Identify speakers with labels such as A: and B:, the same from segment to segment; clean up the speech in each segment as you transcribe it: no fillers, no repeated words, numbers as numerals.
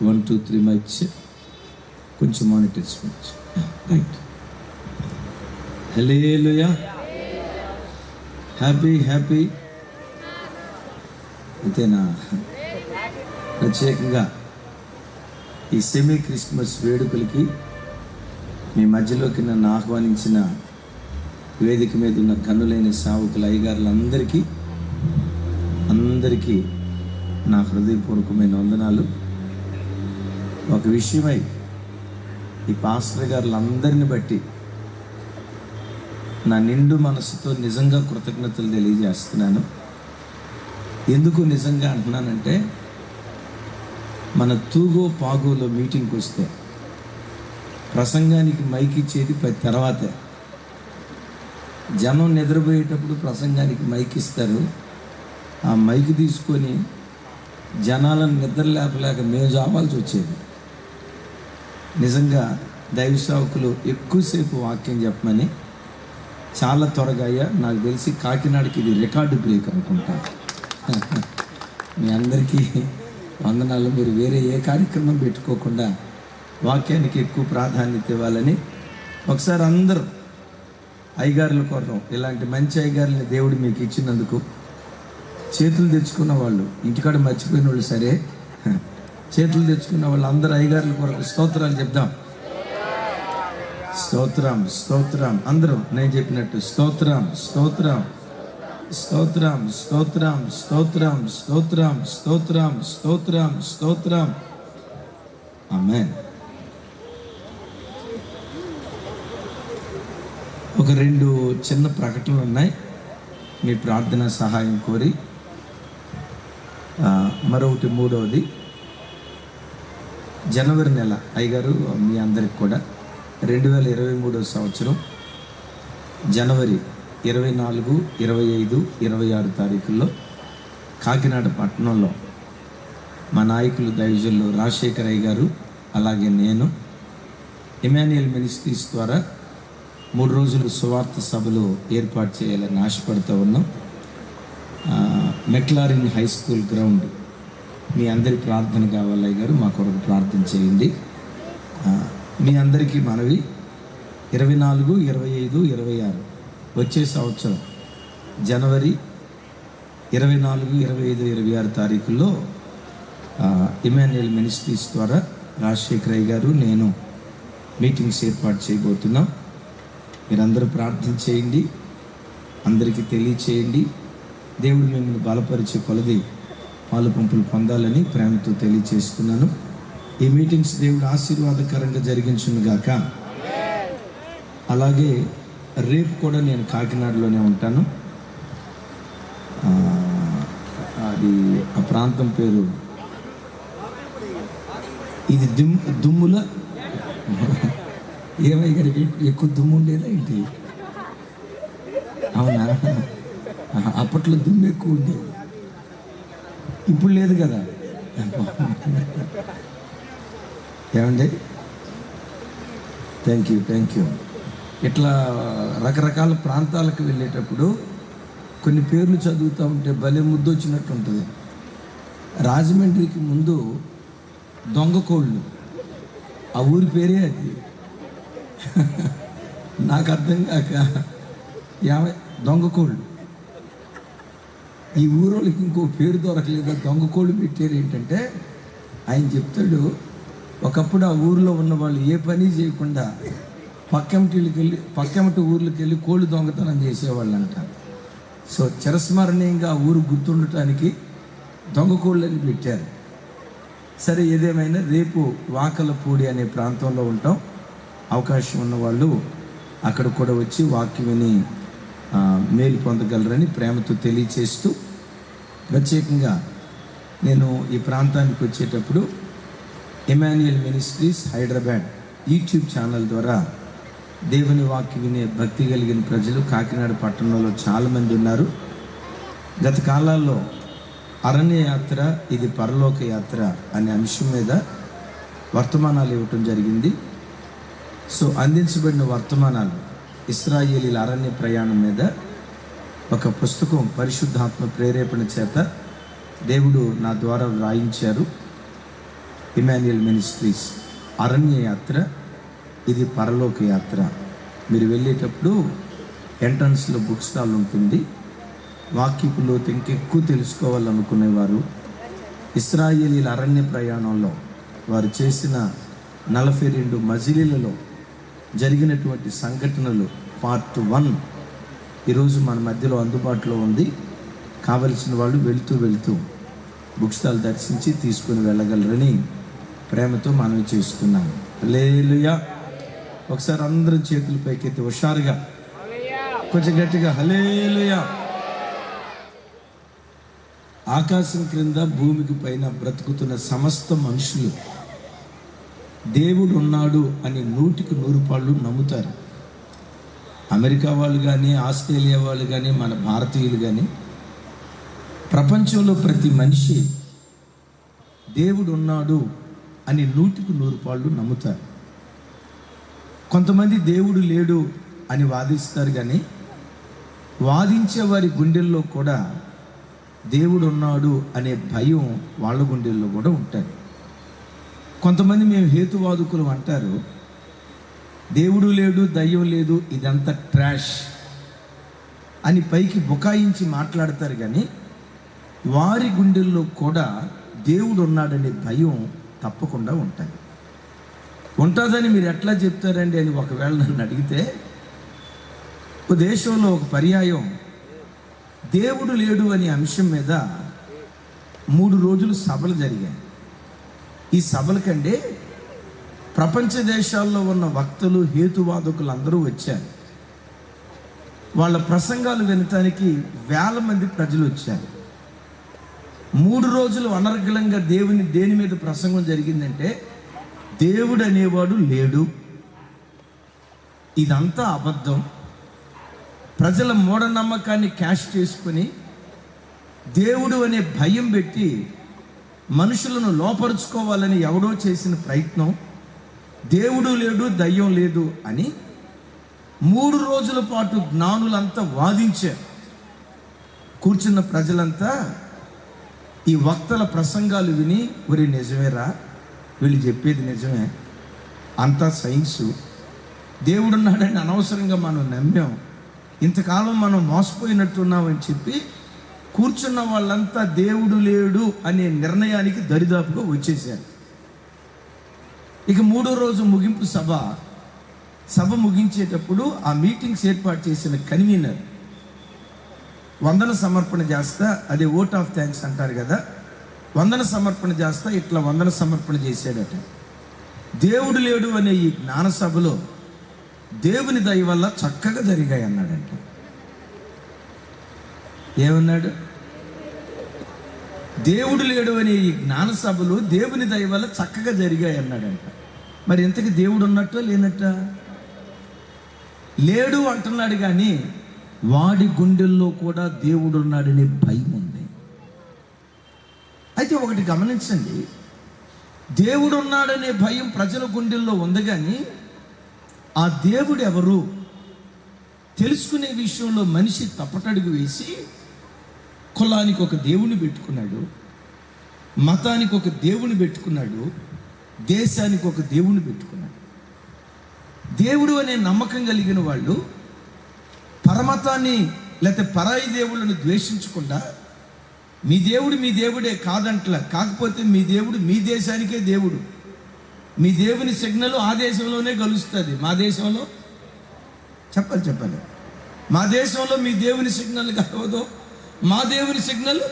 A: 1 2 3 mics కొంచెం monitors right. హల్లెలూయా, happy happy. అంతేనా? ప్రత్యేకంగా ఈ సెమీ క్రిస్మస్ వేడుకలకి మీ మధ్యలోకి నన్ను ఆహ్వానించిన వేదిక మీద ఉన్న కన్నులైన సావుకుల అయ్యగారులందరికీ నా హృదయపూర్వకమైన వందనాలు. ఒక విషయమై ఈ పాస్టర్ గారులందరిని బట్టి నా నిండు మనసుతో నిజంగా కృతజ్ఞతలు తెలియజేస్తున్నాను. ఎందుకు నిజంగా అంటున్నానంటే, మన తూగో పాగోలో మీటింగ్కి వస్తే ప్రసంగానికి మైక్ ఇచ్చేది తర్వాతే. జనం నిద్రపోయేటప్పుడు ప్రసంగానికి మైక్ ఇస్తారు. ఆ మైక్ తీసుకొని జనాలను నిద్ర లేపలేక మేము చావాల్సి వచ్చేది. నిజంగా దైవ సేవకులు ఎక్కువసేపు వాక్యం చెప్పమని చాలా త్వరగా అయ్యా. నాకు తెలిసి కాకినాడకి ఇది రికార్డు బ్రేక్ అనుకుంటా. మీ అందరికీ వందనాలు. మీరు వేరే ఏ కార్యక్రమం పెట్టుకోకుండా వాక్యానికి ఎక్కువ ప్రాధాన్యత ఇవ్వాలని ఒకసారి అందరూ అయ్యగారుల కొరకు, ఇలాంటి మంచి అయ్యగారులని దేవుడు మీకు ఇచ్చినందుకు, చేతులు తెచ్చుకున్న వాళ్ళు, ఇంటికాడ మర్చిపోయిన వాళ్ళు సరే, చేతులు తెచ్చుకున్న వాళ్ళు అందరూ అయ్యగారుల కొరకు స్తోత్రాలు చెప్దాం. స్తోత్రం స్తోత్రం. అందరూ నేను చెప్పినట్టు స్తోత్రం స్తోత్రం స్తోత్రం స్తోత్రం స్తోత్రం స్తోత్రం స్తోత్రం స్తోత్రం స్తోత్రం. ఆమేన్. ఒక 2 చిన్న ప్రకటనలు ఉన్నాయి. మీ ప్రార్థన సహాయం కోరి. మరొకటి, మూడవది, జనవరి నెల అయ్యగారు మీ అందరికి కూడా 2023 సంవత్సరం జనవరి 24, 25, 26 తారీఖుల్లో కాకినాడ పట్టణంలో మా నాయకులు దైవజనులు రాజశేఖర్ అయ్య గారు, అలాగే నేను ఇమాన్యుయల్ మినిస్ట్రీస్ ద్వారా 3 రోజులు సువార్త సభలు ఏర్పాటు చేయాలని ఆశపడుతూ ఉన్నాం. McLaurin high school ground. మీ అందరి ప్రార్థన కావాలి అయ్య గారు, మా కొరకు ప్రార్థన చేయండి. మీ అందరికీ మనవి, 24, 25, 26 వచ్చే సంవత్సరం జనవరి 24, 25, 26 తారీఖుల్లో ఇమాన్యుయల్ మినిస్ట్రీస్ ద్వారా రాజశేఖర్ అయ్య గారు, నేను మీటింగ్స్ ఏర్పాటు చేయబోతున్నాం. మీరందరూ ప్రార్థన చేయండి, అందరికీ తెలియచేయండి. దేవుడు మిమ్మల్ని బలపరిచే కొలది పాలు పంపులు పొందాలని ప్రేమతో తెలియచేస్తున్నాను. ఈ మీటింగ్స్ దేవుడు ఆశీర్వాదకరంగా జరిగించునుగాక. అలాగే రేపు కూడా నేను కాకినాడలోనే ఉంటాను. అది ఆ ప్రాంతం పేరు ఇది దుమ్ముల ఏమై గారికి ఎక్కువ దుమ్ము ఉండేదా ఏంటి? అవునా? అప్పట్లో దుమ్ము ఎక్కువ ఉండేది, ఇప్పుడు లేదు కదా. ఏమండి? Thank you. ఇట్లా రకరకాల ప్రాంతాలకు వెళ్ళేటప్పుడు కొన్ని పేర్లు చదువుతూ ఉంటే భలే ముద్దు వచ్చినట్టు ఉంటుంది. రాజమండ్రికి ముందు దొంగకోళ్ళు, ఆ ఊరి పేరే అది. నాకు అర్థం కాక దొంగకోళ్ళు. ఈ ఊరోళ్ళకి ఇంకో పేరు దొరకలేదా, దొంగకోళ్ళు పెట్టారు. ఏంటంటే ఆయన చెప్తాడు, ఒకప్పుడు ఆ ఊరిలో ఉన్న వాళ్ళు ఏ పని చేయకుండా పక్కమటి ఊర్లకు వెళ్ళి కోళ్ళు దొంగతనం చేసేవాళ్ళు అంట. సో చిరస్మరణీయంగా ఆ ఊరు గుర్తుండటానికి దొంగకోళ్ళని పెట్టారు. సరే, ఏదేమైనా రేపు వాకలపూడి అనే ప్రాంతంలో ఉంటాం. అవకాశం ఉన్నవాళ్ళు అక్కడ కూడా వచ్చి వాక్యం విని మేలు పొందగలరని ప్రేమతో తెలియచేస్తూ, ప్రత్యేకంగా నేను ఈ ప్రాంతానికి వచ్చేటప్పుడు Emmanuel ministries Hyderabad YouTube channel ద్వారా దేవుని వాక్యం వినే భక్తి కలిగిన ప్రజలు కాకినాడ పట్టణంలో చాలామంది ఉన్నారు. గత కాలాల్లో అరణ్య యాత్ర, ఇది పరలోక యాత్ర అనే అంశం మీద వర్తమానాలు ఇవ్వటం జరిగింది. సో అందించబడిన వర్తమానాలు ఇశ్రాయేలీల అరణ్య ప్రయాణం మీద ఒక పుస్తకం పరిశుద్ధాత్మ ప్రేరేపణ చేత దేవుడు నా ద్వారా వ్రాయించారు. ఇమాన్యుయల్ మినిస్ట్రీస్ అరణ్య యాత్ర, ఇది పరలోక యాత్ర. మీరు వెళ్ళేటప్పుడు ఎంట్రన్స్లో బుక్ స్టాల్ ఉంటుంది. వాక్యపు లోతు ఇంకెక్కువ తెలుసుకోవాలనుకునేవారు ఇశ్రాయేలీల అరణ్య ప్రయాణంలో వారు చేసిన 42 మజిలీలలో జరిగినటువంటి సంఘటనలు పార్ట్ 1 ఈరోజు మన మధ్యలో అందుబాటులో ఉంది. కావలసిన వాళ్ళు వెళ్తూ బుక్ స్టాల్ దర్శించి తీసుకుని వెళ్ళగలరని ప్రేమతో మనవి చేస్తున్నాను. హల్లెలూయా. ఒకసారి అందరం చేతులు పైకెత్తి హుషారుగా కొంచెం గట్టిగా హల్లెలూయా. ఆకాశం క్రింద భూమికి పైన బ్రతుకుతున్న సమస్త మనుషులు దేవుడు ఉన్నాడు అని 100కి 100 పాళ్ళు నమ్ముతారు. అమెరికా వాళ్ళు కానీ, ఆస్ట్రేలియా వాళ్ళు కానీ, మన భారతీయులు కానీ, ప్రపంచంలో ప్రతి మనిషి దేవుడు ఉన్నాడు అని 100కి 100 పాళ్ళు నమ్ముతారు. కొంతమంది దేవుడు లేడు అని వాదిస్తారు, కానీ వాదించే వారి గుండెల్లో కూడా దేవుడు ఉన్నాడు అనే భయం వాళ్ళ గుండెల్లో కూడా ఉంటుంది. కొంతమంది మేము హేతువాదుకులు అంటారు, దేవుడు లేడు, దయ్యం లేదు, ఇదంతా ట్రాష్ అని పైకి బుకాయించి మాట్లాడతారు, కానీ వారి గుండెల్లో కూడా దేవుడు ఉన్నాడనే భయం తప్పకుండా ఉంటుందని మీరు ఎట్లా చెప్తారండి అని ఒకవేళ నన్ను అడిగితే, ఒక దేశంలో ఒక పర్యాయం దేవుడు లేడు అనే అంశం మీద 3 రోజులు సభలు జరిగాయి. ఈ సభలకంటే ప్రపంచ దేశాల్లో ఉన్న వక్తలు, హేతువాదకులు అందరూ వచ్చారు. వాళ్ళ ప్రసంగాలు వినటానికి వేల మంది ప్రజలు వచ్చారు. 3 రోజులు అనర్గళంగా దేని మీద ప్రసంగం జరిగిందంటే, దేవుడు అనేవాడు లేడు, ఇదంతా అబద్ధం, ప్రజల మూఢనమ్మకాన్ని క్యాష్ చేసుకుని దేవుడు అనే భయం పెట్టి మనుషులను లోపరుచుకోవాలని ఎవడో చేసిన ప్రయత్నం, దేవుడు లేడు, దయ్యం లేదు అని 3 రోజుల పాటు జ్ఞానులంతా వాదించారు. కూర్చున్న ప్రజలంతా ఈ వక్తల ప్రసంగాలు విని, ఒరి నిజమేరా, వీళ్ళు చెప్పేది నిజమే, అంతా సైన్సు, దేవుడున్నాడని అనవసరంగా మనం నమ్మాం, ఇంతకాలం మనం మోసపోయినట్టున్నామని చెప్పి కూర్చున్న వాళ్ళంతా దేవుడు లేడు అనే నిర్ణయానికి దరిదాపుగా వచ్చేసారు. ఇక 3వ రోజు ముగింపు సభ ముగించేటప్పుడు ఆ మీటింగ్స్ ఏర్పాటు చేసిన కన్వీనర్ వందన సమర్పణ చేస్తా, అదే ఓట్ ఆఫ్ థ్యాంక్స్ అంటారు కదా, వందన సమర్పణ చేస్తా ఇట్లా వందన సమర్పణ చేశాడట. దేవుడు లేడు అనే ఈ జ్ఞాన సభలో దేవుని దయ వల్ల చక్కగా జరిగాయి అన్నాడంట. ఏమన్నాడు? దేవుడు లేడు అనే ఈ జ్ఞాన సభలు దేవుని దయ వల్ల చక్కగా జరిగాయి అన్నాడంట. మరి ఇంతకీ దేవుడు ఉన్నట్ట లేనట్ట? లేడు అంటున్నాడు, కానీ వాడి గుండెల్లో కూడా దేవుడు ఉన్నాడనే భయం ఉంది. అయితే ఒకటి గమనించండి, దేవుడు ఉన్నాడనే భయం ప్రజల గుండెల్లో ఉంది, కానీ ఆ దేవుడు ఎవరు తెలుసుకునే విషయంలో మనిషి తప్పటడుగు వేసి కులానికి ఒక దేవుని పెట్టుకున్నాడు, మతానికి ఒక దేవుని పెట్టుకున్నాడు, దేశానికి ఒక దేవుని పెట్టుకున్నాడు. దేవుడు అనే నమ్మకం కలిగిన వాళ్ళు పరమతాన్ని లేకపోతే పరాయి దేవుళ్ళను ద్వేషించకుండా, మీ దేవుడే కాదంట్లా, కాకపోతే మీ దేవుడు మీ దేశానికే దేవుడు, మీ దేవుని సిగ్నల్ ఆ దేశంలోనే కలుస్తుంది. మా దేశంలో చెప్పాలి మా దేశంలో మీ దేవుని సిగ్నల్ కలవదు, మా దేవుని సిగ్నల్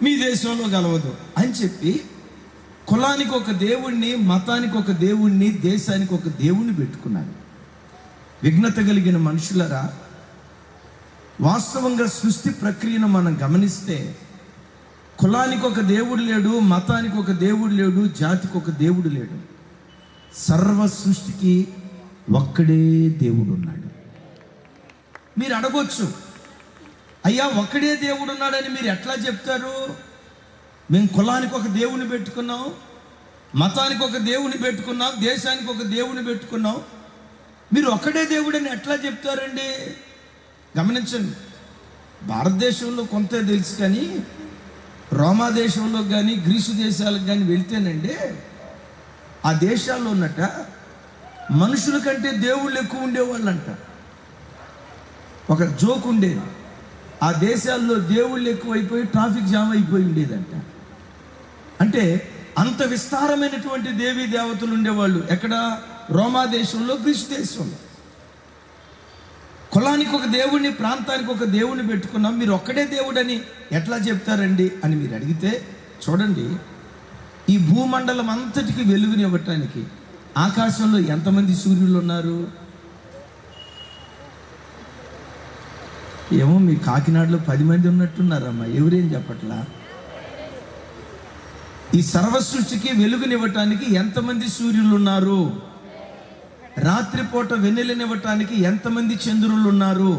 A: మీ దేశంలో కలవదు అని చెప్పి కులానికి ఒక దేవుణ్ణి, మతానికి ఒక దేవుణ్ణి, దేశానికి ఒక దేవుణ్ణి పెట్టుకున్నాడు. విఘ్నత కలిగిన మనుషులరా, వాస్తవంగా సృష్టి ప్రక్రియను మనం గమనిస్తే కులానికి ఒక దేవుడు లేడు, మతానికి ఒక దేవుడు లేడు, జాతికి ఒక దేవుడు లేడు. సర్వ సృష్టికి ఒక్కడే దేవుడు ఉన్నాడు. మీరు అడగొచ్చు, అయ్యా ఒక్కడే దేవుడు ఉన్నాడని మీరు ఎట్లా చెప్తారు? మేము కులానికి ఒక దేవుని పెట్టుకున్నాం, మతానికి ఒక దేవుని పెట్టుకున్నాం, దేశానికి ఒక దేవుని పెట్టుకున్నాం, మీరు ఒక్కడే దేవుడని ఎట్లా చెప్తారండి? గమనించండి, భారతదేశంలో కొంత తెలుసు, కానీ రోమా దేశంలో కానీ గ్రీసు దేశాలకు కానీ వెళ్తేనండి ఆ దేశాల్లో ఉన్నట్ట మనుషుల కంటే దేవుళ్ళు ఎక్కువ ఉండేవాళ్ళంట. ఒక జోక్ ఉండేది, ఆ దేశాల్లో దేవుళ్ళు ఎక్కువైపోయి ట్రాఫిక్ జామ్ అయిపోయి ఉండేదంట. అంటే అంత విస్తారమైనటువంటి దేవీ దేవతలు ఉండేవాళ్ళు. ఎక్కడ? రోమా దేశంలో, గ్రీసు దేశంలో. కులానికి ఒక దేవుడిని, ప్రాంతానికి ఒక దేవుడిని పెట్టుకున్నాం, మీరు ఒక్కడే దేవుడని ఎట్లా చెప్తారండి అని మీరు అడిగితే, చూడండి, ఈ భూమండలం అంతటికి వెలుగునివ్వటానికి ఆకాశంలో ఎంతమంది సూర్యులు ఉన్నారు? ఏమో మీ కాకినాడలో 10 మంది ఉన్నట్టున్నారమ్మా, ఎవరేం చెప్పట్లా. ఈ సర్వ సృష్టికి వెలుగునివ్వటానికి ఎంతమంది సూర్యులు ఉన్నారు? రాత్రిపూట వెన్నెలనివ్వటానికి ఎంతమంది చంద్రులు ఉన్నారు?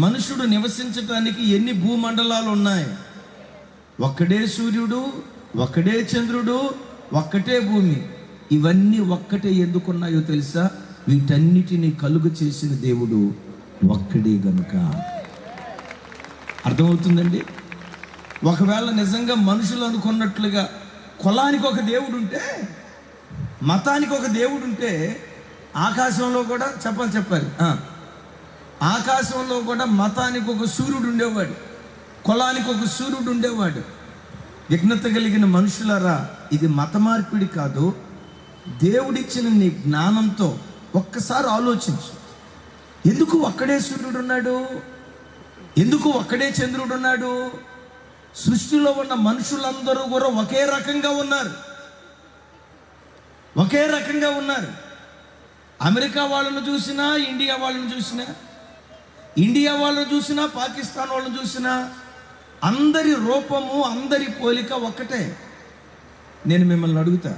A: మనుషుడు నివసించటానికి ఎన్ని భూమండలాలు ఉన్నాయి? ఒక్కడే సూర్యుడు, ఒక్కడే చంద్రుడు, ఒక్కటే భూమి. ఇవన్నీ ఒక్కటే ఎందుకున్నాయో తెలుసా? వీటన్నిటిని కలుగు చేసిన దేవుడు ఒక్కడే గనుక. అర్థమవుతుందండి? ఒకవేళ నిజంగా మనుషులు అనుకున్నట్లుగా కులానికి ఒక దేవుడు ఉంటే, మతానికి ఒక దేవుడు ఉంటే, ఆకాశంలో కూడా చెప్పాలి ఆకాశంలో కూడా మతానికి ఒక సూర్యుడు ఉండేవాడు, కులానికి ఒక సూర్యుడు ఉండేవాడు. విఘ్నత కలిగిన మనుషులారా, ఇది మత మార్పిడి కాదు. దేవుడిచ్చిన నీ జ్ఞానంతో ఒక్కసారి ఆలోచించు. ఎందుకు ఒక్కడే సూర్యుడు ఉన్నాడు? ఎందుకు ఒక్కడే చంద్రుడు ఉన్నాడు? సృష్టిలో ఉన్న మనుషులందరూ కూడా ఒకే రకంగా ఉన్నారు, ఒకే రకంగా ఉన్నారు. అమెరికా వాళ్ళను చూసినా, ఇండియా వాళ్ళని చూసినా, ఇండియా వాళ్ళని చూసినా, పాకిస్తాన్ వాళ్ళని చూసినా, అందరి రూపము, అందరి పోలిక ఒక్కటే. నేను మిమ్మల్ని అడుగుతా,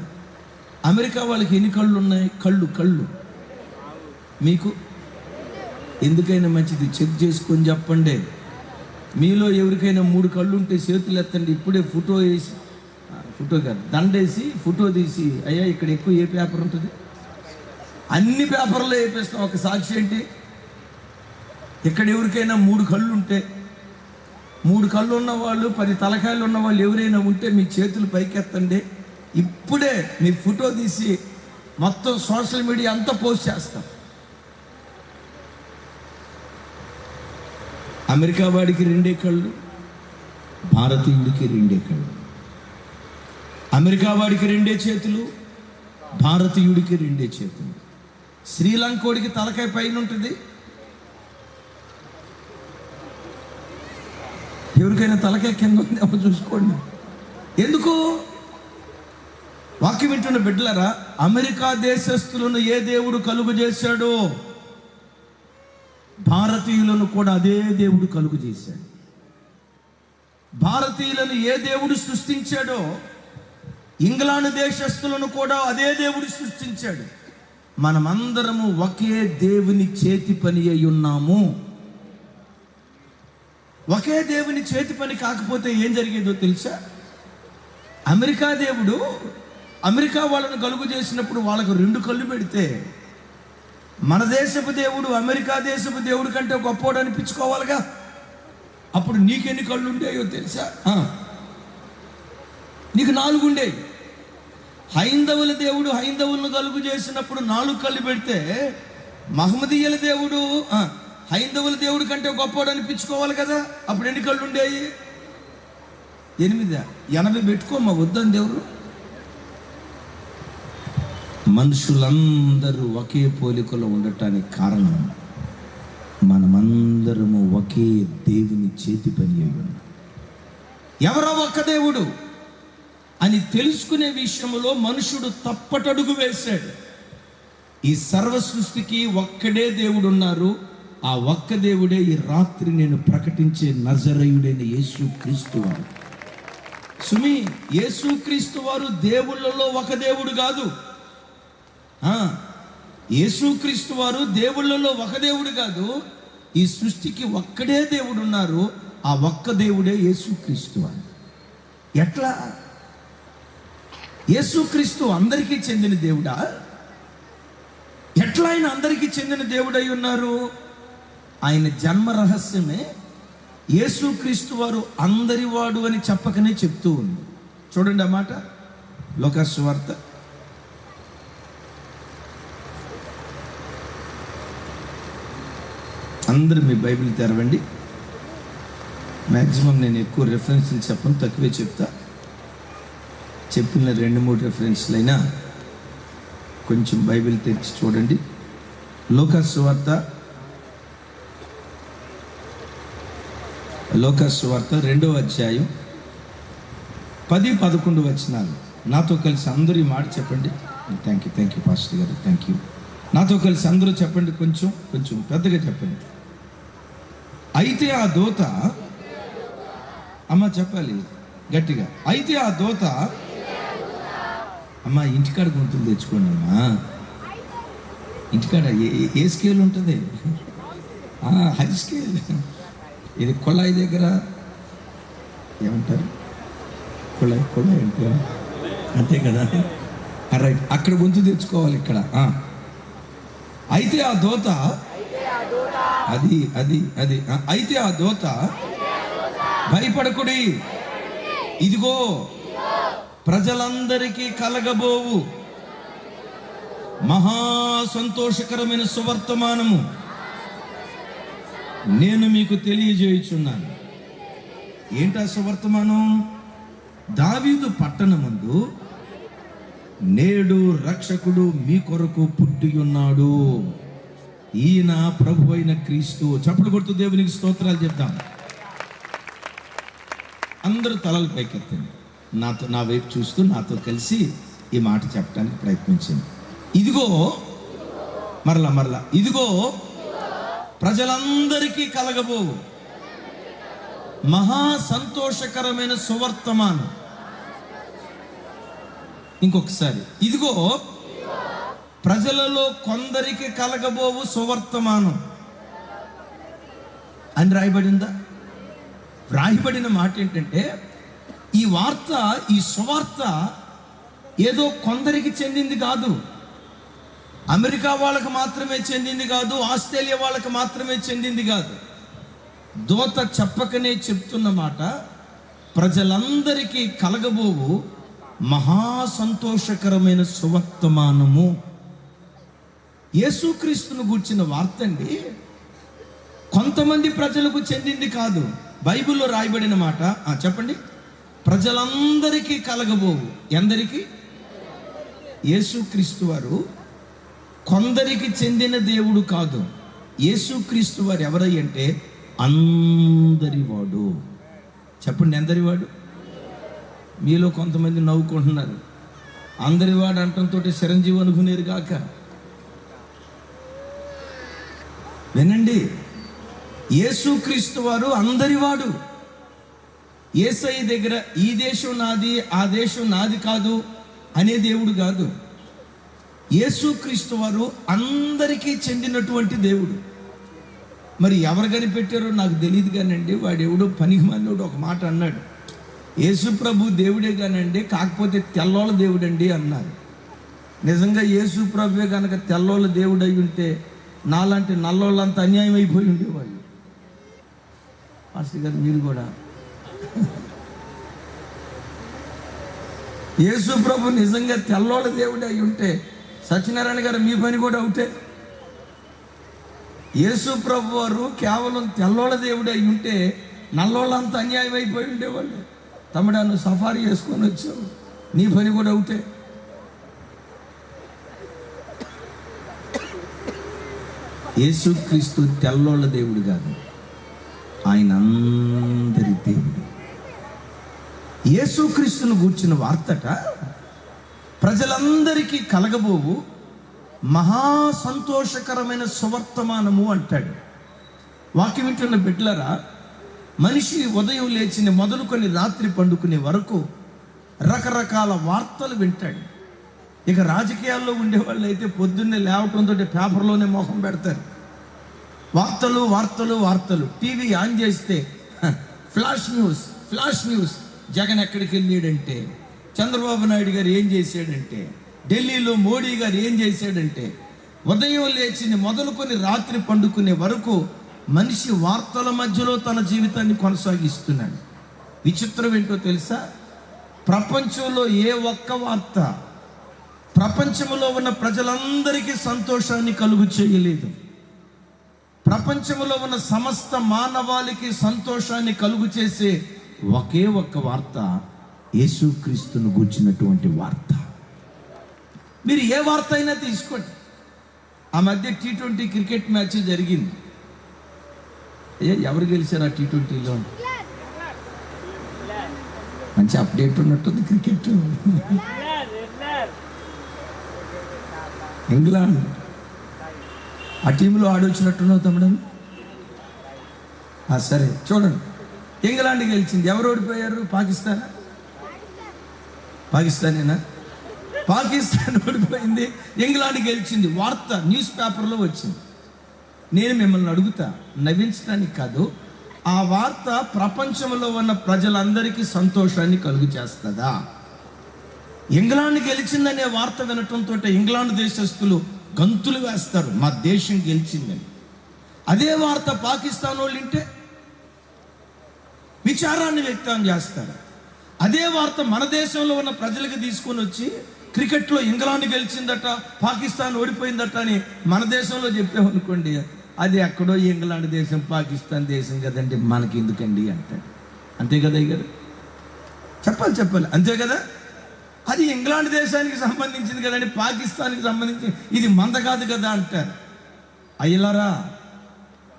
A: అమెరికా వాళ్ళకి ఎన్ని కళ్ళు ఉన్నాయి? కళ్ళు మీకు ఎందుకైనా మంచిది చెక్ చేసుకొని చెప్పండి. మీలో ఎవరికైనా 3 కళ్ళు ఉంటే చేతులు ఎత్తండి. ఇప్పుడే ఫోటో వేసి, ఫోటో కాదు, దండేసి ఫోటో తీసి, అయ్యా ఇక్కడ ఎక్కువ ఏ పేపర్ ఉంటుంది? అన్ని పేపర్లో వేపిస్తాం. ఒక సాక్షి ఏంటి? ఇక్కడ ఎవరికైనా 3 కళ్ళు ఉంటే, 3 కళ్ళు ఉన్నవాళ్ళు, 10 తలకాయలు ఉన్నవాళ్ళు ఎవరైనా ఉంటే మీ చేతులు పైకెత్తండి. ఇప్పుడే మీ ఫోటో తీసి మొత్తం సోషల్ మీడియా అంతా పోస్ట్ చేస్తాం. అమెరికా వాడికి 2 కళ్ళు, భారతీయుడికి 2 కళ్ళు. అమెరికా వాడికి 2 చేతులు, భారతీయుడికి 2 చేతులు. శ్రీలంకోడికి తలకాయ పైన ఉంటుంది, ఎవరికైనా తలకాయ కింద ఉంది, అప్పుడు చూసుకోండి. ఎందుకు? వాక్యం వింటున్న బిడ్డలారా, అమెరికా దేశస్తులను ఏ దేవుడు కలుగు చేశాడో భారతీయులను కూడా అదే దేవుడు కలుగు చేశాడు. భారతీయులను ఏ దేవుడు సృష్టించాడో ఇంగ్లాండ్ దేశస్తులను కూడా అదే దేవుడు సృష్టించాడు. మనమందరము ఒకే దేవుని చేతి పని అయి ఉన్నాము. ఒకే దేవుని చేతి పని కాకపోతే ఏం జరిగేదో తెలుసా? అమెరికా దేవుడు అమెరికా వాళ్ళను కలుగు చేసినప్పుడు వాళ్ళకు 2 కళ్ళు పెడితే, మన దేశపు దేవుడు అమెరికా దేశపు దేవుడు కంటే గొప్పోడు అనిపించుకోవాలిగా. అప్పుడు నీకెన్ని కళ్ళు ఉండేయో తెలుసా? నీకు 4 ఉండేవి. హైందవుల దేవుడు హైందవులను కలుగు చేసినప్పుడు 4 కళ్ళు పెడితే, మహమ్మదీయుల దేవుడు హైందవుల దేవుడి కంటే గొప్పోడు అనిపించుకోవాలి కదా. అప్పుడు ఎన్ని కళ్ళు ఉండేవి? 8. 80 పెట్టుకోమ్మా, వద్దని దేవుడు. మనుషులందరూ ఒకే పోలికలో ఉండటానికి కారణం మనమందరము ఒకే దేవుని చేతి పని అయి ఉన్నాం. ఎవరో ఒక్క దేవుడు అని తెలుసుకునే విషయంలో మనుషుడు తప్పటడుగు వేశాడు. ఈ సర్వ సృష్టికి ఒక్కడే దేవుడు ఉన్నారు. ఆ ఒక్క దేవుడే ఈ రాత్రి నేను ప్రకటించే నజరేయుడైన యేసుక్రీస్తు వారు. సుమి, యేసుక్రీస్తు వారు దేవుళ్ళలో ఒక దేవుడు కాదు. యేసుక్రీస్తు వారు దేవుళ్ళలో ఒక దేవుడు కాదు. ఈ సృష్టికి ఒక్కడే దేవుడు ఉన్నారు. ఆ ఒక్క దేవుడే యేసుక్రీస్తు వారు. ఎట్లా? యేసుక్రీస్తు అందరికీ చెందిన దేవుడా? ఎట్లా ఆయన అందరికీ చెందిన దేవుడై ఉన్నారు? ఆయన జన్మ రహస్యమే యేసుక్రీస్తు వారు అందరి వాడు అని చెప్పకనే చెప్తూ ఉంది. చూడండి ఆ మాట, లూకా సువార్త అందరూ మీ బైబిల్ తెరవండి. మ్యాక్సిమం నేను ఎక్కువ రెఫరెన్స్లు చెప్పను, తక్కువే చెప్తా. చెప్పిన 2-3 రెఫరెన్స్లు అయినా కొంచెం బైబిల్ తెరిచి చూడండి. లూకా సువార్త 2వ అధ్యాయం 10-11 వచనాలు. నాతో కలిసి అందరూ ఈ మాట చెప్పండి. థ్యాంక్ యూ పాస్టర్ గారు, థ్యాంక్ యూ. నాతో కలిసి అందరూ చెప్పండి, కొంచెం పెద్దగా చెప్పండి. అయితే ఆ దూత, అమ్మ చెప్పాలి గట్టిగా, అయితే ఆ దూత, అమ్మ ఇంటికాడ గొంతులు తెచ్చుకోండి అమ్మా. ఇంటికాడ ఏ స్కేల్ ఉంటుంది? High scale. ఇది కొళాయి దగ్గర ఏమంటారు? కొళాయి అంటారు, అంతే కదా? రైట్, అక్కడ గొంతు తెచ్చుకోవాలి ఇక్కడ. అయితే ఆ దూత, అది అయితే ఆ దూత, భయపడకుడి, ఇదిగో ప్రజలందరికీ కలగబోవు మహా సంతోషకరమైన సువర్తమానము నేను మీకు తెలియజేయుచున్నాను. ఏంటా సువర్తమానం? దావీదు పట్టణమందు నేడు రక్షకుడు మీ కొరకు పుట్టి ఉన్నాడు, ఈయన ప్రభు అయిన క్రీస్తు. చప్పట్లు కొడుతూ దేవునికి స్తోత్రాలు చెప్తాం. అందరూ తలలు పైకెత్తండి. నా వైపు చూస్తూ నాతో కలిసి ఈ మాట చెప్పడానికి ప్రయత్నించండి. ఇదిగో, మరలా ఇదిగో ప్రజలందరికీ కలగబోవు మహా సంతోషకరమైన సువర్తమానం. ఇంకొకసారి, ఇదిగో ప్రజలలో కొందరికి కలగబోవు సువర్తమానం అని రాయబడిందా? రాయబడిన మాట ఏంటంటే, ఈ వార్త, ఈ సువార్త ఏదో కొందరికి చెందింది కాదు, అమెరికా వాళ్ళకి మాత్రమే చెందింది కాదు, ఆస్ట్రేలియా వాళ్ళకి మాత్రమే చెందింది కాదు. దూత చెప్పకనే చెప్తున్న మాట, ప్రజలందరికీ కలగబోవు మహా సంతోషకరమైన సువర్తమానము. యేసుక్రీస్తును గూర్చిన వార్త అండి, కొంతమంది ప్రజలకు చెందింది కాదు. బైబిల్లో రాయబడిన మాట చెప్పండి, ప్రజలందరికీ కలగబోవు. ఎందరికి? యేసుక్రీస్తు వారు కొందరికి చెందిన దేవుడు కాదు. యేసుక్రీస్తు వారు ఎవరై అంటే అందరివాడు. చెప్పండి, ఎందరివాడు? మీలో కొంతమంది నవ్వుకుంటున్నారు. అందరివాడు అంటంతో చిరంజీవి అనుకునేరు కాక. వినండి, యేసుక్రీస్తు వారు అందరివాడు. యేసయ్య దగ్గర ఈ దేశం నాది, ఆ దేశం నాది కాదు అనే దేవుడు కాదు. యేసుక్రీస్తు వారు అందరికీ చెందినటువంటి దేవుడు. మరి ఎవరు కనిపెట్టారో నాకు తెలియదు కానండి, వాడు ఎవడో పనికి మాలినోడు ఒక మాట అన్నాడు, యేసు ప్రభు దేవుడే కానండి, కాకపోతే తెల్లోళ్ళ దేవుడండి అన్నారు. నిజంగా యేసు ప్రభువే కనుక తెల్లోళ్ళ దేవుడు అయి ఉంటే నాలాంటి నల్లోళ్ళంతా అన్యాయం అయిపోయి ఉండేవాళ్ళు. పాస్టర్ గారు మీరు కూడా, యేసు ప్రభు నిజంగా తెల్లోళ్ళ దేవుడే అయి ఉంటే సత్యనారాయణ గారు మీ పని కూడా అవుతే. యేసు ప్రభు వారు కేవలం తెల్లోళ్ళ దేవుడే అయి ఉంటే నల్లోళ్ళంతా అన్యాయం అయిపోయి ఉండేవాళ్ళు. తమ్ముడా, నువ్వు సఫారీ చేసుకొని వచ్చావు, నీ పని కూడా అవుతే. యేసుక్రీస్తు తెల్లోళ్ళ దేవుడు కాదు, ఆయన అందరి దేవుడు. యేసుక్రీస్తును గూర్చిన వార్తట, ప్రజలందరికీ కలగబోవు మహా సంతోషకరమైన సువర్తమానము అంటాడు. వాక్యం వింటున్న బిడ్డలారా, మనిషి ఉదయం లేచిన మొదలుకొని రాత్రి పండుకునే వరకు రకరకాల వార్తలు వింటాడు. ఇక రాజకీయాల్లో ఉండేవాళ్ళు అయితే పొద్దున్నే లేవటంతో పేపర్లోనే మొహం పెడతారు. వార్తలు వార్తలు వార్తలు. టీవీ ఆన్ చేస్తే ఫ్లాష్ న్యూస్. జగన్ ఎక్కడికి వెళ్ళాడంటే, చంద్రబాబు నాయుడు గారు ఏం చేశాడంటే, ఢిల్లీలో మోడీ గారు ఏం చేశాడంటే, ఉదయం లేచి మొదలుకొని రాత్రి పండుకునే వరకు మనిషి వార్తల మధ్యలో తన జీవితాన్ని కొనసాగిస్తున్నాడు. విచిత్రం ఏంటో తెలుసా? ప్రపంచంలో ఏ ఒక్క వార్త ప్రపంచంలో ఉన్న ప్రజలందరికీ సంతోషాన్ని కలుగు చేయలేదు. ప్రపంచంలో ఉన్న సమస్త మానవాళికి సంతోషాన్ని కలుగు చేసే ఒకే ఒక్క వార్త యేసుక్రీస్తును గూర్చినటువంటి వార్త. మీరు ఏ వార్త అయినా తీసుకోండి. ఆ మధ్య T20 క్రికెట్ మ్యాచ్ జరిగింది. ఎవరు గెలిచారు ఆ T20లో? మంచి అప్డేట్ ఉన్నట్టుంది క్రికెట్. ఇంగ్లాండ్ ఆ టీంలో ఆడొచ్చినట్టున్నావు తమ్ముడు. సరే చూడండి, ఇంగ్లాండ్ గెలిచింది. ఎవరు ఓడిపోయారు? పాకిస్తానేనా? పాకిస్తాన్ ఓడిపోయింది, ఇంగ్లాండ్ గెలిచింది. వార్త న్యూస్ పేపర్లో వచ్చింది. నేను మిమ్మల్ని అడుగుతా, నవ్వించడానికి కాదు, ఆ వార్త ప్రపంచంలో ఉన్న ప్రజలందరికీ సంతోషాన్ని కలుగు చేస్తుందా? ఇంగ్లాండ్ గెలిచిందనే వార్త వినటంతో ఇంగ్లాండ్ దేశస్తులు గంతులు వేస్తారు, మా దేశం గెలిచిందని. అదే వార్త పాకిస్తాన్ వాళ్ళు వింటే విచారాన్ని వ్యక్తం చేస్తారు. అదే వార్త మన దేశంలో ఉన్న ప్రజలకు తీసుకొని వచ్చి క్రికెట్లో ఇంగ్లాండ్ గెలిచిందట, పాకిస్తాన్ ఓడిపోయిందట అని మన దేశంలో చెప్పామనుకోండి, అది ఎక్కడో ఇంగ్లాండ్ దేశం పాకిస్తాన్ దేశం కదండి, మనకి ఎందుకండి అంటాడు. అంతే కదా? కదా చెప్పాలి అంతే కదా? అది ఇంగ్లాండ్ దేశానికి సంబంధించింది కదండి, పాకిస్తాన్కి సంబంధించి ఇది మంద కాదు కదా అంటారు. అయ్యలారా,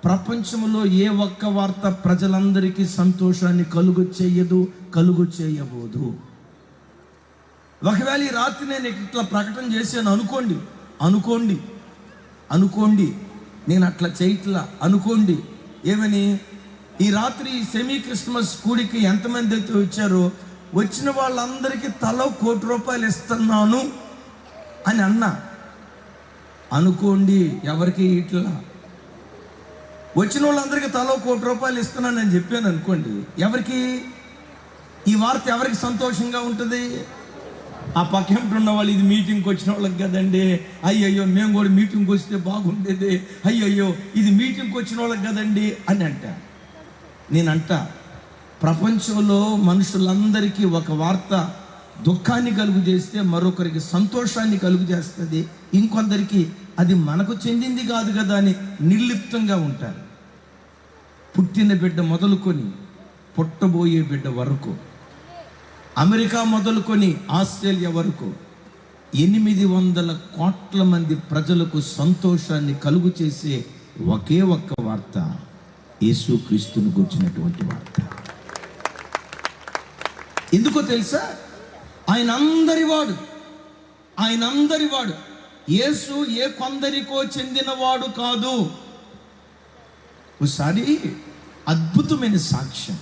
A: ప్రపంచంలో ఏ ఒక్క వార్త ప్రజలందరికీ సంతోషాన్ని కలుగు చేయబోదు. ఒకవేళ ఈ రాత్రి నేను ఇట్లా ప్రకటన చేశాను అనుకోండి, నేను అట్లా చేయట్లా అనుకోండి. ఏమని? ఈ రాత్రి సెమీ క్రిస్మస్ కూడికి ఎంతమంది అయితే వచ్చారో వచ్చిన వాళ్ళందరికీ తలో ₹1,00,00,000 ఇస్తున్నాను అని అన్నా అనుకోండి. ఎవరికి ఇట్లా వచ్చిన వాళ్ళందరికీ తలో ₹1,00,00,000 ఇస్తున్నానని చెప్పాను అనుకోండి, ఎవరికి ఈ వార్త ఎవరికి సంతోషంగా ఉంటుంది? ఆ పక్కింటి ఉన్న వాళ్ళు, ఇది మీటింగ్కి వచ్చిన వాళ్ళకి కదండి, అయ్యయ్యో మేము కూడా మీటింగ్కి వస్తే బాగుండేది, అయ్యయ్యో ఇది మీటింగ్కి వచ్చిన వాళ్ళకి కదండి అని అంటారు. నేనంట, ప్రపంచంలో మనుషులందరికీ ఒక వార్త దుఃఖాన్ని కలుగు చేస్తే మరొకరికి సంతోషాన్ని కలుగు చేస్తుంది, ఇంకొందరికి అది మనకు చెందింది కాదు కదా అని నిర్లిప్తంగా ఉంటారు. పుట్టిన బిడ్డ మొదలుకొని పుట్టబోయే బిడ్డ వరకు, అమెరికా మొదలుకొని ఆస్ట్రేలియా వరకు 800 కోట్ల మంది ప్రజలకు సంతోషాన్ని కలుగు చేసే ఒకే ఒక్క వార్త యేసుక్రీస్తును గురించినటువంటి వార్త. ఎందుకో తెలుసా? ఆయన అందరి వాడు. యేసు ఏ కొందరికో చెందినవాడు కాదు. ఒకసారి అద్భుతమైన సాక్ష్యం.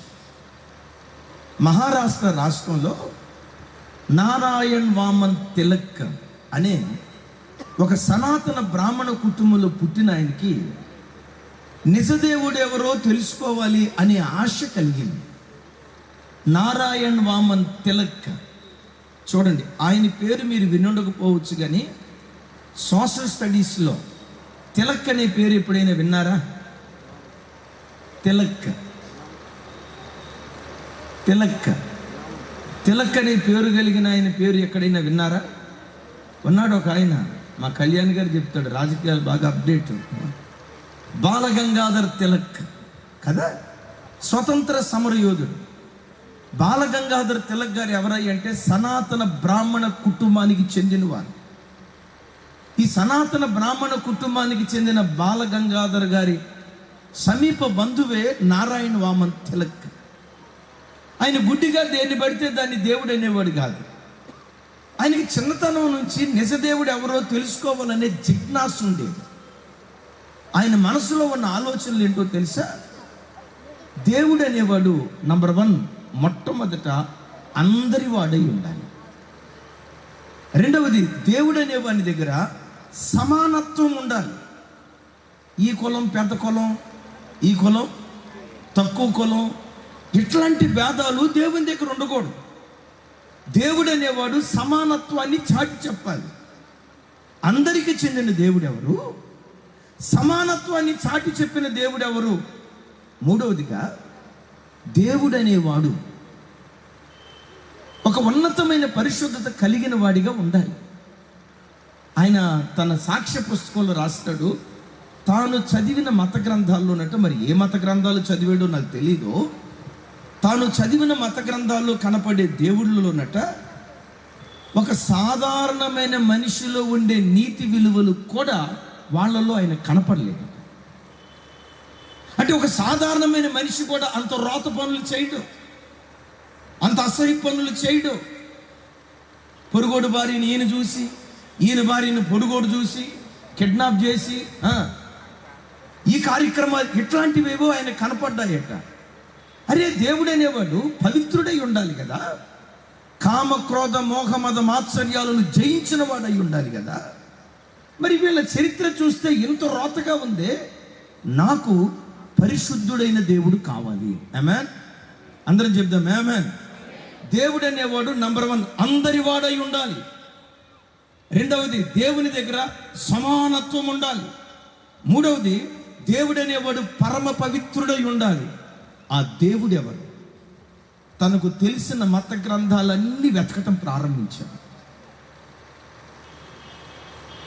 A: మహారాష్ట్ర రాష్ట్రంలో నారాయణ్ వామన్ తిలక్ అనే ఒక సనాతన బ్రాహ్మణ కుటుంబంలో పుట్టిన ఆయనకి నిజదేవుడు ఎవరో తెలుసుకోవాలి అనే ఆశ కలిగింది. నారాయణ్ వామన్ తిలక్, చూడండి, ఆయన పేరు మీరు వినుండకపోవచ్చు, కానీ సోషల్ స్టడీస్లో తిలక్ అనే పేరు ఎప్పుడైనా విన్నారా? తిలక్ అనే పేరు కలిగిన ఆయన పేరు ఎక్కడైనా విన్నారా? ఉన్నాడు ఒక ఆయన, మా కళ్యాణ్ గారు చెప్తాడు, రాజకీయాలు బాగా అప్డేట్. బాలగంగాధర్ తిలక్ కదా, స్వతంత్ర సమరయోధుడు. బాలగంగాధర్ తిలక్ గారు ఎవరయ్య అంటే సనాతన బ్రాహ్మణ కుటుంబానికి చెందినవారు. ఈ సనాతన బ్రాహ్మణ కుటుంబానికి చెందిన బాలగంగాధర్ గారి సమీప బంధువే నారాయణ వామన్ తిలక్. ఆయన గుడ్డిగా దేన్ని పడితే దాన్ని దేవుడు అనేవాడు కాదు. ఆయనకి చిన్నతనం నుంచి నిజదేవుడు ఎవరో తెలుసుకోవాలనే జిజ్ఞాస ఉండేది. ఆయన మనసులో ఉన్న ఆలోచనలు ఏంటో తెలుసా? దేవుడు అనేవాడు నంబర్ 1 మొట్టమొదట అందరి వాడై ఉండాలి. రెండవది, దేవుడు అనేవాని దగ్గర సమానత్వం ఉండాలి. ఈ కులం పెద్ద కులం, ఈ కులం తక్కువ కులం, ఇట్లాంటి భేదాలు దేవుని దగ్గర ఉండకూడదు. దేవుడు అనేవాడు సమానత్వాన్ని చాటి చెప్పాలి. అందరికీ చెందిన దేవుడు ఎవరు? సమానత్వాన్ని చాటి చెప్పిన దేవుడు ఎవరు? మూడవదిగా, దేవుడు అనేవాడు ఒక ఉన్నతమైన పరిశుద్ధత కలిగిన వాడిగా ఉండాలి. ఆయన తన సాక్ష్య పుస్తకంలో రాస్తాడు, తాను చదివిన మత గ్రంథాల్లోనట, మరి ఏ మత గ్రంథాలు చదివాడో నాకు తెలీదు, తాను చదివిన మత గ్రంథాల్లో కనపడే దేవుళ్ళలోనట ఒక సాధారణమైన మనిషిలో ఉండే నీతి విలువలు కూడా వాళ్ళలో ఆయన కనపడలేదు. అంటే ఒక సాధారణమైన మనిషి కూడా అంత రోత పనులు చేయడు, అంత అసహ్య పనులు చేయడు. పొరుగోడు భార్యని ఈయన చూసి, ఈయన భార్యని పొరుగోడు చూసి కిడ్నాప్ చేసి ఈ కార్యక్రమాలు ఇట్లాంటివేవో ఆయన కనపడ్డాయట. అరే, దేవుడు అనేవాడు పవిత్రుడై ఉండాలి కదా, కామ క్రోధ మోహ మద మాత్సర్యాలను జయించిన వాడై ఉండాలి కదా. మరి వీళ్ళ చరిత్ర చూస్తే ఇంత రోతగా ఉందే, నాకు పరిశుద్ధుడైన దేవుడు కావాలి. ఆమేన్. అందరం చెప్దాం ఆమేన్. దేవుడు అనేవాడు నంబర్ 1 అందరి వాడై ఉండాలి. రెండవది, దేవుని దగ్గర సమానత్వం ఉండాలి. మూడవది, దేవుడు అనేవాడు పరమ పవిత్రుడై ఉండాలి. ఆ దేవుడు ఎవరు? తనకు తెలిసిన మత గ్రంథాలన్నీ వెతకటం ప్రారంభించాడు.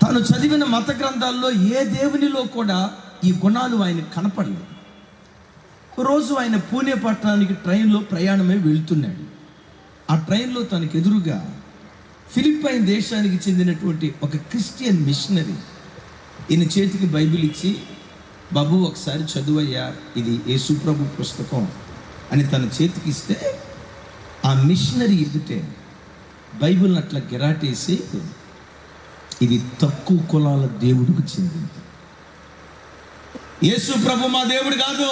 A: తాను చదివిన మత గ్రంథాల్లో ఏ దేవునిలో కూడా ఈ గుణాలు ఆయనకు కనపడలేదు. రోజు ఆయన పూణే పట్టణానికి ట్రైన్లో ప్రయాణమై వెళ్తున్నాడు. ఆ ట్రైన్లో తనకు ఎదురుగా ఫిలిప్పైన్ దేశానికి చెందినటువంటి ఒక క్రిస్టియన్ మిషనరీ ఈయన చేతికి బైబిల్ ఇచ్చి, బాబు ఒకసారి చదువయ్యా, ఇది యేసుప్రభు పుస్తకం అని తన చేతికి ఇస్తే, ఆ మిషనరీ ఎదుటే బైబిల్ని అట్లా గిరాటేసి, ఇది తక్కువ కులాల దేవుడికి చెందింది, యేసుప్రభు మా దేవుడు కాదు,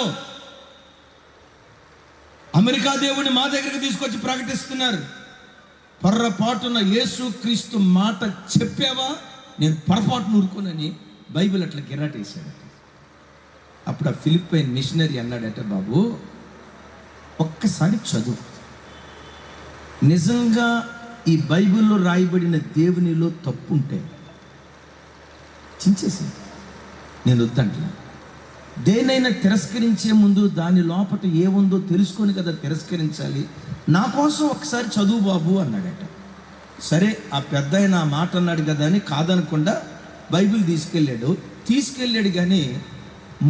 A: అమెరికా దేవుడిని మా దగ్గరికి తీసుకొచ్చి ప్రకటిస్తున్నారు, పొర్రపాటున యేసు క్రీస్తు మాట చెప్పావా నేను పొరపాటును ఊరుకోనని బైబిల్ అట్లా గిరాటేశాడట. అప్పుడు ఆ ఫిలిప్పైన్ మిషనరీ అన్నాడట, బాబు ఒక్కసారి చదువు, నిజంగా ఈ బైబిల్లో రాయబడిన దేవునిలో తప్పు ఉంటే చించేసి, నేను వద్దంటున్నా. దేనైనా తిరస్కరించే ముందు దాని లోపల ఏముందో తెలుసుకొని కదా తిరస్కరించాలి. నా కోసం ఒకసారి చదువు బాబు అన్నాడట. సరే, ఆ పెద్ద ఆయన ఆ మాట అన్నాడు కదా అని కాదనకుండా బైబిల్ తీసుకెళ్ళాడు. కానీ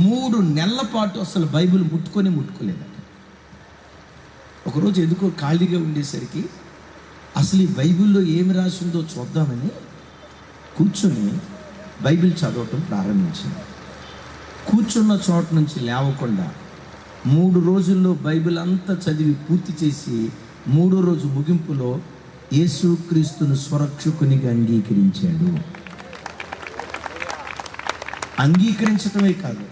A: 3 నెలల పాటు అసలు బైబిల్ ముట్టుకోలేదట. ఒకరోజు ఎందుకో ఖాళీగా ఉండేసరికి అసలు ఈ బైబిల్లో ఏమి రాసిందో చూద్దామని కూర్చొని బైబిల్ చదవటం ప్రారంభించింది. కూర్చున్న చోట నుంచి లేవకుండా 3 రోజుల్లో బైబిల్ అంతా చదివి పూర్తి చేసి 3వ రోజు ముగింపులో యేసుక్రీస్తును స్వరక్షకునిగా అంగీకరించాడు. అంగీకరించటమే కాదు,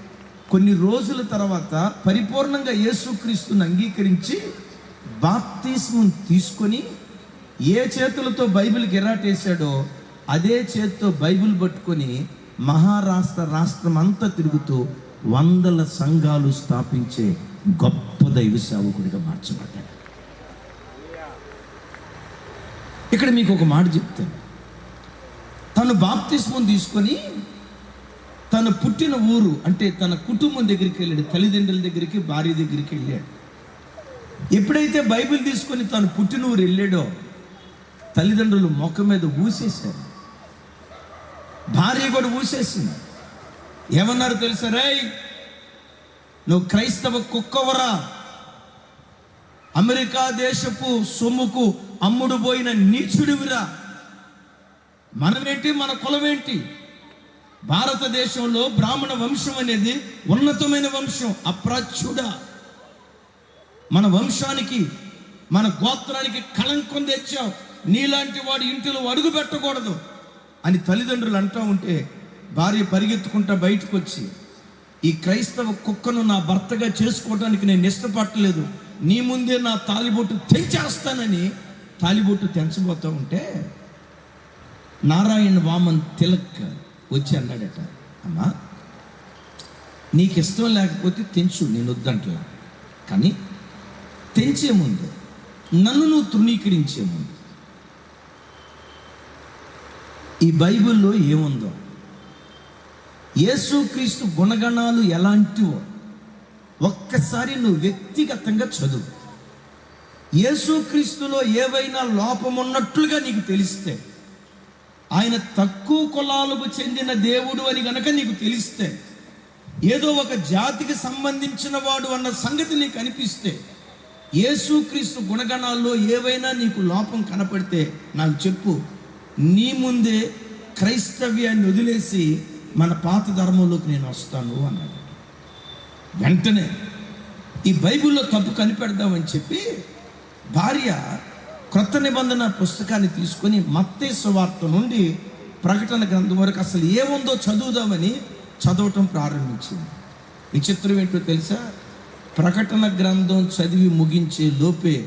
A: కొన్ని రోజుల తర్వాత పరిపూర్ణంగా యేసుక్రీస్తుని అంగీకరించి బాప్తిస్మం తీసుకొని ఏ చేతులతో బైబిల్ గిరాటేశాడో అదే చేతితో బైబిల్ పట్టుకొని మహారాష్ట్ర రాష్ట్రం అంతా తిరుగుతూ 100 సంఘాలు స్థాపించే గొప్ప దైవ సేవకుడిగా మార్చబడ్డాడు. ఇక్కడ మీకు ఒక మాట చెప్తాను. తను బాప్తిస్మం తీసుకొని తను పుట్టిన ఊరు అంటే తన కుటుంబం దగ్గరికి వెళ్ళాడు, తల్లిదండ్రుల దగ్గరికి, భార్య దగ్గరికి వెళ్ళాడు. ఎప్పుడైతే బైబిల్ తీసుకొని తను పుట్టిన ఊరు వెళ్ళాడో తల్లిదండ్రులు మొక్క మీద ఊసేశారు, భార్య కూడా ఊసేసింది. ఏమన్నారు తెలుసా? రేయ్, నువ్వు క్రైస్తవ కుక్కవరా, అమెరికా దేశపు సొమ్ముకు అమ్ముడు పోయిన నీచుడివిరా, మనమేంటి, మన కులమేంటి? భారతదేశంలో బ్రాహ్మణ వంశం అనేది ఉన్నతమైన వంశం, అప్రాచ్యుడా, మన వంశానికి మన గోత్రానికి కళంకం తెచ్చావు, నీలాంటి వాడి ఇంటిలో అడుగు పెట్టకూడదు అని తల్లిదండ్రులు అంటూ ఉంటే భార్య పరిగెత్తుకుంటా బయటకు వచ్చి, ఈ క్రైస్తవ కుక్కను నా భర్తగా చేసుకోవడానికి నేను ఇష్టపడలేదు, నీ ముందే నా తాలిబొట్టు తెంచేస్తానని తాలిబొట్టు తెంచబోతూ ఉంటే నారాయణ వామన్ తిలక్ వచ్చి అన్నాడట, అమ్మా నీకు ఇష్టం లేకపోతే తెంచు, నేను వద్దంటలా, కానీ తెంచే ముందు నన్ను నువ్వు తృణీకరించే ముందు ఈ బైబిల్లో ఏముందో యేసుక్రీస్తు గుణగణాలు ఎలాంటివో ఒక్కసారి నువ్వు వ్యక్తిగతంగా చదువు. యేసుక్రీస్తులో ఏవైనా లోపం ఉన్నట్లుగా నీకు తెలిస్తే, ఆయన తక్కువ కులాలకు చెందిన దేవుడు అని గనక నీకు తెలిస్తే, ఏదో ఒక జాతికి సంబంధించిన వాడు అన్న సంగతి నీకు అనిపిస్తే, యేసుక్రీస్తు గుణగణాల్లో ఏవైనా నీకు లోపం కనపడితే నాకు చెప్పు. నీ ముందే క్రైస్తవ్యాన్ని వదిలేసి మన పాత ధర్మంలోకి నేను వస్తాను అన్నాడు. వెంటనే ఈ బైబిల్లో తప్పు కనిపెడదామని చెప్పి భార్య క్రొత్త నిబంధన పుస్తకాన్ని తీసుకొని మత్తయి సువార్త నుండి ప్రకటన గ్రంథం వరకు అసలు ఏముందో చదువుదామని చదవటం ప్రారంభించింది. విచిత్రం ఏంటో తెలుసా? ప్రకటన గ్రంథం చదివి ముగించే లోపే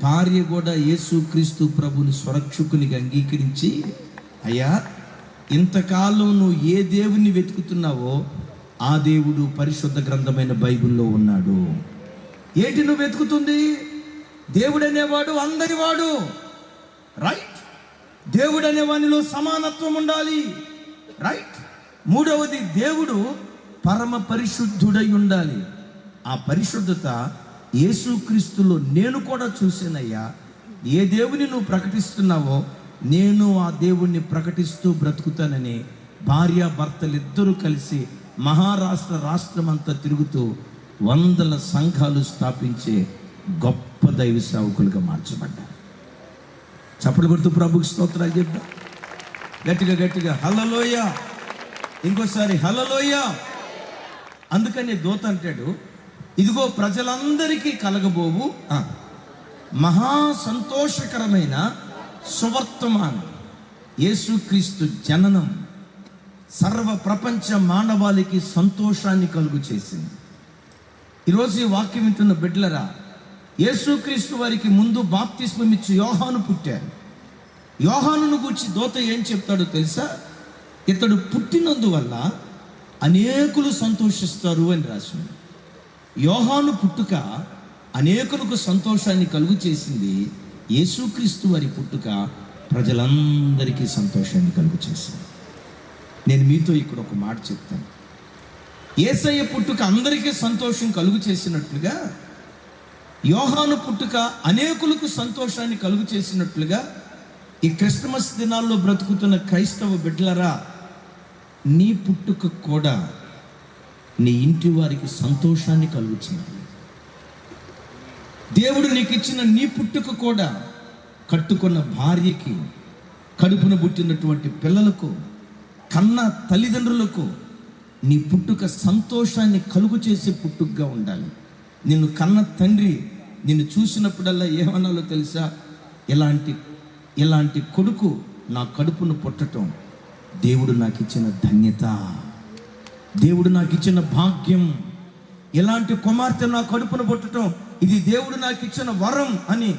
A: భార్య కూడా యేసుక్రీస్తు ప్రభుని స్వరక్షకునిగా అంగీకరించి, అయ్యా, ఇంతకాలం నువ్వు ఏ దేవుని వెతుకుతున్నావో ఆ దేవుడు పరిశుద్ధ గ్రంథమైన బైబిల్లో ఉన్నాడు. ఏంటి నువ్వు వెతుకుతుంది? దేవుడు అనేవాడు అందరివాడు, రైట్? దేవుడు అనే వానిలో సమానత్వం ఉండాలి, రైట్? మూడవది, దేవుడు పరమ పరిశుద్ధుడై ఉండాలి. ఆ పరిశుద్ధత యేసుక్రీస్తులో నేను కూడా చూసానయ్యా. ఏ దేవుని నువ్వు ప్రకటిస్తున్నావో నేను ఆ దేవుణ్ణి ప్రకటిస్తూ బ్రతుకుతానని భార్యాభర్తలిద్దరూ కలిసి మహారాష్ట్ర రాష్ట్రమంతా తిరుగుతూ వందల సంఘాలు స్థాపించే గొప్ప దైవ సేవకులుగా మార్చబడ్డారు. చప్పట్లు కొడుతూ ప్రభుకి స్తోత్రాలు చెప్తా. గట్టిగా గట్టిగా హల్లెలూయ. ఇంకోసారి హల్లెలూయ. అందుకని దూత అంటాడు, ఇదిగో ప్రజలందరికీ కలగబోవు మహా సంతోషకరమైన సువర్తమానం, యేసుక్రీస్తు జననం సర్వ ప్రపంచ మానవాళికి సంతోషాన్ని కలుగు చేసింది. ఈరోజు ఈ వాక్యం వింటున్న బిడ్డలరా, యేసుక్రీస్తు వారికి ముందు బాప్తిస్మం ఇచ్చి యోహాను పుట్టారు. యోహానును గూర్చి దూత ఏం చెప్తాడో తెలుసా? ఇతడు పుట్టినందువల్ల అనేకులు సంతోషిస్తారు అని రాసింది. యోహాను పుట్టుక అనేకులకు సంతోషాన్ని కలుగు చేసింది. యేసుక్రీస్తు వారి పుట్టుక ప్రజలందరికీ సంతోషాన్ని కలుగు చేసింది. నేను మీతో ఇక్కడ ఒక మాట చెప్తాను. యేసయ్య పుట్టుక అందరికీ సంతోషం కలుగు చేసినట్లుగా, యోహాను పుట్టుక అనేకులకు సంతోషాన్ని కలుగు చేసినట్లుగా, ఈ క్రిస్మస్ దినాల్లో బ్రతుకుతున్న క్రైస్తవ బిడ్డలరా, నీ పుట్టుక కూడా నీ ఇంటి వారికి సంతోషాన్ని కలుగు చేయాలి. దేవుడు నీకు ఇచ్చిన నీ పుట్టుక కూడా కట్టుకున్న భార్యకి, కడుపున పుట్టినటువంటి పిల్లలకు, కన్న తల్లిదండ్రులకు నీ పుట్టుక సంతోషాన్ని కలుగు చేసే పుట్టుకగా ఉండాలి. నిన్ను కన్న తండ్రి నిన్ను చూసినప్పుడల్లా ఏమన్నాలో తెలుసా? ఇలాంటి కొడుకు నా కడుపును పుట్టడం దేవుడు నాకు ఇచ్చిన ధన్యత, దేవుడు నాకు ఇచ్చిన భాగ్యం. ఇలాంటి కుమార్తె నా కడుపును పుట్టడం ఇది దేవుడు నాకు ఇచ్చిన వరం అని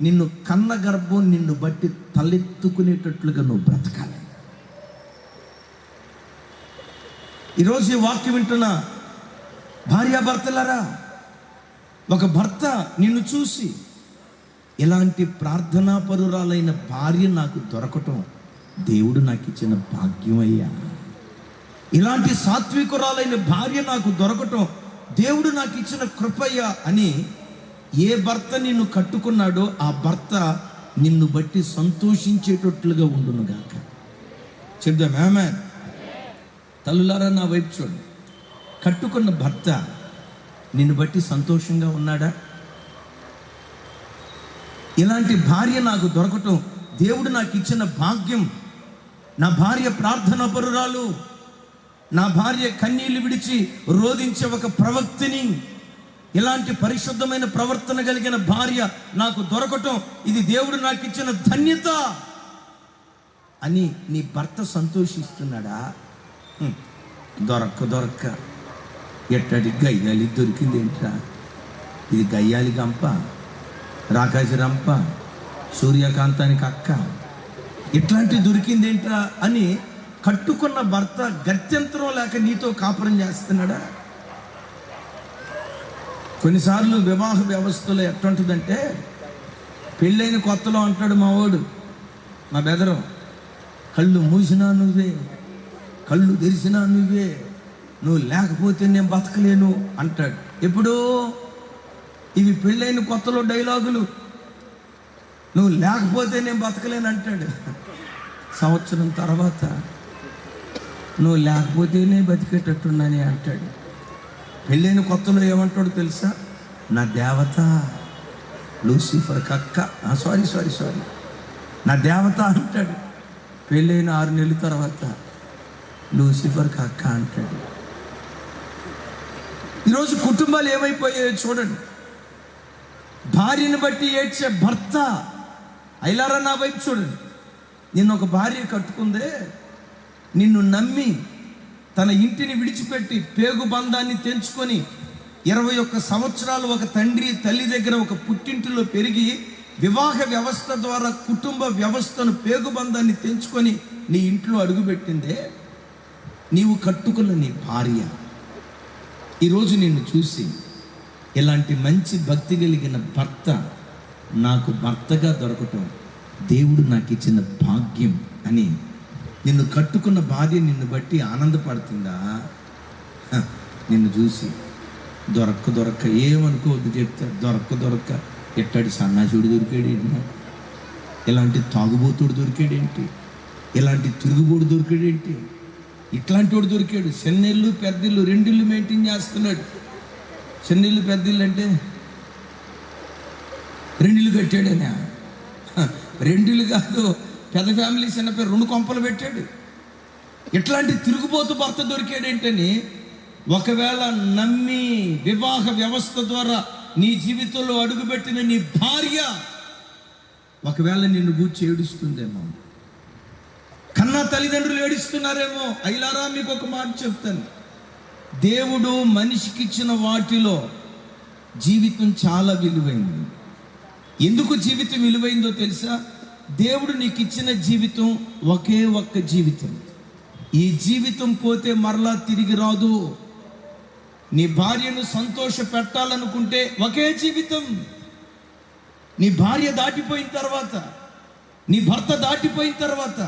A: నిన్ను కన్న గర్భం నిన్ను బట్టి తలెత్తుకునేటట్లుగా నువ్వు బ్రతకాలి. ఈరోజు ఈ వాక్యం వింటున్న భార్యాభర్తలారా, ఒక భర్త నిన్ను చూసి ఇలాంటి ప్రార్థనాపరురాలైన భార్య నాకు దొరకటం దేవుడు నాకు ఇచ్చిన భాగ్యం అయ్యా, ఇలాంటి సాత్వికురాలైన భార్య నాకు దొరకటం దేవుడు నాకు ఇచ్చిన కృపయ్యా అని ఏ భర్త నిన్ను కట్టుకున్నాడో ఆ భర్త నిన్ను బట్టి సంతోషించేటట్లుగా ఉండునుగాక. చెప్దాం ఆమేన్. తల్లులారా, నా వైపు చూడండి. కట్టుకున్న భర్త నిన్ను బట్టి సంతోషంగా ఉన్నాడా? ఇలాంటి భార్య నాకు దొరకటం దేవుడు నాకు ఇచ్చిన భాగ్యం. నా భార్య ప్రార్థనా పరురాలు, నా భార్య కన్నీళ్లు విడిచి రోధించే ఒక ప్రవక్తిని, ఇలాంటి పరిశుద్ధమైన ప్రవర్తన కలిగిన భార్య నాకు దొరకటం ఇది దేవుడు నాకు ఇచ్చిన ధన్యత అని నీ భర్త సంతోషిస్తున్నాడా? దొరక్క ఎట్టడి గయ్యాలి దొరికింది ఏంట్రా? ఇది గయ్యాలి గంప, రాకాశ రంప, సూర్యకాంతానికి అక్క, ఇట్లాంటి దొరికింది ఏంట్రా అని కట్టుకున్న భర్త గత్యంతరం లేక నీతో కాపురం చేస్తున్నాడా? కొన్నిసార్లు వివాహ వ్యవస్థలో ఎట్లుంటుందంటే, పెళ్ళైన కొత్తలో అంటాడు మా వాడు, మా బెదరం, కళ్ళు మూసినా నువ్వే, కళ్ళు తెరిచినా నువ్వే, నువ్వు లేకపోతే నేను బతకలేను అంటాడు. ఎప్పుడూ ఇవి పెళ్ళైన కొత్తలో డైలాగులు. నువ్వు లేకపోతే నేను బతకలేను అంటాడు. సంవత్సరం తర్వాత నువ్వు లేకపోతేనే బతికేటట్టున్నానే అంటాడు. పెళ్ళైన కొత్తలో ఏమంటాడు తెలుసా? నా దేవత లూసిఫర్ అక్క, సారీ నా దేవత అంటాడు. పెళ్ళైన 6 నెలల తర్వాత లూసిఫర్ అక్క అంటాడు. ఈరోజు కుటుంబాలు ఏమైపోయాయో చూడండి. భార్యను బట్టి ఏడ్చే భర్త. అయిలారా నా వైపు చూడండి. నిన్ను ఒక భార్య కట్టుకుందే, నిన్ను నమ్మి తన ఇంటిని విడిచిపెట్టి పేగు బంధాన్ని తెంచుకొని 21 సంవత్సరాలు ఒక తండ్రి తల్లి దగ్గర ఒక పుట్టింటిలో పెరిగి వివాహ వ్యవస్థ ద్వారా కుటుంబ వ్యవస్థను పేగు బంధాన్ని తెంచుకొని నీ ఇంట్లో అడుగుపెట్టిందే, నీవు కట్టుకున్న నీ భార్య ఈరోజు నిన్ను చూసి ఇలాంటి మంచి భక్తి కలిగిన భర్త నాకు భర్తగా దొరకటం దేవుడు నాకు ఇచ్చిన భాగ్యం అని నిన్ను కట్టుకున్న భార్య నిన్ను బట్టి ఆనందపడుతుందా? నిన్ను చూసి దొరక్క ఏమనుకోవద్దు చెప్తా. దొరక్క ఎట్టాడు సన్నాసుడు దొరికాడేంటి, ఇలాంటి తాగుబోతుడు దొరికాడేంటి, ఇలాంటి తిరుగుబోడు దొరికాడేంటి, ఇట్లాంటి వాడు దొరికాడు. చిన్నిళ్ళు పెద్దిళ్ళు 2 ఇళ్ళు మెయింటైన్ చేస్తున్నాడు. చిన్నిళ్ళు పెద్దిళ్ళు అంటే 2 ఇళ్ళు కట్టాడనా? 2 ఇళ్ళు కాదు, పెద్ద ఫ్యామిలీ చిన్న పేరు 2 కొంపలు పెట్టాడు. ఇట్లాంటి తిరుగుబోతు భర్త దొరికాడేంటని ఒకవేళ నమ్మి వివాహ వ్యవస్థ ద్వారా నీ జీవితంలో అడుగుపెట్టిన నీ భార్య ఒకవేళ నిన్ను గూర్చి ఏడుస్తుందేమో, కన్నా తల్లిదండ్రులు ఏడుస్తున్నారేమో. అయిలారా మీకు ఒక మాట చెప్తాను. దేవుడు మనిషికి ఇచ్చిన వాటిలో జీవితం చాలా విలువైంది. ఎందుకు జీవితం విలువైందో తెలుసా? దేవుడు నీకు ఇచ్చిన జీవితం ఒకే ఒక్క జీవితం. ఈ జీవితం పోతే మరలా తిరిగి రాదు. నీ భార్యను సంతోష పెట్టాలనుకుంటే ఒకే జీవితం. నీ భార్య దాటిపోయిన తర్వాత, నీ భర్త దాటిపోయిన తర్వాత,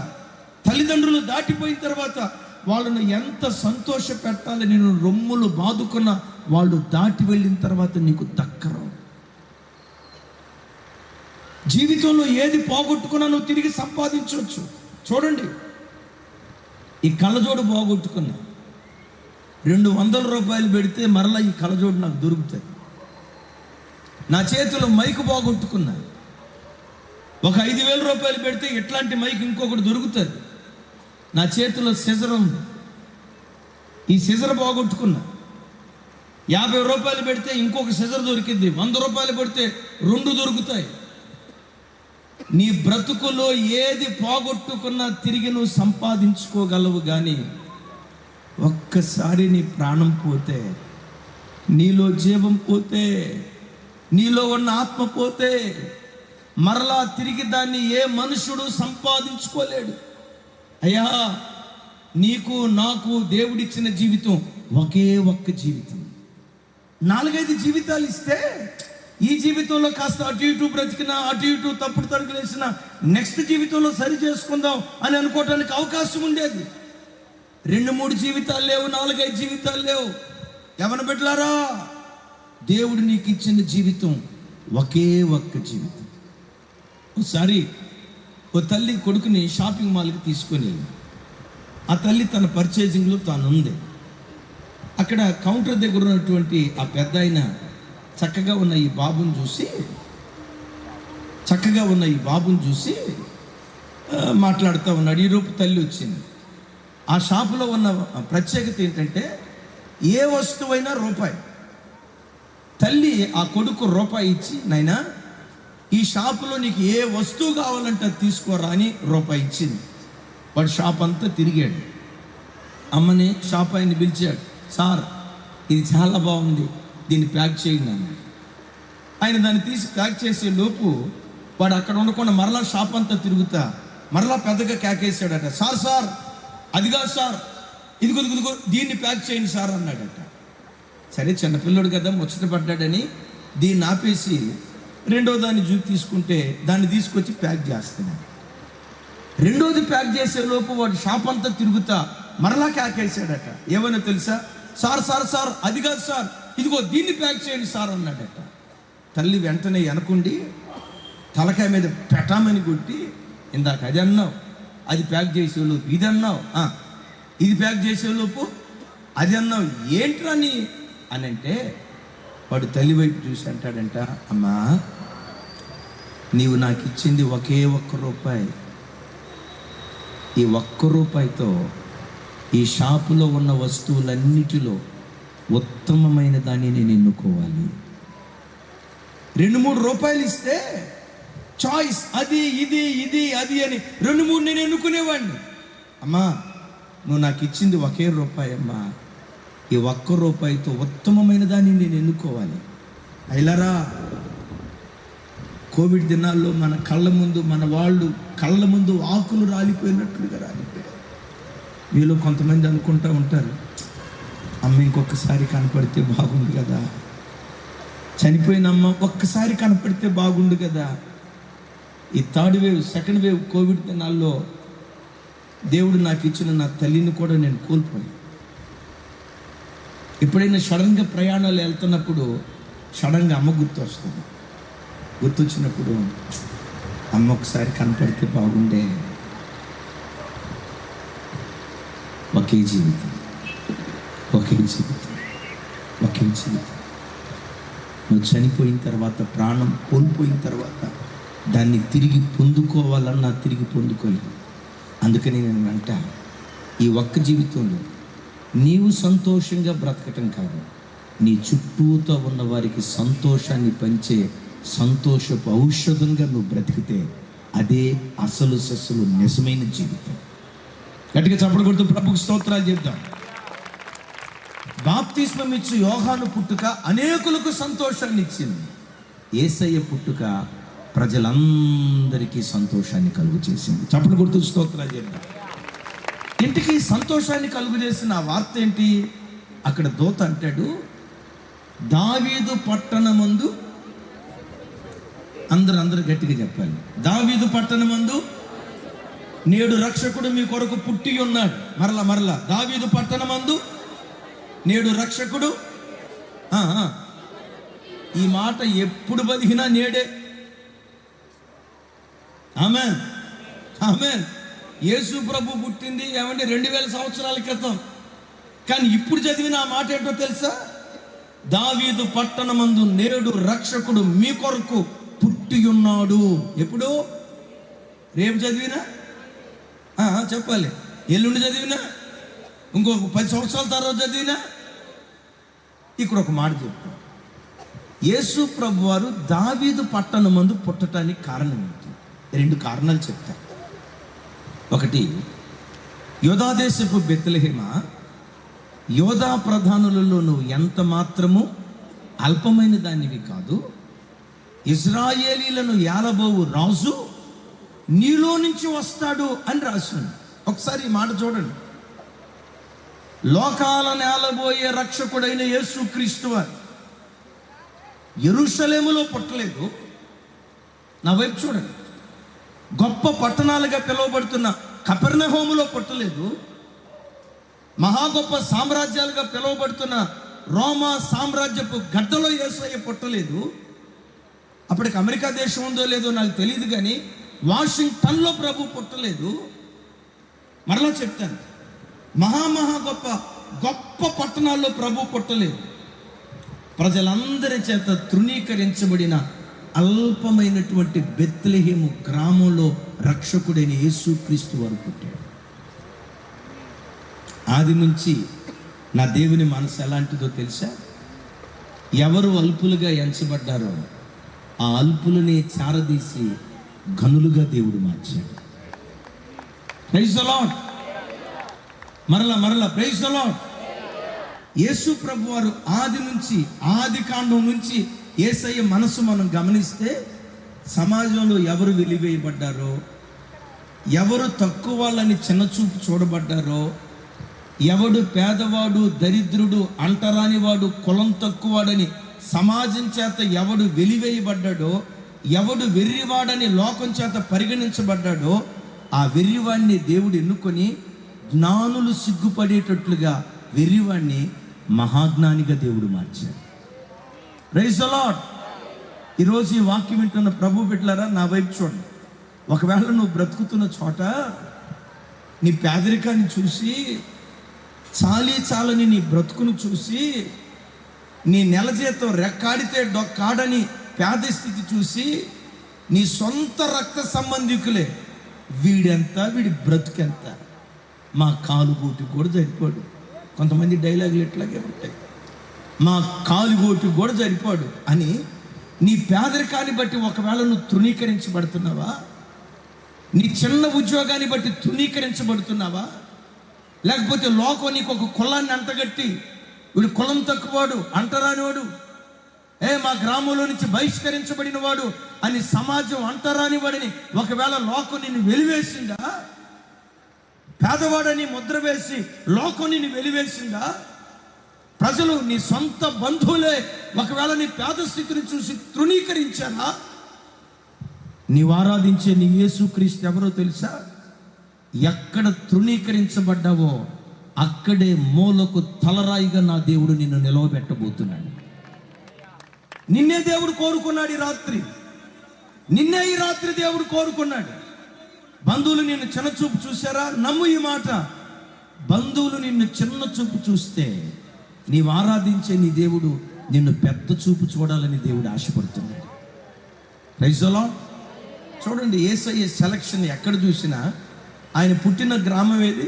A: తల్లిదండ్రులు దాటిపోయిన తర్వాత వాళ్ళను ఎంత సంతోష పెట్టాలి నేను రొమ్ములు బాదుకున్న వాళ్ళు దాటి వెళ్ళిన తర్వాత నీకు దక్కరు. జీవితంలో ఏది పోగొట్టుకున్నా నువ్వు తిరిగి సంపాదించవచ్చు. చూడండి, ఈ కళ్ళజోడు పోగొట్టుకున్నా, 200 రూపాయలు పెడితే మరలా ఈ కళ్ళజోడు నాకు దొరుకుతుంది. నా చేతిలో మైకు పోగొట్టుకున్నా, ఒక 5,000 రూపాయలు పెడితే ఇట్లాంటి మైక్ ఇంకొకటి దొరుకుతుంది. నా చేతిలో సిజర్ ఉంది, ఈ సిజర్ పోగొట్టుకున్నా. 50 రూపాయలు పెడితే ఇంకొక సిజర్ దొరికింది. 100 రూపాయలు పెడితే 2 దొరుకుతాయి. నీ బ్రతుకులో ఏది పోగొట్టుకున్నా తిరిగి నువ్వు సంపాదించుకోగలవు. కానీ ఒక్కసారి నీ ప్రాణం పోతే, నీలో జీవం పోతే, నీలో ఉన్న ఆత్మ పోతే మరలా తిరిగి దాన్ని ఏ మనుషుడు సంపాదించుకోలేడు. అయ్యా, నీకు నాకు దేవుడిచ్చిన జీవితం ఒకే ఒక్క జీవితం. 4-5 జీవితాలు ఇస్తే ఈ జీవితంలో కాస్త అటు ఇటు బ్రతికినా, అటు ఇటు తప్పుడు తరుగులేసిన నెక్స్ట్ జీవితంలో సరి చేసుకుందాం అని అనుకోవటానికి అవకాశం ఉండేది. 2-3 జీవితాలు లేవు, 4-5 జీవితాలు లేవు. ఎవరిని పెట్టారా? దేవుడు నీకు ఇచ్చిన జీవితం ఒకే ఒక్క జీవితం. ఒకసారి ఓ తల్లి కొడుకుని షాపింగ్ మాల్కి తీసుకొని, ఆ తల్లి తన పర్చేజింగ్లో తాను ఉంది. అక్కడ కౌంటర్ దగ్గర ఉన్నటువంటి ఆ పెద్ద ఆయన చక్కగా ఉన్న ఈ బాబుని చూసి మాట్లాడుతూ ఉన్నాడు. ఈరోజు తల్లి వచ్చింది. ఆ షాపులో ఉన్న ప్రత్యేకత ఏంటంటే ఏ వస్తువైనా రూపాయి. తల్లి ఆ కొడుకు రూపాయి ఇచ్చి, నాయనా ఈ షాపులో నీకు ఏ వస్తువు కావాలంటే తీసుకోరా అని రూపాయి ఇచ్చింది. వాడు షాప్ అంతా తిరిగాడు. అమ్మని షాప్ ఆయన్ని పిలిచాడు. సార్, ఇది చాలా బాగుంది, దీన్ని ప్యాక్ చేయండి అన్నాడు. ఆయన దాన్ని తీసి ప్యాక్ చేసే లోపు వాడు అక్కడ ఉండకుండా మరలా షాప్ అంతా తిరుగుతా మరలా పెద్దగా కేకేసాడట. సార్ అది కాదు సార్, ఇదిగో దీన్ని ప్యాక్ చేయండి సార్ అన్నాడట. సరే, చిన్నపిల్లడు కదా ముచ్చట పడ్డాడని దీన్ని ఆపేసి రెండో దాన్ని తీసుకుంటే దాన్ని తీసుకొచ్చి ప్యాక్ చేస్తున్నాడు. రెండోది ప్యాక్ చేసే లోపు వాడు షాప్ అంతా తిరుగుతా మరలా కేకేశాడట. ఏమన్నా తెలుసా? సార్ సార్ సార్ అది కాదు సార్, ఇదిగో దీన్ని ప్యాక్ చేయండి సార్ అన్నాడట. తల్లి వెంటనే వెనకుండి తలకాయ మీద పెట్టామని కొట్టి, ఇందాక అది అన్నావు, అది ప్యాక్ చేసేలోపు ఇది అన్నావు, ఇది ప్యాక్ చేసేలోపు అది అన్నావు, ఏంట్రని అని అంటే, వాడు తల్లి వైపు చూసి అంటాడంట, అమ్మా నీవు నాకు ఇచ్చింది ఒకే ₹1. ఈ ₹1 ఈ షాపులో ఉన్న వస్తువులన్నిటిలో ఉత్తమమైన దాన్ని నేను ఎన్నుకోవాలి. 2-3 రూపాయలు ఇస్తే చాయిస్ అది ఇది ఇది అది అని 2-3 నేను ఎన్నుకునేవాడిని. అమ్మా నువ్వు నాకు ఇచ్చింది ఒకే ₹1 అమ్మా, ఈ ₹1 ఉత్తమమైన దాన్ని నేను ఎన్నుకోవాలి. అయిలారా, కోవిడ్ దినాల్లో మన కళ్ళ ముందు, మన వాళ్ళు కళ్ళ ముందు ఆకులు రాలిపోయినట్లుగా రాలిపోయారు. మీలో కొంతమంది అనుకుంటూ ఉంటారు, అమ్మ ఇంకొకసారి కనపడితే బాగుండు కదా, చనిపోయిన అమ్మ ఒక్కసారి కనపడితే బాగుండు కదా. ఈ 3rd wave 2nd wave Covid దినాల్లో దేవుడు నాకు ఇచ్చిన నా తల్లిని కూడా నేను కోల్పోయాను. ఎప్పుడైనా సడన్గా ప్రయాణాలు వెళ్తున్నప్పుడు సడన్గా అమ్మ గుర్తొస్తుంది. గుర్తొచ్చినప్పుడు అమ్మ ఒకసారి కనపడితే బాగుండే. ఒకే జీవితం, ఒకే జీవితం, ఒకే జీవితం. నువ్వు చనిపోయిన తర్వాత, ప్రాణం కోల్పోయిన తర్వాత దాన్ని తిరిగి పొందుకోవాలన్నా తిరిగి పొందుకోలేదు. అందుకని నేను అంటా, ఈ ఒక్క జీవితంలో నీవు సంతోషంగా బ్రతకటం కాదు, నీ చుట్టూతో ఉన్న వారికి సంతోషాన్ని పంచే సంతోషపు ఔషధంగా నువ్వు బ్రతికితే అదే అసలు సస్సులు నిజమైన జీవితం. గట్టిగా చప్పట్లు కొడుతూ ప్రభువుకు స్తోత్రాలు చెప్తాం. బాప్తిస్మం ఇచ్చి యోహాను పుట్టుక అనేకులకు సంతోషాన్ని ఇచ్చింది. యేసయ్య పుట్టుక ప్రజలందరికీ సంతోషాన్ని కలుగు చేసింది. చప్పట్లు కొడుతూ స్తోత్రాలు చెప్తాం. ఇంటికి సంతోషాన్ని కలుగు చేసిన ఆ వార్త ఏంటి? అక్కడ దూత అంటాడు, దావీదు పట్టణమందు, అందరూ గట్టిగా చెప్పాలి, దావీదు పట్టణమందు నేడు రక్షకుడు మీ కొరకు పుట్టి ఉన్నాడు. మరలా దావీదు పట్టణమందు నేడు రక్షకుడు. ఈ మాట ఎప్పుడు బతికినా నేడే. ఆమేన్, ఆమేన్. యేసు ప్రభు పుట్టింది ఏమంటే 2000 సంవత్సరాల క్రితం. కానీ ఇప్పుడు చదివిన ఆ మాట ఏంటో తెలుసా? దావీదు పట్టణమందు నేడు రక్షకుడు మీ కొరకు పుట్టి ఉన్నాడు. ఎప్పుడు? రేపు చదివినా చెప్పాలి, ఎల్లుండి చదివినా, ఇంకొక 10 సంవత్సరాల తర్వాత చదివినా. ఇక్కడ ఒక మాట చెప్తాను. యేసు ప్రభు వారు దావీదు పట్టణమందు పుట్టడానికి కారణం ఏంటి? 2 కారణాలు చెప్తా. ఒకటి, యోధాదేశపు బెత్లెహేమ, యోధా ప్రధానులలో నువ్వు ఎంత మాత్రము అల్పమైన దానివి కాదు. ఇజ్రాయేలీలను ఏలబోవు రాజు నీలో నుంచి వస్తాడు అని రాసింది. ఒకసారి ఈ మాట చూడండి. లోకాలను ఏలబోయే రక్షకుడైన యేసుక్రీస్తు వారు యెరూషలేములో పుట్టలేదు. నా వైపు చూడండి. గొప్ప పట్టణాలుగా పిలువబడుతున్న కపెర్నహూములో పుట్టలేదు. మహా గొప్ప సామ్రాజ్యాలుగా పిలువబడుతున్న రోమా సామ్రాజ్యపు గడ్డలో యేసయ్య పుట్టలేదు. అప్పటికి అమెరికా దేశం ఉందో లేదో నాకు తెలియదు, కానీ వాషింగ్టన్లో ప్రభు పుట్టలేదు. మరలా చెప్తాను, మహా గొప్ప పట్టణాల్లో ప్రభు పుట్టలేదు. ప్రజలందరి చేత తృణీకరించబడిన అల్పమైనటువంటి బెత్లెహేము గ్రామంలో రక్షకుడైన యేసుక్రీస్తు వారు పుట్టాడు. ఆది నుంచి నా దేవుని మనసు ఎలాంటిదో తెలుసా? ఎవరు అల్పులుగా ఎంచబడ్డారో ఆ అల్పులని చారదీసి ఘనులుగా దేవుడు మార్చాడు. Praise the lord. మరలా ప్రైజ్ ది లార్డ్. యేసు ప్రభు వారు ఆది కాండం నుంచి యేసయ్య మనసు మనం గమనిస్తే సమాజంలో ఎవరు వెలివేయబడ్డారో, ఎవరు తక్కువ వాళ్ళని చిన్నచూపు చూడబడ్డారో, ఎవడు పేదవాడు, దరిద్రుడు, అంటరానివాడు, కులం తక్కువవాడని సమాజం చేత ఎవడు వెలివేయబడ్డాడో, ఎవడు వెర్రివాడని లోకం చేత పరిగణించబడ్డాడో, ఆ వెర్రివాడిని దేవుడు ఎన్నుకొని జ్ఞానులు సిగ్గుపడేటట్లుగా వెర్రివాణ్ణి మహాజ్ఞానిగా దేవుడు మార్చాడు. Praise the lord. ఈరోజు ఈ వాక్యం వింటున్న ప్రభు బిడ్డలారా, నా వైపు చూడండి. ఒకవేళ నువ్వు బ్రతుకుతున్న చోట నీ పేదరికాన్ని చూసి, చాలని నీ బ్రతుకును చూసి, నీ నెల జీతం రెక్కాడితే డొక్కాడని పేద స్థితి చూసి, నీ సొంత రక్త సంబంధికులే వీడెంత, వీడి బ్రతుకెంత, మా కాలుగోటి కూడా సరిపోడు. కొంతమంది డైలాగులు ఇట్లాగే ఉంటాయి, మా కాలుగోటి కూడా సరిపోడు అని. నీ పేదరికాన్ని బట్టి ఒకవేళ నువ్వు తృణీకరించబడుతున్నావా? నీ చిన్న ఉద్యోగాన్ని బట్టి తృణీకరించబడుతున్నావా? లేకపోతే లోకం నీకు ఒక కులాన్ని అంటగట్టి, వీడు కులం తక్కువవాడు, అంటరానివాడు, మా గ్రామంలో నుంచి బహిష్కరించబడిన వాడు అని సమాజం అంటరాని వాడిని ఒకవేళ లోకం నిన్ను వెలివేసిందా? పేదవాడని ముద్ర వేసి లోకం నిన్ను వెలివేసిందా? ప్రజలు, నీ సొంత బంధువులే ఒకవేళ నీ పేద స్థితిని చూసి తృణీకరించారా? నీవు ఆరాధించే నీ యేసుక్రీస్తు ఎవరో తెలుసా? ఎక్కడ తృణీకరించబడ్డావో అక్కడే మూలకు తలరాయిగా నా దేవుడు నిన్ను నిలవబెట్టబోతున్నాడు. నిన్నే దేవుడు కోరుకున్నాడు ఈ రాత్రి. నిన్నే ఈ రాత్రి దేవుడు కోరుకున్నాడు. బంధువులు నిన్ను చిన్న చూపు చూసారా? నమ్ము ఈ మాట. బంధువులు నిన్ను చిన్న చూపు చూస్తే నీవు ఆరాధించే నీ దేవుడు నిన్ను పెద్ద చూపు చూడాలని దేవుడు ఆశపడుతున్నాడు. Praise the lord. చూడండి, యేసయ్య సెలక్షన్ ఎక్కడ చూసినా ఆయన పుట్టిన గ్రామం ఏది?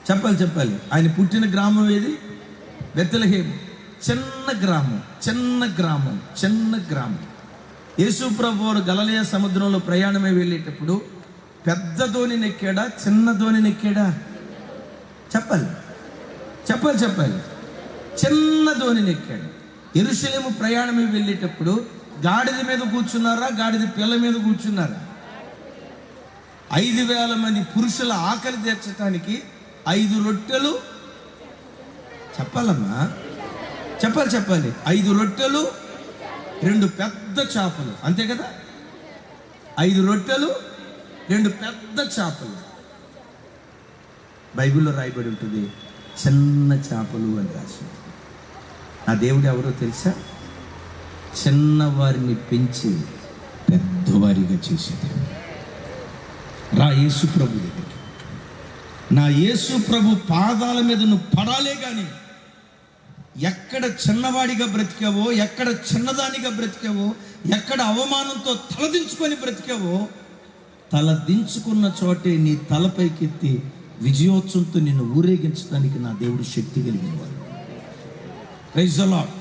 A: చెప్పాలి. ఆయన పుట్టిన గ్రామం ఏది? బెత్లెహేము. చిన్న గ్రామం. యేసు ప్రభు వారు గలిలయ సముద్రంలో ప్రయాణమై వెళ్ళేటప్పుడు పెద్ద ధోనిని ఎక్కాడా, చిన్న ధోనిని ఎక్కాడా? చెప్పాలి. చిన్న ధోనిని ఎక్కాడు. యెరూషలేము ప్రయాణమై వెళ్ళేటప్పుడు గాడిద మీద కూర్చున్నారా, గాడిద పిల్ల మీద కూర్చున్నారా? 5,000 మంది పురుషుల ఆకలి తీర్చడానికి 5 రొట్టెలు, చెప్పాలమ్మా, చెప్పాలి. 5 రొట్టెలు 2 పెద్ద చేపలు, అంతే కదా? 5 రొట్టెలు 2 పెద్ద చేపలు. బైబిల్లో రాయబడి ఉంటుంది చిన్న చేపలు అని రాసి. నా దేవుడు ఎవరో తెలుసా? చిన్నవారిని పెంచి పెద్దవారిగా చేసేది. రా యేసు ప్రభు దగ్గరికి. నా యేసు ప్రభు పాదాల మీద నువ్వు పడాలే కానీ ఎక్కడ చిన్నవాడిగా బ్రతికావో, ఎక్కడ చిన్నదానిగా బ్రతికావో, ఎక్కడ అవమానంతో తలదించుకొని బ్రతికావో, తలదించుకున్న చోటే నీ తలపైకెత్తి విజయోత్సవంతో నిన్ను ఊరేగించడానికి నా దేవుడు శక్తి కలిగిన వాడు. Praise the lord.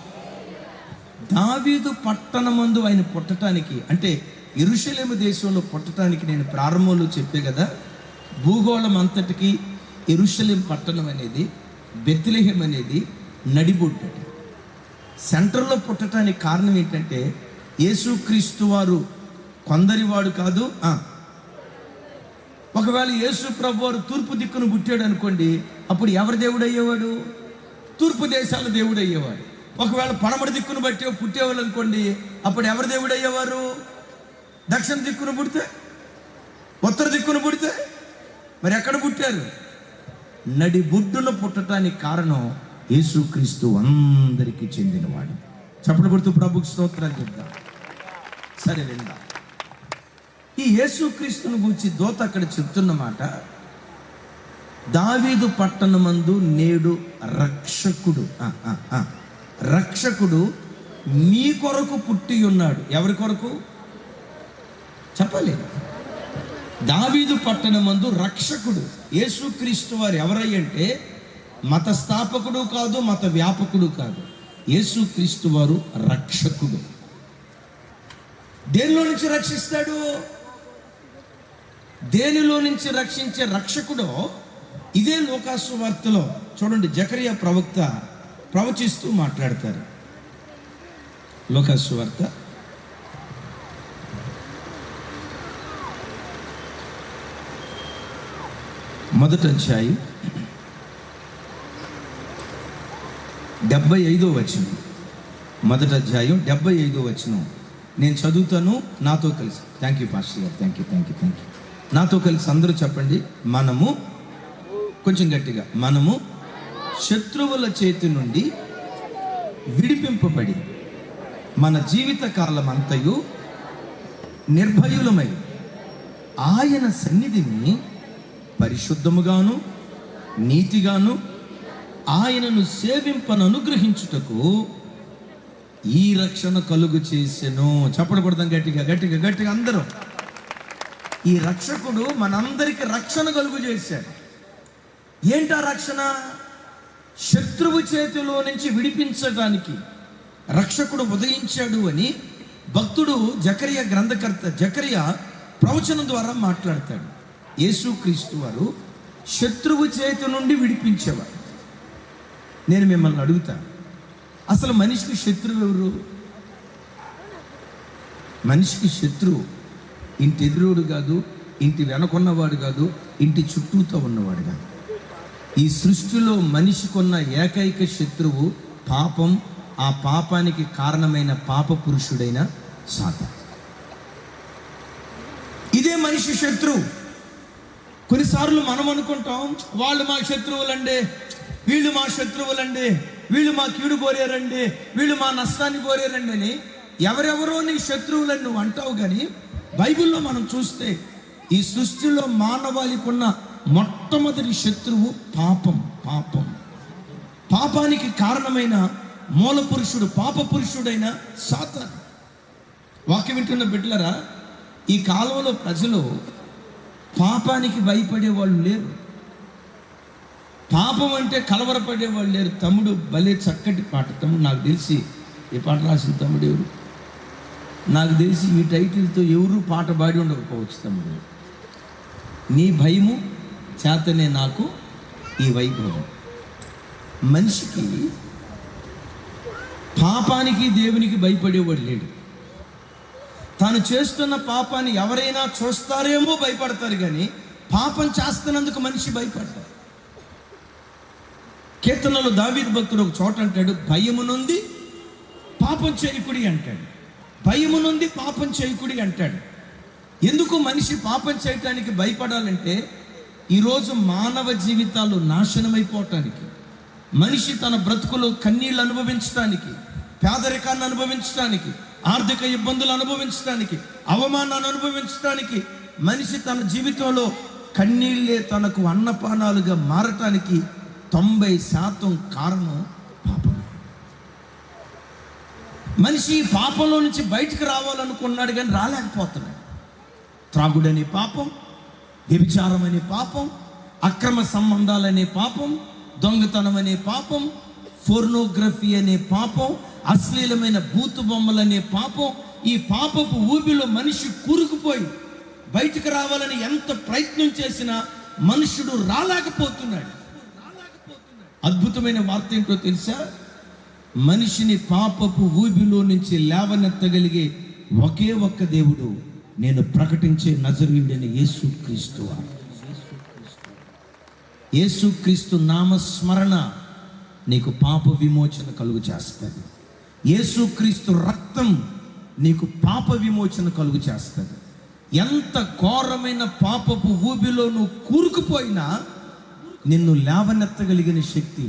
A: దావీదు పట్టణమందు ఆయన పుట్టడానికి, అంటే యెరూషలేము దేశంలో పుట్టడానికి నేను ప్రారంభంలో చెప్పే కదా, భూగోళం అంతటికి యెరూషలేము పట్టణం అనేది, బెత్లెహేము అనేది నడిబొడ్డు. సెంటర్లో పుట్టడానికి కారణం ఏంటంటే యేసుక్రీస్తు వారు కొందరివాడు కాదు. ఒకవేళ యేసు ప్రభు వారు తూర్పు దిక్కును పుట్టాడు అనుకోండి, అప్పుడు ఎవరి దేవుడు అయ్యేవాడు? తూర్పు దేశాల దేవుడు అయ్యేవాడు. ఒకవేళ పడమటి దిక్కును బట్టి పుట్టేవాళ్ళు అనుకోండి, అప్పుడు ఎవరి దేవుడు అయ్యేవారు? దక్షిణ దిక్కును పుడితే, ఉత్తర దిక్కును పుడితే, మరి ఎక్కడ పుట్టారు? నడిబొడ్డున పుట్టడానికి కారణం యేసుక్రీస్తు అందరికీ చెందినవాడు. చప్పట్లు కొడుతూ ప్రభుకి స్తోత్రాలు చెప్తాం. సరే విందాం. ఈ యేసుక్రీస్తుని గురించి దూత అక్కడ చెప్తున్న మాట, దావీదు పట్టణమందు నేడు రక్షకుడు మీ కొరకు పుట్టి ఉన్నాడు. ఎవరి కొరకు? చెప్పాలి. దావీదు పట్టణమందు రక్షకుడు. యేసుక్రీస్తు వారు ఎవరయ్యంటే మత స్థాపకుడు కాదు, మత వ్యాపకుడు కాదు. యేసుక్రీస్తు వారు రక్షకుడు. దేనిలో నుంచి రక్షిస్తాడు? దేనిలో నుంచి రక్షించే రక్షకుడో ఇదే లూకాసు వార్తలో చూడండి, జకరియా ప్రవక్త ప్రవచిస్తూ మాట్లాడతారు. లూకాసు వార్త 1వ అధ్యాయం 75వ వచనం. 1వ అధ్యాయం 75వ వచనం నేను చదువుతాను, నాతో కలిసి. థ్యాంక్ యూ పాస్టర్ గారు, థ్యాంక్ యూ. నాతో కలిసి అందరూ చెప్పండి. మనము కొంచెం గట్టిగా, మనము శత్రువుల చేతి నుండి విడిపింపబడి మన జీవిత కాలం అంతయు నిర్భయులమై ఆయన సన్నిధిని పరిశుద్ధముగాను నీతిగాను ఆయనను సేవింపను అనుగ్రహించుటకు ఈ రక్షణ కలుగు చేసెను. చప్పట్లు కొడదాం గట్టిగా గట్టిగా గట్టిగా అందరూ. ఈ రక్షకుడు మనందరికి రక్షణ కలుగు చేశాడు. ఏంటా రక్షణ? శత్రువు చేతిలో నుంచి విడిపించడానికి రక్షకుడు ఉదయించాడు అని భక్తుడు జకరియా గ్రంథకర్త జకరియా ప్రవచనం ద్వారా మాట్లాడతాడు. యేసుక్రీస్తు వారు శత్రువు చేతి నుండి విడిపించేవారు. నేను మిమ్మల్ని అడుగుతా, అసలు మనిషికి శత్రువు ఎవరు? మనిషికి శత్రువు ఇంటి ఎదురుడు కాదు, ఇంటి వెనకున్నవాడు కాదు, ఇంటి చుట్టూతో ఉన్నవాడు కాదు. ఈ సృష్టిలో మనిషికున్న ఏకైక శత్రువు పాపం. ఆ పాపానికి కారణమైన పాప పురుషుడైన సాతాను. ఇదే మనిషి శత్రువు. కొన్నిసార్లు మనం అనుకుంటాం, వాళ్ళు మా శత్రువులండి, వీళ్ళు మా శత్రువులండి, వీళ్ళు మా కీడు కోరారండి, వీళ్ళు మా నష్టాన్ని కోరారండి అని ఎవరెవరో నీ శత్రువులని నువ్వు అంటావు. కానీ బైబిల్లో మనం చూస్తే ఈ సృష్టిలో మానవాళికి ఉన్న మొట్టమొదటి శత్రువు పాపం. పాపం పాపానికి కారణమైన మూల పురుషుడు, పాప పురుషుడైన సాతాను. వాక్యం వింటున్న బిడ్డలారా, ఈ కాలంలో ప్రజలు పాపానికి భయపడే వాళ్ళు లేరు. పాపం అంటే కలవరపడే వాళ్ళు లేరు. తమ్ముడు భలే చక్కటి పాట. తమ్ముడు నాకు తెలిసి ఈ పాట రాసిన తమ్ముడు ఎవరు? నాకు తెలిసి ఈ టైటిల్తో ఎవరు పాట పాడి ఉండకపోవచ్చు. తమ్ముడు, నీ భయము చేతనే నాకు ఈ వైభవం. మనిషికి పాపానికి దేవునికి భయపడేవాడు లేడు. తాను చేస్తున్న పాపాన్ని ఎవరైనా చూస్తారేమో భయపడతారు, కానీ పాపం చేస్తున్నందుకు మనిషి భయపడతారు. కీర్తనలో దావీదు భక్తుడు ఒక చోట అంటాడు, భయము నుండి పాపం చేయకుడి అంటాడు. భయము నుండి పాపం చేయకుడి అంటాడు. ఎందుకు మనిషి పాపం చేయటానికి భయపడాలంటే, ఈరోజు మానవ జీవితాలు నాశనమైపోవటానికి, మనిషి తన బ్రతుకులో కన్నీళ్ళు అనుభవించడానికి, పేదరికాన్ని అనుభవించడానికి, ఆర్థిక ఇబ్బందులు అనుభవించడానికి, అవమానాన్ని అనుభవించడానికి, మనిషి తన జీవితంలో కన్నీళ్ళే తనకు అన్నపానాలుగా మారటానికి 90% కారణం పాపం. మనిషి పాపంలో నుంచి బయటకు రావాలనుకున్నాడు, కానీ రాలేకపోతున్నాడు. త్రాగుడనే పాపం, వ్యభిచారం అనే పాపం, అక్రమ సంబంధాలనే పాపం, దొంగతనం అనే పాపం, ఫోర్నోగ్రఫీ అనే పాపం, అశ్లీలమైన బూతు బొమ్మలనే పాపం. ఈ పాపపు ఊబిలో మనిషి కూరుకుపోయి బయటకు రావాలని ఎంత ప్రయత్నం చేసినా మనుషుడు రాలేకపోతున్నాడు. అద్భుతమైన వార్త ఏంటో తెలుసా? మనిషిని పాపపు ఊబిలో నుంచి లేవనెత్తగలిగే ఒకే ఒక్క దేవుడు నేను ప్రకటించే నజరేయుడైన యేసుక్రీస్తు. యేసుక్రీస్తు నామస్మరణ నీకు పాప విమోచన కలుగు చేస్తుంది. యేసుక్రీస్తు రక్తం నీకు పాప విమోచన కలుగు చేస్తుంది. ఎంత ఘోరమైన పాపపు ఊబిలో నువ్వు కూరుకుపోయినా నిన్ను లేవనెత్తగలిగిన శక్తి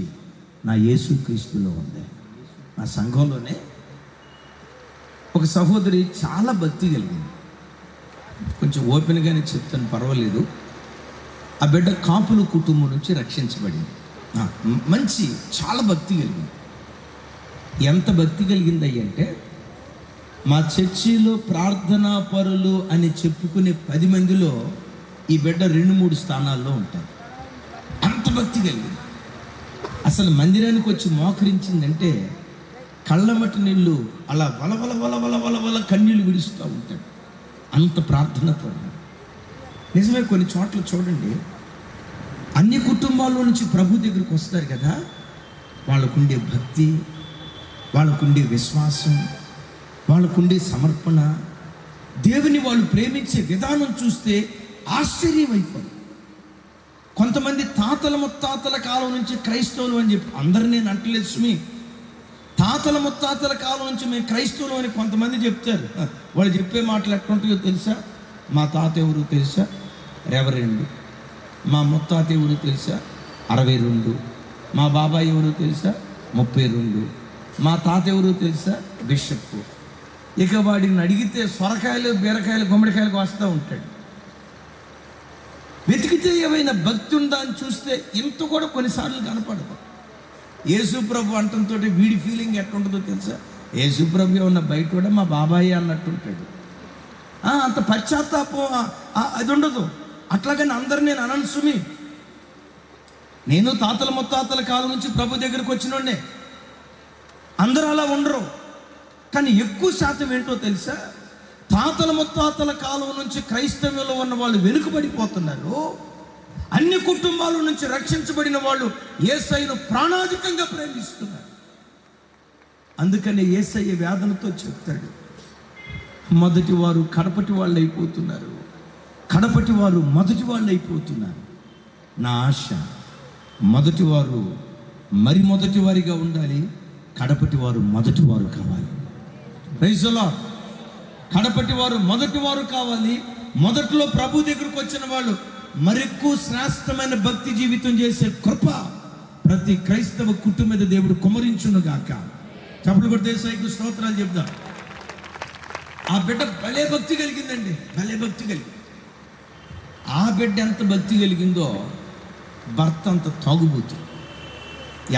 A: నా యేసుక్రీస్తులో ఉంది. నా సంఘంలోనే ఒక సహోదరి చాలా భక్తి కలిగింది. కొంచెం ఓపెన్గానే చెప్తాను, పర్వాలేదు. ఆ బిడ్డ కాపుల కుటుంబం నుంచి రక్షించబడింది. మంచి చాలా భక్తి కలిగింది. ఎంత భక్తి కలిగింది అంటే, మా చర్చిలో ప్రార్థనా పరులు అని చెప్పుకునే 10 మందిలో ఈ బిడ్డ 2-3 స్థానాల్లో ఉంటారు. అంత భక్తి కలిగింది. అసలు మందిరానికి వచ్చి మోకరించిందంటే కళ్ళమటి నీళ్ళు అలా వలవల వలవల వలవల కన్నీళ్ళు విడుస్తూ ఉంటాడు. అంత ప్రార్థన పరులు. నిజమే, కొన్ని చోట్ల చూడండి, అన్ని కుటుంబాల్లో నుంచి ప్రభు దగ్గరికి వస్తారు కదా, వాళ్ళకుండే భక్తి, వాళ్ళకుండే విశ్వాసం, వాళ్ళకుండే సమర్పణ, దేవుని వాళ్ళు ప్రేమించే విధానం చూస్తే ఆశ్చర్యం అయిపోయింది. కొంతమంది తాతల ముత్తాతల కాలం నుంచి క్రైస్తవులు అని చెప్పి, అందరు నేను అంటలేదు సుమి, తాతల ముత్తాతల కాలం నుంచి మేము క్రైస్తవులు అని కొంతమంది చెప్తారు. వాళ్ళు చెప్పే మాటలు ఎట్లుంటాయో తెలుసా? మా తాత ఎవరు తెలుసా? రెవరెండు. మా ముత్తాత ఎవరు తెలుసా? 62. మా బాబాయ్ ఎవరో తెలుసా? 32. మా తాత ఎవరో తెలుసా? బిషప్. ఇక వాడిని అడిగితే సొరకాయలు, బీరకాయలు, గుమ్మడికాయలకు వస్తూ ఉంటాడు. వెతికితే ఏమైనా భక్తి ఉందా అని చూస్తే ఇంత కూడా కొన్నిసార్లు కనపడదు. యేసు ప్రభు అంటంతో వీడి ఫీలింగ్ ఎట్లుంటుందో తెలుసా? యేసు ప్రభు ఉన్న బయట కూడా మా బాబాయ్ అన్నట్టుంటాడు. అంత పశ్చాత్తాపం అది ఉండదు. అట్లాగని అందరు నేను అనను సుమి. నేను తాతల ముత్తాతల కాలం నుంచి ప్రభు దగ్గరికి వచ్చినోడే. అందరూ అలా ఉండరు. కానీ ఎక్కువ శాతం ఏంటో తెలుసా? తాతల ముత్తాతల కాలం నుంచి క్రైస్తవ్యంలో ఉన్న వాళ్ళు వెనుకబడిపోతున్నారు. అన్ని కుటుంబాల నుంచి రక్షించబడిన వాళ్ళు యేసయ్యను ప్రాణాధికంగా ప్రేమిస్తున్నారు. అందుకని యేసయ్య వేదనతో చెప్తాడు, మొదటి వారు కడపటి వాళ్ళు అయిపోతున్నారు, కడపటి వారు మొదటి వాళ్ళు అయిపోతున్నారు. నా ఆశ మొదటి వారు మరి మొదటి వారిగా ఉండాలి, కడపటి వారు మొదటి వారు కావాలి. Praise the lord. కడపటి వారు మొదటి వారు కావాలి. మొదట్లో ప్రభు దగ్గరకు వచ్చిన వాళ్ళు మరెక్కువ శ్రేష్టమైన భక్తి జీవితం చేసే కృప ప్రతి క్రైస్తవ కుటుంబం మీద దేవుడు కుమరించును గాక. చప్పట్లు కొట్టి యేసయ్యకు స్తోత్రాలు చెప్దాం. ఆ బిడ్డ భలే భక్తి కలిగిందండి, భలే భక్తి కలిగింది. ఆ బిడ్డ ఎంత భక్తి కలిగిందో భర్త అంత తాగుబోతు.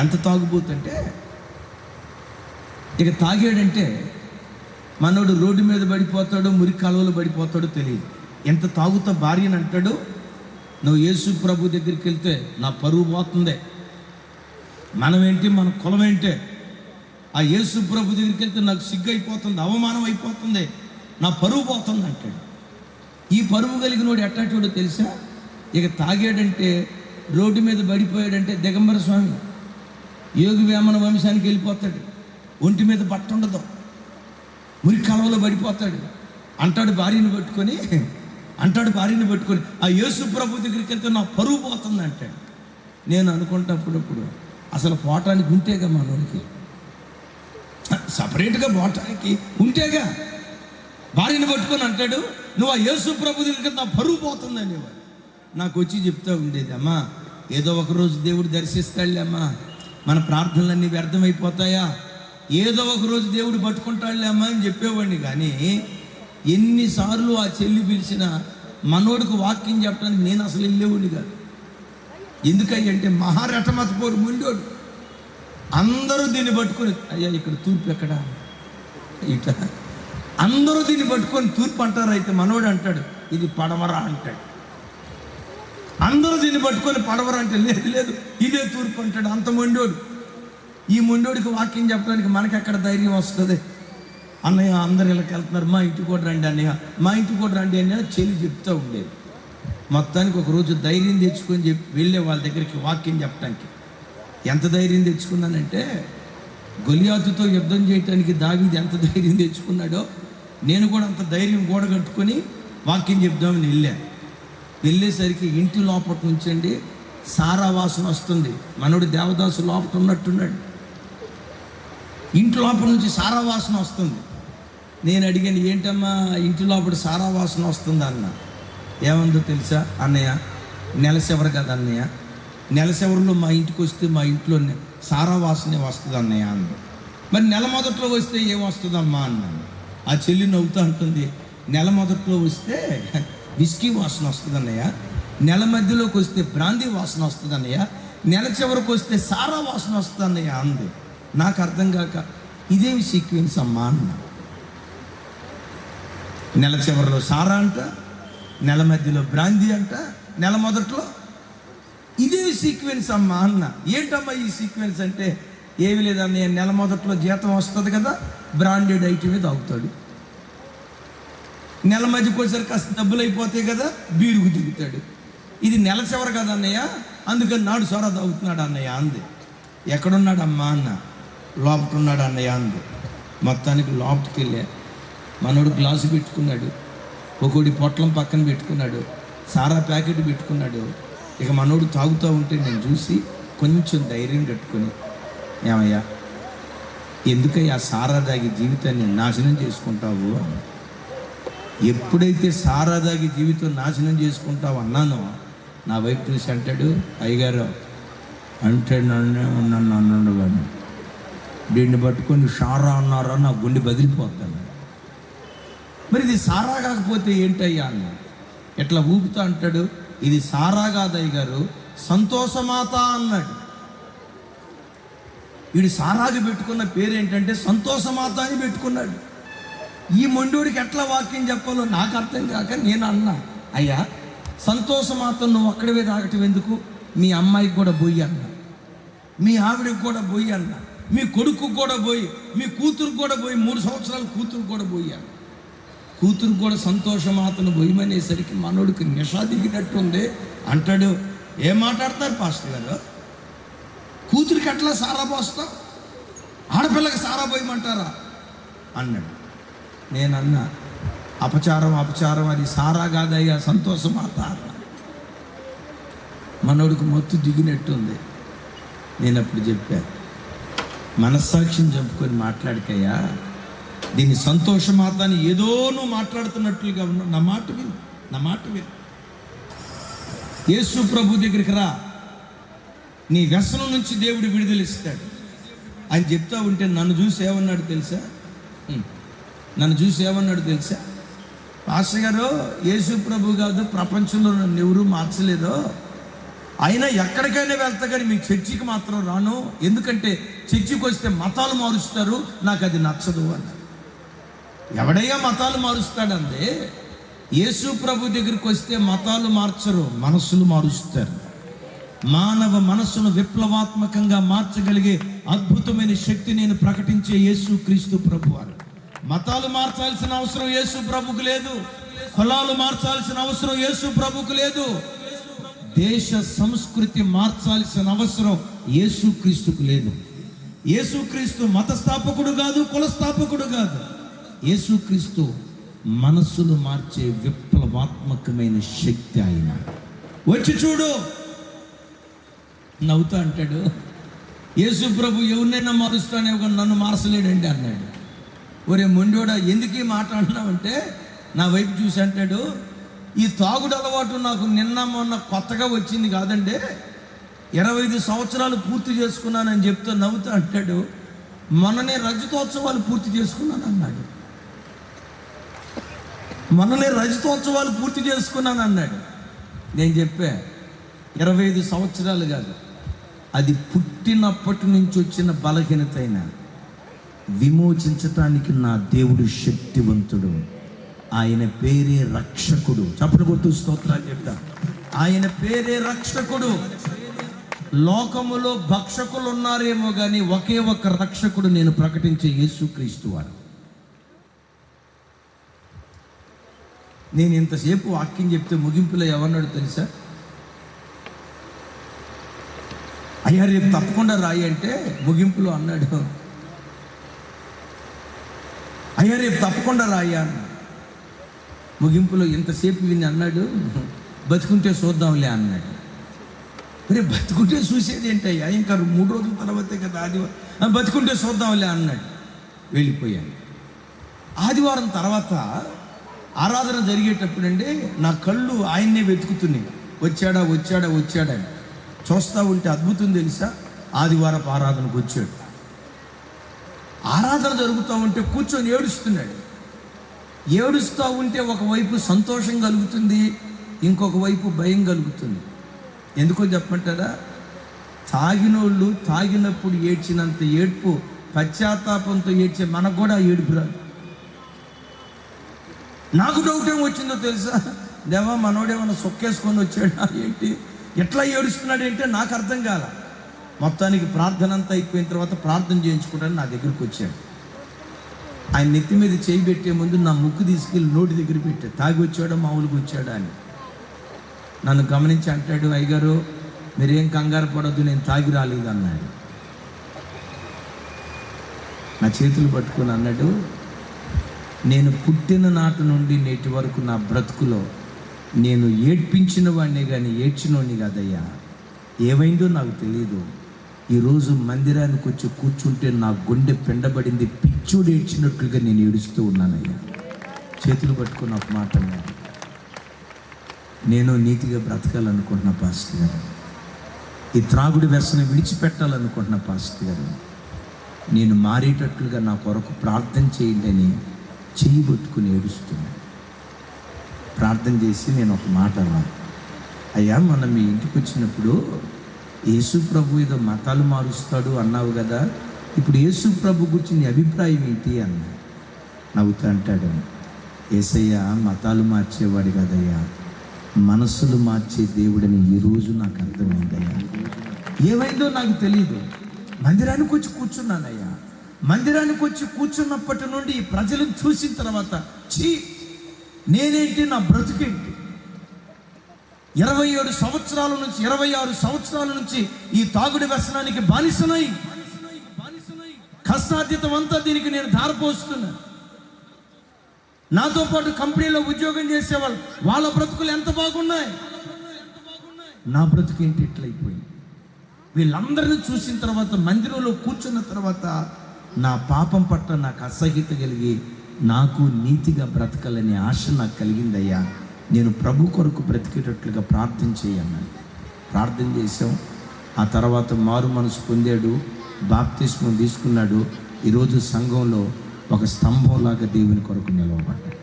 A: ఎంత తాగుబోతు అంటే, ఇక తాగాడంటే మనోడు రోడ్డు మీద పడిపోతాడో మురికి కాలువలో పడిపోతాడో తెలియదు. ఎంత తాగుతా భార్యని అంటాడు, నువ్వు యేసు ప్రభు దగ్గరికి వెళ్తే నా పరువు పోతుందే, మనమేంటి మన కులం ఏంటే, ఆ యేసు ప్రభు దగ్గరికి వెళ్తే నాకు సిగ్గు అయిపోతుంది, అవమానం అయిపోతుంది, నా పరువు పోతుంది అంటాడు. ఈ పరువు కలిగినోడు ఎట్టాటోడో తెలుసా? ఇక తాగాడంటే రోడ్డు మీద పడిపోయాడంటే దిగంబర స్వామి యోగి వేమన వంశానికి వెళ్ళిపోతాడు. ఒంటి మీద బట్ట ఉండదు, మురికి కాలువలో పడిపోతాడు. అంటాడు భార్యను పట్టుకొని ఆ యేసు ప్రభు దగ్గరికి వెళ్తే నా పరువు పోతుంది అంటాడు. నేను అనుకుంటా అప్పుడప్పుడు, అసలు పోవటానికి ఉంటేగా మనోడికి, సపరేట్గా పోవటానికి ఉంటేగా. భార్యను పట్టుకొని అంటాడు, నువ్వు ఆ యేసు ప్రభు దగ్గరికి నా పరువు పోతుంది అనేవాడు. నాకు వచ్చి చెప్తా ఉండేది, అమ్మా ఏదో ఒకరోజు దేవుడు దర్శిస్తాడులే అమ్మా, మన ప్రార్థనలన్నీ వ్యర్థమైపోతాయా, ఏదో ఒకరోజు దేవుడు పట్టుకుంటాడులే అమ్మా అని చెప్పేవాడిని. కానీ ఎన్నిసార్లు ఆ చెల్లి పిలిచిన మనోడికి వాక్యం చెప్పడానికి నేను అసలు వెళ్ళేవాడిని కాదు. ఎందుకంటే మహారటమతపోరు ముండోడు. అందరూ దీన్ని పట్టుకొని, అయ్యా ఇక్కడ తూర్పు ఎక్కడా ఇట, అందరూ దీన్ని పట్టుకొని తూర్పు అంటారు. అయితే మనోడు అంటాడు ఇది పడమరా అంటాడు. అందరూ దీన్ని పట్టుకొని పడవరా అంటే లేదు ఇదే తూర్పు అంటాడు. అంత మొండోడు. ఈ మొండోడికి వాక్యం చెప్పడానికి మనకి ఎక్కడ ధైర్యం వస్తుంది? అన్నయ్య అందరు ఇళ్ళకి వెళ్తున్నారు, మా ఇంటికి కూడా రండి అన్నయ్య, మా ఇంటికి కూడా రండి అన్నయ్య చెల్లి చెప్తూ ఉండేది. మొత్తానికి ఒకరోజు ధైర్యం తెచ్చుకొని వెళ్ళే వాళ్ళ దగ్గరికి వాక్యం చెప్పడానికి. ఎంత ధైర్యం తెచ్చుకున్నానంటే, గొలియాతుతో యుద్ధం చేయడానికి దావీదు ఎంత ధైర్యం తెచ్చుకున్నాడో నేను కూడా అంత ధైర్యం కూడగట్టుకొని వాక్యం చెప్దామని వెళ్ళేసరికి ఇంటి లోపల నుంచండి సారా వాసన వస్తుంది. మనోడు దేవదాసు లోపల ఉన్నట్టున్నాడు. ఇంటి లోపల నుంచి సారా వాసన వస్తుంది. నేను అడిగాను, ఏంటమ్మా ఇంటి లోపల సారా వాసన వస్తుంది అన్న. ఏమందో తెలుసా అన్నయ్య, నెలసెవరు కదా అన్నయ్య, నెలసెవరిలో మా ఇంటికి వస్తే మా ఇంట్లో సారా వాసనే వస్తుంది అన్నయ్య అంది. మరి నెల మొదట్లో వస్తే ఏం వస్తుందమ్మా అన్నాను. ఆ చెల్లి నవ్వుతూ అంటుంది, నెల మొదట్లో వస్తే విస్కీ వాసన వస్తుంది అన్నయ్య, నెల మధ్యలోకి వస్తే బ్రాందీ వాసన వస్తుంది అన్నయ్య, నెల చివరికి వస్తే సారా వాసన వస్తుంది అన్నయ్య అంది. నాకు అర్థం కాక ఇదేమి సీక్వెన్స్ అమ్మా అన్న. నెల చివరిలో సారా అంట, నెల మధ్యలో బ్రాందీ అంట, నెల మొదట్లో ఇదేమి సీక్వెన్స్ అమ్మా అన్న. ఏంటమ్మా ఈ సీక్వెన్స్ అంటే, ఏమి లేదన్నయ్య, నెల మొదట్లో జీతం వస్తుంది కదా, బ్రాండెడ్ ఐటమే తాగుతాడు. నెల మధ్యకి వచ్చేసరికి కాస్త డబ్బులు అయిపోతాయి కదా, బీరుగు దిగుతాడు. ఇది నెల చివరి కదా అన్నయ్య, అందుకని నాడు సొర తాగుతున్నాడు అన్నయ్య అంది. ఎక్కడున్నాడు అమ్మా అన్న. లోపట ఉన్నాడు అన్నయ్య అంది. మొత్తానికి లోపలికి వెళ్ళా. మనోడు గ్లాసు పెట్టుకున్నాడు, ఒకటి పొట్లం పక్కన పెట్టుకున్నాడు, సారా ప్యాకెట్ పెట్టుకున్నాడు. ఇక మనోడు తాగుతూ ఉంటే నేను చూసి కొంచెం ధైర్యం కట్టుకొని, ఏమయ్యా ఎందుకయ్యా సారా దాగి జీవితాన్ని నాశనం చేసుకుంటావు అని. ఎప్పుడైతే సారా దాగి జీవితం నాశనం చేసుకుంటావు అన్నానో, నా వైపు చూసి అంటాడు, అయ్యగారు అంటే నన్నే ఉన్నాను అన్నాడు. కానీ దీన్ని పట్టుకొని సారా అన్నారా నా గుండె బదిలిపోతాను. మరి ఇది సారా కాకపోతే ఏంటయ్యా అన్న. ఎట్లా ఊపుతా అంటాడు, ఇది సారా కాదయ్య గారు, సంతోషమాత అన్నాడు. వీడు సారాకి పెట్టుకున్న పేరు ఏంటంటే సంతోషమాత అని పెట్టుకున్నాడు. ఈ మొండోడికి ఎట్లా వాక్యం చెప్పాలో నాకు అర్థం కాక నేను అన్నా, అయ్యా సంతోషమాత నువ్వు అక్కడే తాగటం ఎందుకు, మీ అమ్మాయికి కూడా పోయి అన్నా, మీ ఆవిడకి కూడా పోయి అన్నా, మీ కొడుకు కూడా పోయి, మీ కూతురు కూడా పోయి, 3 సంవత్సరాల కూతురు కూడా పోయి అన్న. కూతురు కూడా సంతోషమాతను పోయమనేసరికి మనోడికి నిషా దిగినట్టుంది. అంటాడు, ఏం మాట్లాడతారు పాస్టర్ గారు, కూతురికి అట్లా సారా పోస్తాం, ఆడపిల్లకి సారా పోయమంటారా అన్నాడు. నేనన్నా, అపచారం, అది సారా కాదయ్యా సంతోషమాత అన్న. మనోడికి మొత్తం దిగినట్టుంది. నేను అప్పుడు చెప్పాను, మనస్సాక్షిని చంపుకొని మాట్లాడికయ్యా, దీన్ని సంతోషమాత అని ఏదో నువ్వు మాట్లాడుతున్నట్లుగా ఉన్నావు. నా మాట విను. యేసు ప్రభు దగ్గరికి రా, నీ వ్యసనం నుంచి దేవుడు విడుదలిస్తాడు అని చెప్తా ఉంటే నన్ను చూసి ఏమన్నాడు తెలుసా, పాస్టర్ గారు యేసు ప్రభు కాదు ప్రపంచంలో నన్ను ఎవరూ మార్చలేదో, అయినా ఎక్కడికైనా వెళ్తా కానీ మీ చర్చికి మాత్రం రాను, ఎందుకంటే చర్చికి వస్తే మతాలు మారుస్తారు, నాకు అది నచ్చదు అన్నారు. ఎవడయ్యా మతాలు మారుస్తాడంటే, యేసు ప్రభు దగ్గరికి వస్తే మతాలు మార్చరు, మనస్సులు మారుస్తారు. మానవ మనస్సును విప్లవాత్మకంగా మార్చగలిగే అద్భుతమైన శక్తి నేను ప్రకటించే యేసు క్రీస్తు ప్రభు అని. మతాలు మార్చాల్సిన అవసరం యేసు ప్రభుకు లేదు, కులాలు మార్చాల్సిన అవసరం యేసు ప్రభుకు లేదు, దేశ సంస్కృతి మార్చాల్సిన అవసరం యేసుక్రీస్తుకు లేదు. యేసుక్రీస్తు మత స్థాపకుడు కాదు, కుల స్థాపకుడు కాదు. యేసుక్రీస్తు మనస్సును మార్చే విప్లవాత్మకమైన శక్తి. ఆయన వచ్చి చూడు, నవ్వుతా అంటాడు, యేసు ప్రభు ఎవరినైనా మారుస్తానే నన్ను మార్చలేడండి అన్నాడు. ఒరే మొండోడా, ఎందుకు ఈ మాట అంటున్నావంటే, నా వైపు చూసి అంటాడు, ఈ తాగుడు అలవాటు నాకు నిన్న మొన్న కొత్తగా వచ్చింది కాదండి, 25 సంవత్సరాలు పూర్తి చేసుకున్నానని చెప్తూ నవ్వుతూ అంటాడు, మొన్ననే రజతోత్సవాలు పూర్తి చేసుకున్నాను అన్నాడు. నేను చెప్పా, 25 సంవత్సరాలు కాదు, అది పుట్టినప్పటి నుంచి వచ్చిన బలహీనత అయినా విమోచించటానికి నా దేవుడు శక్తివంతుడు. ఆయన పేరే రక్షకుడు. చప్పటి కొట్టు స్తోత్రాలు చెప్తా. ఆయన పేరే రక్షకుడు. లోకములో భక్షకులు ఉన్నారేమో కానీ ఒకే ఒక్క రక్షకుడు నేను ప్రకటించే యేసుక్రీస్తు వారు. నేను ఇంతసేపు వాక్యం చెప్తే ముగింపులో ఏమన్నాడు తెలుసా, అయ్యా రేపు తప్పకుండా రాయి అంటే ముగింపులో అన్నాడు, అయ్యా రేపు తప్పకుండా రాయి అన్న. ముగింపులో ఇంతసేపు విని అన్నాడు, బతుకుంటే చూద్దాంలే అన్నాడు. మరి బతుకుంటే చూసేది ఏంటయ్యా, ఇంకా 3 రోజుల తర్వాతే కదా ఆదివారం, బతుకుంటే చూద్దాంలే అన్నాడు. వెళ్ళిపోయాను. ఆదివారం తర్వాత ఆరాధన జరిగేటప్పుడండి నా కళ్ళు ఆయన్నే వెతుకుతున్నాయి, వచ్చాడని చూస్తూ ఉంటే అద్భుతం తెలుసా, ఆదివారపు ఆరాధనకు వచ్చాడు. ఆరాధన జరుగుతూ ఉంటే కూర్చొని ఏడుస్తూ ఉంటే ఒకవైపు సంతోషం కలుగుతుంది, ఇంకొక వైపు భయం కలుగుతుంది. ఎందుకో చెప్పమంటారా, తాగినోళ్ళు తాగినప్పుడు ఏడ్చినంత ఏడ్పు పశ్చాత్తాపంతో ఏడ్చే మనకు కూడా ఏడుపు రాదు. నాకు డౌట్ ఏం వచ్చిందో తెలుసా, దేవా మనోడేమన్నా సొక్కేసుకొని వచ్చాడా ఏంటి, ఎట్లా ఏడుస్తున్నాడు ఏంటో నాకు అర్థం కాల. మొత్తానికి ప్రార్థన అంతా అయిపోయిన తర్వాత ప్రార్థన చేయించుకుంటాను నా దగ్గరికి వచ్చాడు. ఆయన నెత్తి మీద చేయి పెట్టే ముందు నా ముక్కు తీసుకెళ్ళి నోటి దగ్గర పెట్టాడు, తాగి వచ్చాడో మామూలుగా వచ్చాడా అని. నన్ను గమనించి అంటాడు, అయ్యగారు మీరేం కంగారు పడొద్దు, నేను తాగి రాలేదు అన్నాడు. నా చేతులు పట్టుకొని అన్నాడు, నేను పుట్టిన నాటి నుండి నేటి వరకు నా బ్రతుకులో నేను ఏడ్పించిన వాడినే కానీ ఏడ్చినోడిని కాదయ్యా, ఏమైందో నాకు తెలియదు. ఈరోజు మందిరానికి వచ్చి కూర్చుంటే నా గుండె పెండబడింది, పిచ్చోడు ఏడ్చినట్లుగా నేను ఏడుస్తూ ఉన్నానయ్యా. చేతులు పట్టుకున్న ఒక మాట అన్నాడు, నేను నీతిగా బ్రతకాలనుకుంటున్నా పాస్టర్ గారు, ఈ త్రాగుడి వ్యసనం విడిచిపెట్టాలనుకుంటున్న పాస్టర్ గారు, నేను మారేటట్లుగా నా కొరకు ప్రార్థన చేయండి అని చెయ్యి పట్టుకుని ఏడుస్తున్నాను. ప్రార్థన చేసి నేను ఒక మాట అన్నాను, అయ్యా మొన్న మీ ఇంటికి వచ్చినప్పుడు యేసు ప్రభు ఏదో మతాలు మారుస్తాడు అన్నావు కదా, ఇప్పుడు యేసు ప్రభు గురించి నీ అభిప్రాయం ఏంటి అన్నా. నవ్వుతా అంటాడు, యేసయ్య మతాలు మార్చేవాడు కదయ్యా, మనస్సులు మార్చే దేవుడని ఈరోజు నాకు అర్థమైందయ్యా. ఏమైందో నాకు తెలియదు, మందిరానికి వచ్చి కూర్చున్నానయ్యా. మందిరానికి వచ్చి కూర్చున్నప్పటి నుండి ఈ ప్రజలను చూసిన తర్వాత నేనేంటి, నా బ్రతుకేంటి, 27 సంవత్సరాల నుంచి 26 సంవత్సరాల నుంచి ఈ తాగుడి వ్యసనానికి బానిసనై కష్టాతీతం అంతా దీనికి నేను ధారపోస్తున్నా. నాతో పాటు కంపెనీలో ఉద్యోగం చేసేవాళ్ళు, వాళ్ళ బ్రతుకులు ఎంత బాగున్నాయి, నా బ్రతుకేంటి ఇట్లయిపోయింది. వీళ్ళందరినీ చూసిన తర్వాత మందిరంలో కూర్చున్న తర్వాత నా పాపం పట్ల నాకు అసహ్యత కలిగి నాకు నీతిగా బ్రతకాలనే ఆశ నాకు కలిగిందయ్యా. నేను ప్రభు కొరకు బ్రతికేటట్లుగా ప్రార్థన చేయన్నాను. ప్రార్థన చేసాం. ఆ తర్వాత మారు మనసు పొందాడు, బాప్తిస్మం తీసుకున్నాడు. ఈరోజు సంఘంలో ఒక స్తంభంలాగా దేవుని కొరకు నిలవబడ్డాడు.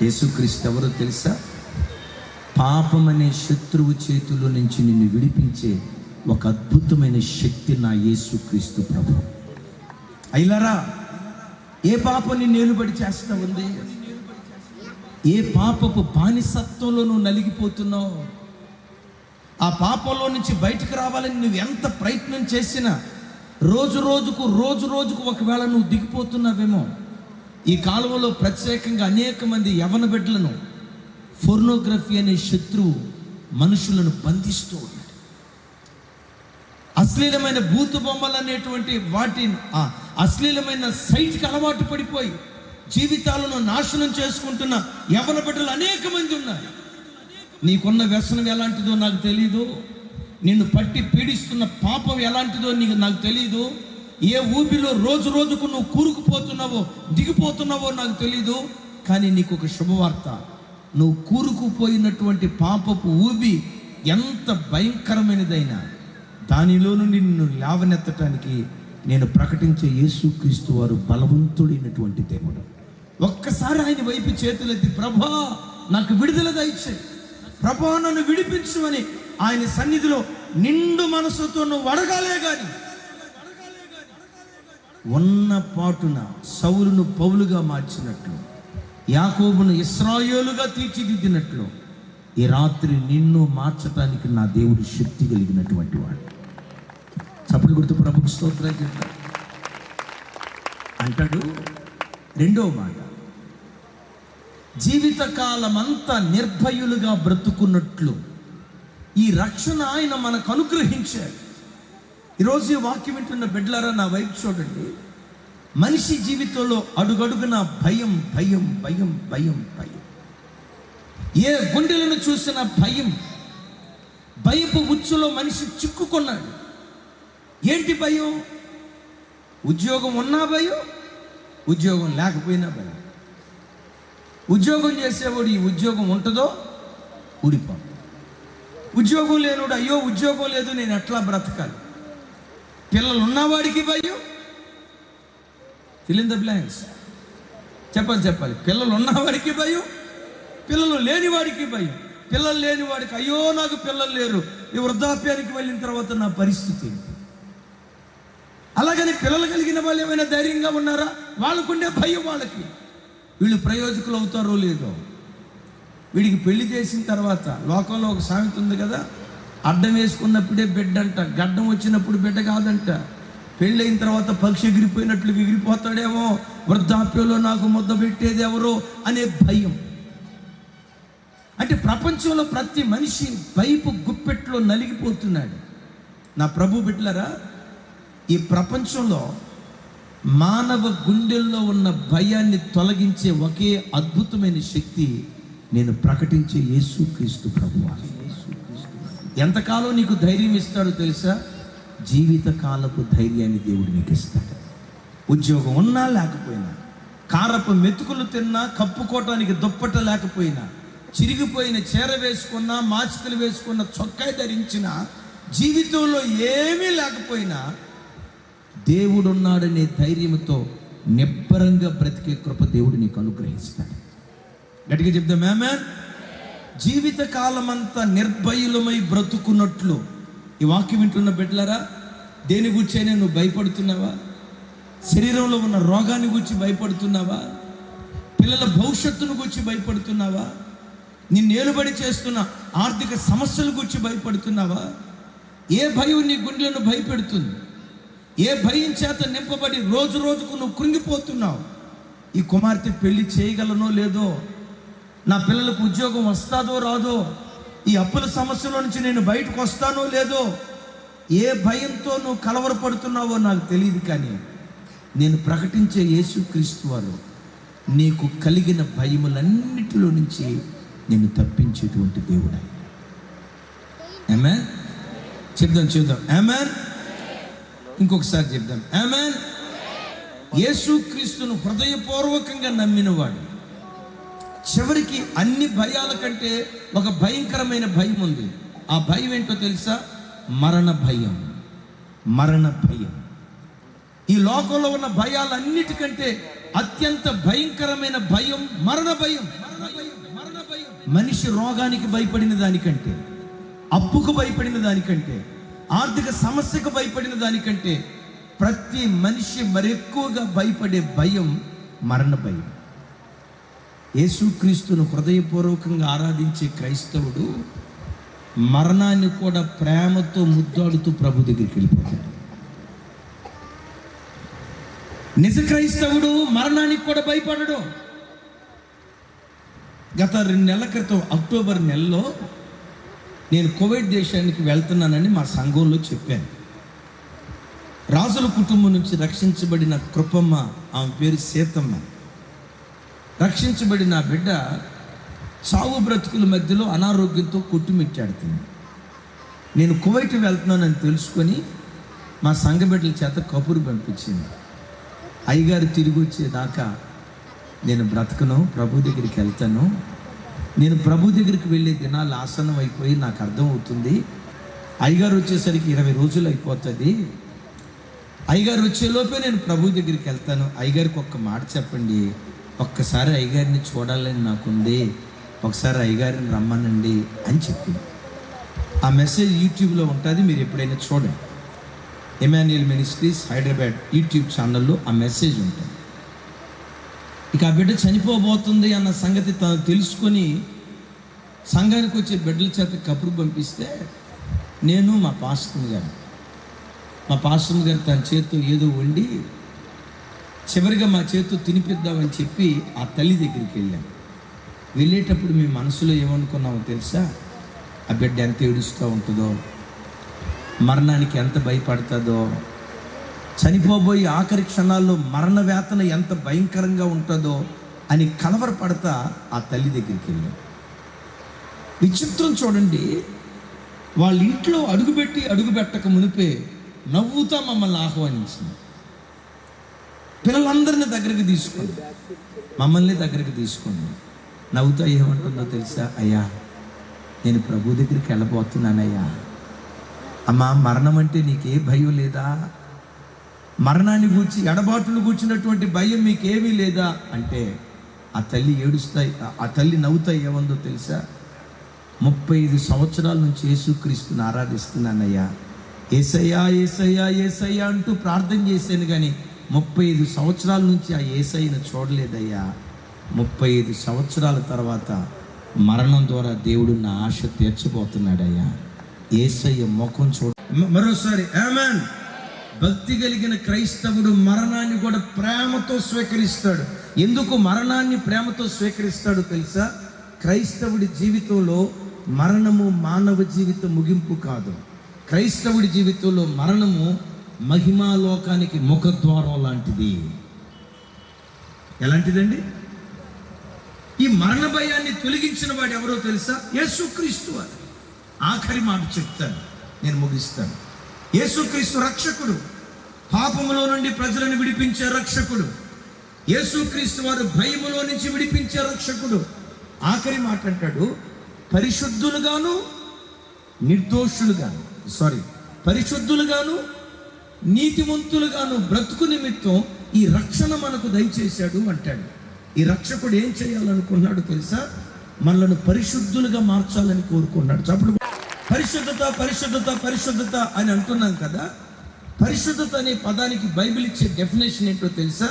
A: యేసుక్రీస్తు ఎవరో తెలుసా? పాపం అనే శత్రువు చేతుల నుంచి నిన్ను విడిపించే ఒక అద్భుతమైన శక్తి నా యేసుక్రీస్తు ప్రభు. అయిలారా, ఏ పాపం నిన్ను ఏలుబడి చేస్తా ఉంది? ఏ పాపపు బానిసత్వంలో నువ్వు నలిగిపోతున్నావు? ఆ పాపంలో నుంచి బయటకు రావాలని నువ్వు ఎంత ప్రయత్నం చేసినా రోజు రోజుకు ఒకవేళ నువ్వు దిగిపోతున్నావేమో. ఈ కాలంలో ప్రత్యేకంగా అనేక మంది యవ్వన బిడ్డలను ఫోర్నోగ్రఫీ అనే శత్రువు మనుషులను బంధిస్తూ ఉన్నాడు. అశ్లీలమైన బూతు బొమ్మలు అనేటువంటి వాటిని అశ్లీలమైన సైట్కి అలవాటు పడిపోయి జీవితాలను నాశనం చేసుకుంటున్న యవ్వన బిడ్డలు అనేక మంది ఉన్నారు. నీకున్న వ్యసనం ఎలాంటిదో నాకు తెలీదు, నిన్ను పట్టి పీడిస్తున్న పాపం ఎలాంటిదో నాకు తెలీదు, ఏ ఊబిలో రోజుకు నువ్వు కూరుకుపోతున్నావో దిగిపోతున్నావో నాకు తెలీదు. కానీ నీకు ఒక శుభవార్త, నువ్వు కూరుకుపోయినటువంటి పాపపు ఊబి ఎంత భయంకరమైనదైనా దానిలో నుండి నిన్ను లేవనెత్తటానికి నేను ప్రకటించే యేసుక్రీస్తు వారు బలవంతుడైనటువంటి దేవుడు. ఒక్కసారి ఆయన వైపు చేతులెత్తి, ప్రభా నాకు విడుదల దయచేయి, ప్రభా నన్ను విడిపించు అని ఆయన సన్నిధిలో నిండు మనసుతో నువ్వు అడగాలే గాని ఉన్న పాటున సౌలును పౌలుగా మార్చినట్లు, యాకోబును ఇశ్రాయేలుగా తీర్చిదిద్దినట్లు ఈ రాత్రి నిన్ను మార్చటానికి నా దేవుడు శక్తి కలిగినటువంటి వాడు. చప్పటి గుర్తు ప్రభుకు స్తోత్రం చెప్తాడు. అంటాడు రెండో మాట, జీవితకాలం అంతా నిర్భయులుగా బ్రతుకున్నట్లు ఈ రక్షణ ఆయన మనకు అనుగ్రహించాడు. ఈరోజు ఈ వాక్యం వింటున్న బిడ్డలారా, నా వైపు చూడండి. మనిషి జీవితంలో అడుగడుగున భయం భయం భయం భయం భయం. ఏ గుండెలను చూసిన భయం. భయపు ఉచ్చులో మనిషి చిక్కుకున్నాడు. ఏంటి భయం? ఉద్యోగం ఉన్నా భయం, ఉద్యోగం లేకపోయినా భయం. ఉద్యోగం చేసేవాడు ఈ ఉద్యోగం ఉంటుందో ఊడిపో. ఉద్యోగం లేనుడు, అయ్యో ఉద్యోగం లేదు నేను ఎట్లా బ్రతకాలి. పిల్లలు ఉన్నవాడికి భయం. Fill in the blanks. చెప్పాలి. పిల్లలు ఉన్నవాడికి భయం, పిల్లలు లేనివాడికి భయం. పిల్లలు లేనివాడికి అయ్యో నాకు పిల్లలు లేరు, ఈ వృద్ధాప్యానికి వెళ్ళిన తర్వాత నా పరిస్థితి ఏంటి. అలాగని పిల్లలు కలిగిన వాళ్ళు ఏమైనా ధైర్యంగా ఉన్నారా? వాళ్ళకుండే భయం వాళ్ళకి. వీళ్ళు ప్రయోజకులు అవుతారో లేదో. వీడికి పెళ్లి చేసిన తర్వాత లోకంలో ఒక సామెత ఉంది కదా, అడ్డం వేసుకున్నప్పుడే బిడ్డ అంట, గడ్డం వచ్చినప్పుడు బిడ్డ కాదంట. పెళ్ళైన తర్వాత పక్షి ఎగిరిపోయినట్లు ఎగిరిపోతాడేమో, వృద్ధాప్యంలో నాకు ముద్ద పెట్టేది ఎవరో అనే భయం. అంటే ప్రపంచంలో ప్రతి మనిషి భయపు గుప్పెట్లో నలిగిపోతున్నాడు. నా ప్రభు బిడ్డలారా, ఈ ప్రపంచంలో మానవ గుండెల్లో ఉన్న భయాన్ని తొలగించే ఒకే అద్భుతమైన శక్తి నేను ప్రకటించే యేసుక్రీస్తు ప్రభువు. ఎంతకాలం నీకు ధైర్యం ఇస్తాడో తెలుసా? జీవితకాలపు ధైర్యాన్ని దేవుడు నీకు ఇస్తాడు. ఉద్యోగం ఉన్నా లేకపోయినా, కారపు మెతుకులు తిన్నా, కప్పుకోవటానికి దుప్పట లేకపోయినా, చిరిగిపోయిన చీర వేసుకున్న, మాచికలు వేసుకున్న, చొక్కా ధరించిన, జీవితంలో ఏమీ లేకపోయినా దేవుడున్నాడనే ధైర్యంతో నిబ్బరంగా బ్రతికే కృప దేవుడు నీకు అనుగ్రహిస్తాడు. గట్టిగా చెప్దాం ఆమేన్. జీవిత కాలమంతా నిర్భయులమై బ్రతుకున్నట్లు ఈ వాక్యం వింటున్న బిడ్డలారా, దేని గురించైనా నువ్వు భయపడుతున్నావా? శరీరంలో ఉన్న రోగాన్ని గురించి భయపడుతున్నావా? పిల్లల భవిష్యత్తును గురించి భయపడుతున్నావా? నిన్ను ఏలుబడి చేస్తున్న ఆర్థిక సమస్యల గురించి భయపడుతున్నావా? ఏ భయం నీ గుండెలను భయపెడుతుంది? ఏ భయం చేత నింపబడి రోజు రోజుకు నువ్వు కృంగిపోతున్నావు? ఈ కుమార్తె పెళ్లి చేయగలనో లేదో, నా పిల్లలకు ఉద్యోగం వస్తాదో రాదో, ఈ అప్పుల సమస్యలో నుంచి నేను బయటకు వస్తానో లేదో, ఏ భయంతో నువ్వు కలవరపడుతున్నావో నాకు తెలియదు. కానీ నేను ప్రకటించే యేసుక్రీస్తు వారు నీకు కలిగిన భయములన్నిటిలో నుంచి నేను తప్పించేటువంటి దేవుడు. ఆమేన్. చెప్దాం ఆమేన్. ఇంకొకసారి చెప్దాం ఆమేన్. యేసుక్రీస్తును హృదయపూర్వకంగా నమ్మినవాడు చివరికి అన్ని భయాల కంటే ఒక భయంకరమైన భయం ఉంది. ఆ భయం ఏంటో తెలుసా? మరణ భయం. ఈ లోకంలో ఉన్న భయాలన్నిటికంటే అత్యంత భయంకరమైన భయం మరణ భయం. మనిషి రోగానికి భయపడిన దానికంటే, అప్పుకు భయపడిన దానికంటే, ఆర్థిక సమస్యకు భయపడిన దానికంటే ప్రతి మనిషి మరెక్కువగా భయపడే భయం మరణ భయం. యేసుక్రీస్తును హృదయపూర్వకంగా ఆరాధించే క్రైస్తవుడు మరణాన్ని కూడా ప్రేమతో ముద్దాడుతూ ప్రభు దగ్గరికి వెళ్ళిపోతాడు. నిజ క్రైస్తవుడు మరణానికి కూడా భయపడడు. గత 2 నెలల క్రితం అక్టోబర్ నెలలో నేను కువైట్ దేశానికి వెళ్తున్నానని మా సంఘంలో చెప్పాను. రాజుల కుటుంబం నుంచి రక్షించబడిన కృపమ్మ, ఆమె పేరు సీతమ్మ, రక్షించబడిన బిడ్డ చావు బ్రతుకుల మధ్యలో అనారోగ్యంతో కొట్టుమిట్టాడుతుంది. నేను కువైట్ వెళ్తున్నానని తెలుసుకొని మా సంఘ బిడ్డల చేత కబురు పంపించింది. అయ్యగారు తిరిగి వచ్చేదాకా నేను బ్రతకను, ప్రభు దగ్గరికి వెళ్తాను. నేను ప్రభు దగ్గరికి వెళ్ళే దినాలు ఆసనం అయిపోయి నాకు అర్థమవుతుంది. అయ్యగారు వచ్చేసరికి 20 రోజులు అయిపోతుంది. అయ్యగారు వచ్చేలోపే నేను ప్రభు దగ్గరికి వెళ్తాను. అయ్యగారికి ఒక్క మాట చెప్పండి, ఒక్కసారి అయ్యగారిని చూడాలని నాకుంది, ఒకసారి అయ్యగారిని రమ్మనండి అని చెప్పింది. ఆ మెసేజ్ యూట్యూబ్లో ఉంటుంది, మీరు ఎప్పుడైనా చూడండి. ఎమాన్యుయల్ మినిస్ట్రీస్ హైదరాబాద్ యూట్యూబ్ ఛానల్లో ఆ మెసేజ్ ఉంటుంది. ఇక ఆ బిడ్డ చనిపోబోతుంది అన్న సంగతి తను తెలుసుకొని సంఘానికి వచ్చే బిడ్డల చేత కబురు పంపిస్తే నేను మా పాస్టర్ గారు తన చేత్తో ఏదో వండి చివరిగా మా చేత్తో తినిపిద్దామని చెప్పి ఆ తల్లి దగ్గరికి వెళ్ళాం. వెళ్ళేటప్పుడు మీ మనసులో ఏమనుకున్నామో తెలుసా? ఆ బిడ్డ ఎంత ఏడుస్తూ ఉంటుందో, మరణానికి ఎంత భయపడుతుందో, చనిపోబోయే ఆఖరి క్షణాల్లో మరణ వేతన ఎంత భయంకరంగా ఉంటుందో అని కలవరపడతా ఆ తల్లి దగ్గరికి వెళ్ళాం. విచిత్రం చూడండి, వాళ్ళ ఇంట్లో అడుగు పెట్టక మునిపే నవ్వుతా మమ్మల్ని ఆహ్వానించింది. పిల్లలందరినీ దగ్గరికి తీసుకుంది, మమ్మల్ని దగ్గరికి తీసుకుంది. నవ్వుతా ఏమంటుందో తెలుసా? అయ్యా, నేను ప్రభు దగ్గరికి వెళ్ళబోతున్నానయ్యా. అమ్మా, మరణం అంటే నీకే భయం లేదా? మరణాన్ని గూర్చి, ఎడబాటును కూర్చున్నటువంటి భయం మీకేమీ లేదా అంటే ఆ తల్లి ఆ తల్లి నవ్వుతా ఏమందో తెలుసా? 35 సంవత్సరాల నుంచి యేసుక్రీస్తుని ఆరాధిస్తున్నానయ్యా, యేసయ్యా యేసయ్యా యేసయ్యా అంటూ ప్రార్థన చేశాను, కానీ 35 సంవత్సరాల నుంచి ఆ యేసయ్యను చూడలేదయ్యా. 35 సంవత్సరాల తర్వాత మరణం ద్వారా దేవుడు నా ఆశ తీర్చబోతున్నాడయ్యా. యేసయ్య ముఖం చూడ. మరోసారి ఆమేన్. భక్తి కలిగిన క్రైస్తవుడు మరణాన్ని కూడా ప్రేమతో స్వీకరిస్తాడు. ఎందుకు మరణాన్ని ప్రేమతో స్వీకరిస్తాడు తెలుసా? క్రైస్తవుడి జీవితంలో మరణము మానవ జీవిత ముగింపు కాదు. క్రైస్తవుడి జీవితంలో మరణము మహిమాలోకానికి ముఖద్వారం లాంటిది. ఎలాంటిదండి? ఈ మరణ భయాన్ని తొలగించిన వాడు ఎవరో తెలుసా? యేసుక్రీస్తు వారు. ఆఖరి మాట చెప్తాను, నేను ముగిస్తాను. యేసుక్రీస్తు రక్షకుడు, పాపములో నుండి ప్రజలను విడిపించే రక్షకుడు. యేసుక్రీస్తు వారు భయములో నుంచి విడిపించే రక్షకుడు. ఆఖరి మాట అంటాడు, పరిశుద్ధులుగాను నీతిమంతులుగాను బ్రతుకు నిమిత్తం ఈ రక్షణ మనకు దయచేశాడు అంటాడు. ఈ రక్షకుడు ఏం చేయాలనుకున్నాడు తెలుసా? మనలను పరిశుద్ధులుగా మార్చాలని కోరుకున్నాడు. అప్పుడు పరిశుద్ధత పరిశుద్ధత పరిశుద్ధత అని అంటున్నాం కదా. పరిశుద్ధత అనే పదానికి బైబిల్ ఇచ్చే డెఫినేషన్ ఏంటో తెలుసా?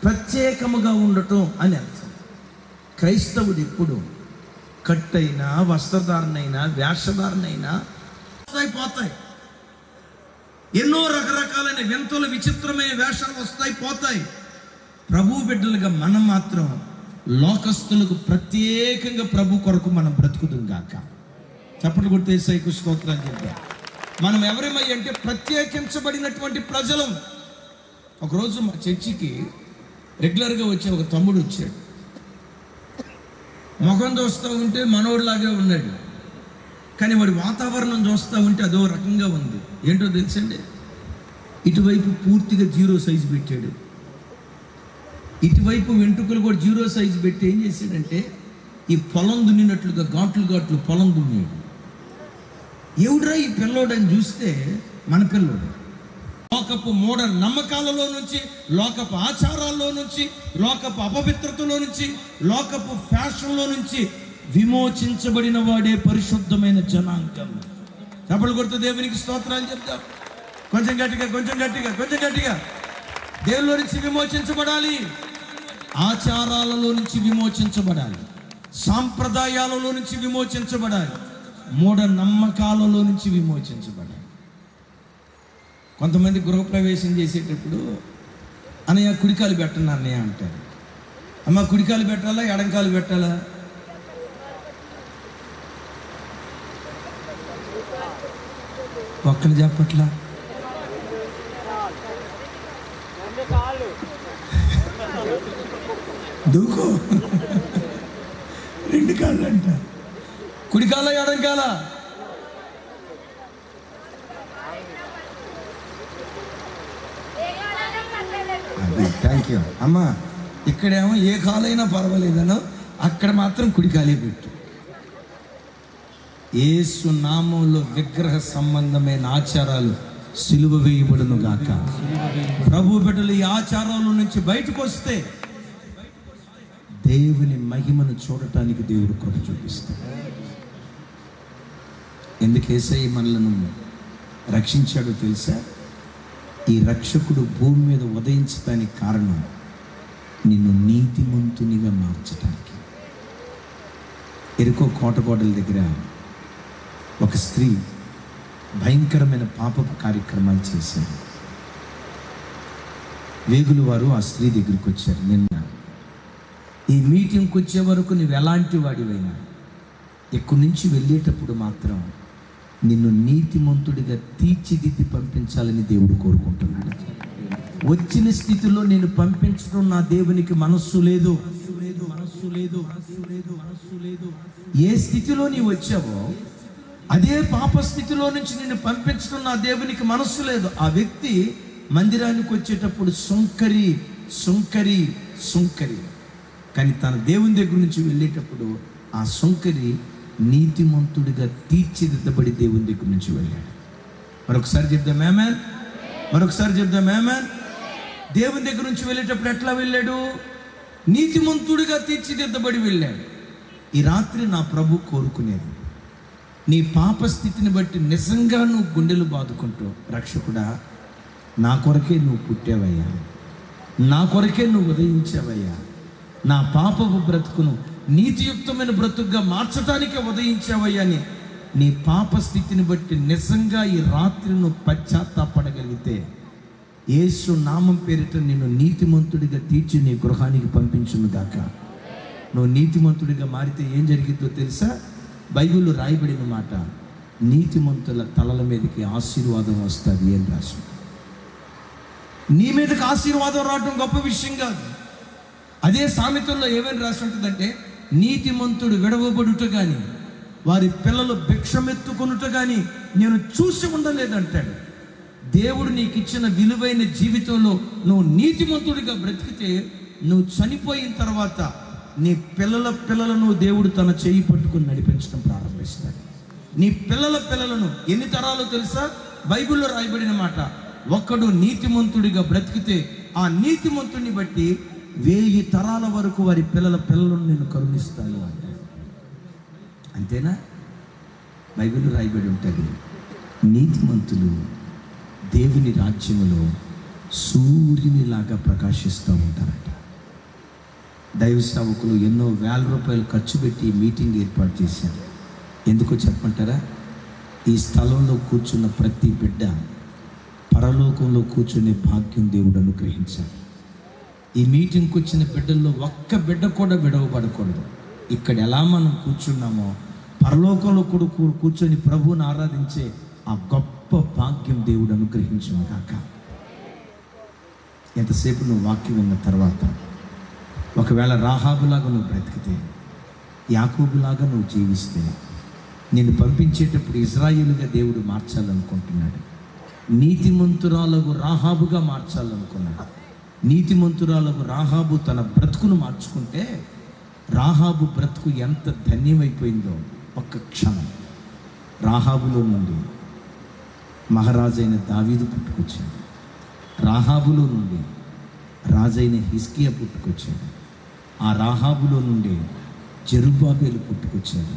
A: ప్రత్యేకముగా ఉండటం అని అర్థం. క్రైస్తవుడు ఎప్పుడు కట్టైనా, వస్త్రధారణైనా, వేషధారణైనా పోతాయి. ఎన్నో రకరకాలైన వింతలు, విచిత్రమైన వేషాలు వస్తాయి, పోతాయి. ప్రభు బిడ్డలుగా మనం మాత్రం లోకస్తులకు ప్రత్యేకంగా ప్రభు కొరకు మనం బ్రతుకుదాం గాక. చప్పట్లు కొడితే యేసయ్యకు స్తోత్రాలు చెప్తాం. మనం ఎవరేమై అంటే ప్రత్యేకించబడినటువంటి ప్రజలం. ఒకరోజు మా చర్చికి రెగ్యులర్గా వచ్చే ఒక తమ్ముడు వచ్చాడు. ముఖం చూస్తూ ఉంటే మనోడిలాగే ఉన్నాడు, కానీ వాడి వాతావరణం చూస్తూ ఉంటే అదో రకంగా ఉంది. ఏంటో తెలుసండి, ఇటువైపు పూర్తిగా 0 సైజు పెట్టాడు, ఇటువైపు వెంట్రుకలు కూడా 0 సైజు పెట్టి ఏం చేశాడంటే ఈ పొలం దున్నినట్లుగా ఘాట్లు పొలం దున్నాడు. ఎవడ్రా ఈ పిల్లోడని చూస్తే మన పిల్లోడు. లోకపు మూఢ నమ్మకాలలో నుంచి, లోకపు ఆచారాల్లో నుంచి, లోకపు అపవిత్రతలో నుంచి, లోకపు ఫ్యాషన్లో నుంచి విమోచించబడిన వాడే పరిశుద్ధమైన జనాంగం. చప్పట్లు కొడుతూ దేవునికి స్తోత్రాలు చెప్తాం. కొంచెం గట్టిగా. దేవుళ్ళ నుంచి విమోచించబడాలి, ఆచారాలలో నుంచి విమోచించబడాలి, సాంప్రదాయాలలో నుంచి విమోచించబడాలి, మూఢ నమ్మకాలలో నుంచి విమోచించబడాలి. కొంతమంది గృహప్రవేశం చేసేటప్పుడు అన్నయ్య కుడికాలు పెట్టండి అన్నయ్య అంటారు. అమ్మ కుడికాలు పెట్టాలా, ఎడంకాలు పెట్టాలా? ఒక్కరు చెప్పట్లా. దూకో, 2 కాళ్ళు అంట. కుడికాల ఎడంకాల? థ్యాంక్ యూ అమ్మా. ఇక్కడేమో ఏ కాలైనా పర్వాలేదనో, అక్కడ మాత్రం కుడికాలే పెట్టు. యేసు నామంలో విగ్రహ సంబంధమైన ఆచారాలు సిలువ వేయబడును గాక. ప్రభు బిడ్డలు ఈ ఆచారాల నుంచి బయటకు వస్తే దేవుని మహిమను చూడటానికి దేవుడు కృప చూపిస్తాడు. ఎందుకు యేసయ్య మనలను రక్షించాడో తెలుసా? ఈ రక్షకుడు భూమి మీద ఉదయించడానికి కారణం నిన్ను నీతిమంతునిగా మార్చడానికి. ఎరుకో కోటగోడల దగ్గర ఒక స్త్రీ భయంకరమైన పాపపు కార్యక్రమాలు చేశారు. వేగులు వారు ఆ స్త్రీ దగ్గరికి వచ్చారు. నిన్న ఈ మీటింగ్కి వచ్చే వరకు నువ్వు ఎలాంటి వాడివైనా ఇక్కడి నుంచి వెళ్ళేటప్పుడు మాత్రం నిన్ను నీతిమంతుడిగా తీర్చిదిద్ది పంపించాలని దేవుడు కోరుకుంటున్నాడు. వచ్చిన స్థితిలో నేను పంపించడం నా దేవునికి మనస్సు లేదు. ఏ స్థితిలో నీవు వచ్చావో అదే పాప స్థితిలో నుంచి నిన్ను పంపించడం నా దేవునికి మనస్సు లేదు. ఆ వ్యక్తి మందిరానికి వచ్చేటప్పుడు సుంకరి కానీ తన దేవుని దగ్గర నుంచి వెళ్ళేటప్పుడు ఆ సుంకరి నీతిమంతుడిగా తీర్చిదిద్దబడి దేవుని దగ్గర నుంచి వెళ్ళాడు. మరొకసారి చెప్దాం ఆమేన్. దేవుని దగ్గర నుంచి వెళ్ళేటప్పుడు ఎట్లా వెళ్ళాడు? నీతిమంతుడిగా తీర్చిదిద్దబడి వెళ్ళాడు. ఈ రాత్రి నా ప్రభు కోరుకునేది, నీ పాప స్థితిని బట్టి నిజంగా నువ్వు గుండెలు బాదుకుంటూ, రక్షకుడా నా కొరకే నువ్వు పుట్టావయ్యా, నా కొరకే నువ్వు ఉదయించావయ్యా, నా పాపపు బ్రతుకును నీతియుక్తమైన బ్రతుకుగా మార్చడానికే ఉదయించావయ్యా అని నీ పాప స్థితిని బట్టి నిజంగా ఈ రాత్రి నువ్వు పశ్చాత్తాపడగలిగితే యేసు నామం పేరిట నిన్ను నీతిమంతుడిగా తీర్చి నీ గృహానికి పంపించును గాక. నువ్వు నీతిమంతుడిగా మారితే ఏం జరిగిద్దో తెలుసా? బైబిల్లో రాయబడిన మాట, నీతిమంతుల తలల మీదకి ఆశీర్వాదం వస్తుంది అని రాసి. నీ మీదకి ఆశీర్వాదం రావడం గొప్ప విషయం కాదు. అదే సామెతల్లో ఏమని రాసి ఉంటుందంటే, నీతిమంతుడు విడవబడుట కానీ వారి పిల్లలు భిక్షమెత్తుకొనుట కానీ నేను చూసి ఉండలేదంటాడు. దేవుడు నీకు ఇచ్చిన విలువైన జీవితంలో నువ్వు నీతిమంతుడిగా బ్రతికితే నువ్వు చనిపోయిన తర్వాత నీ పిల్లల పిల్లలను దేవుడు తన చేయి పట్టుకుని నడిపించడం ప్రారంభిస్తాడు. నీ పిల్లల పిల్లలను ఎన్ని తరాలు తెలుసా? బైబిల్లో రాయబడిన మాట, ఒక్కడు నీతిమంతుడిగా బ్రతికితే ఆ నీతిమంతుడిని బట్టి 1000 తరాల వరకు వారి పిల్లల పిల్లలను నేను కరుణిస్తాను అంటాడు. అంతేనా? బైబిల్లో రాయబడి ఉంటుంది, నీతిమంతులు దేవుని రాజ్యములో సూర్యునిలాగా ప్రకాశిస్తూ ఉంటారట. దైవ సేవకులు ఎన్నో వేల రూపాయలు ఖర్చు పెట్టి మీటింగ్ ఏర్పాటు చేశారు. ఎందుకో చెప్పమంటారా? ఈ స్థలంలో కూర్చున్న ప్రతి బిడ్డ పరలోకంలో కూర్చునే భాగ్యం దేవుడు అనుగ్రహించాడు. ఈ మీటింగ్కి వచ్చిన బిడ్డల్లో ఒక్క బిడ్డ కూడా విడవబడకూడదు. ఇక్కడ ఎలా మనం కూర్చున్నామో పరలోకంలో కూడా కూర్చొని ప్రభువుని ఆరాధించే ఆ గొప్ప భాగ్యం దేవుడు అనుగ్రహించును గాక. ఎంతసేపు నువ్వు వాక్యం విన్న తర్వాత ఒకవేళ రాహాబులాగా నువ్వు బ్రతికితే, యాకోబులాగా నువ్వు జీవిస్తే, నేను పంపించేటప్పుడు ఇజ్రాయేలుగా దేవుడు మార్చాలనుకుంటున్నాడు. నీతిమంతురాలకు రాహాబుగా మార్చాలనుకున్నాడు. నీతిమంతురాలకు రాహాబు తన బ్రతుకును మార్చుకుంటే రాహాబు బ్రతుకు ఎంత ధన్యమైపోయిందో. ఒక్క క్షణం రాహాబులో నుండి మహారాజైన దావీదు పుట్టుకొచ్చాడు. రాహాబులో నుండి రాజైన హిజ్కియా పుట్టుకొచ్చాడు. ఆ రాహాబులో నుండి జెరుబ్బాబెలు పుట్టుకొచ్చాడు.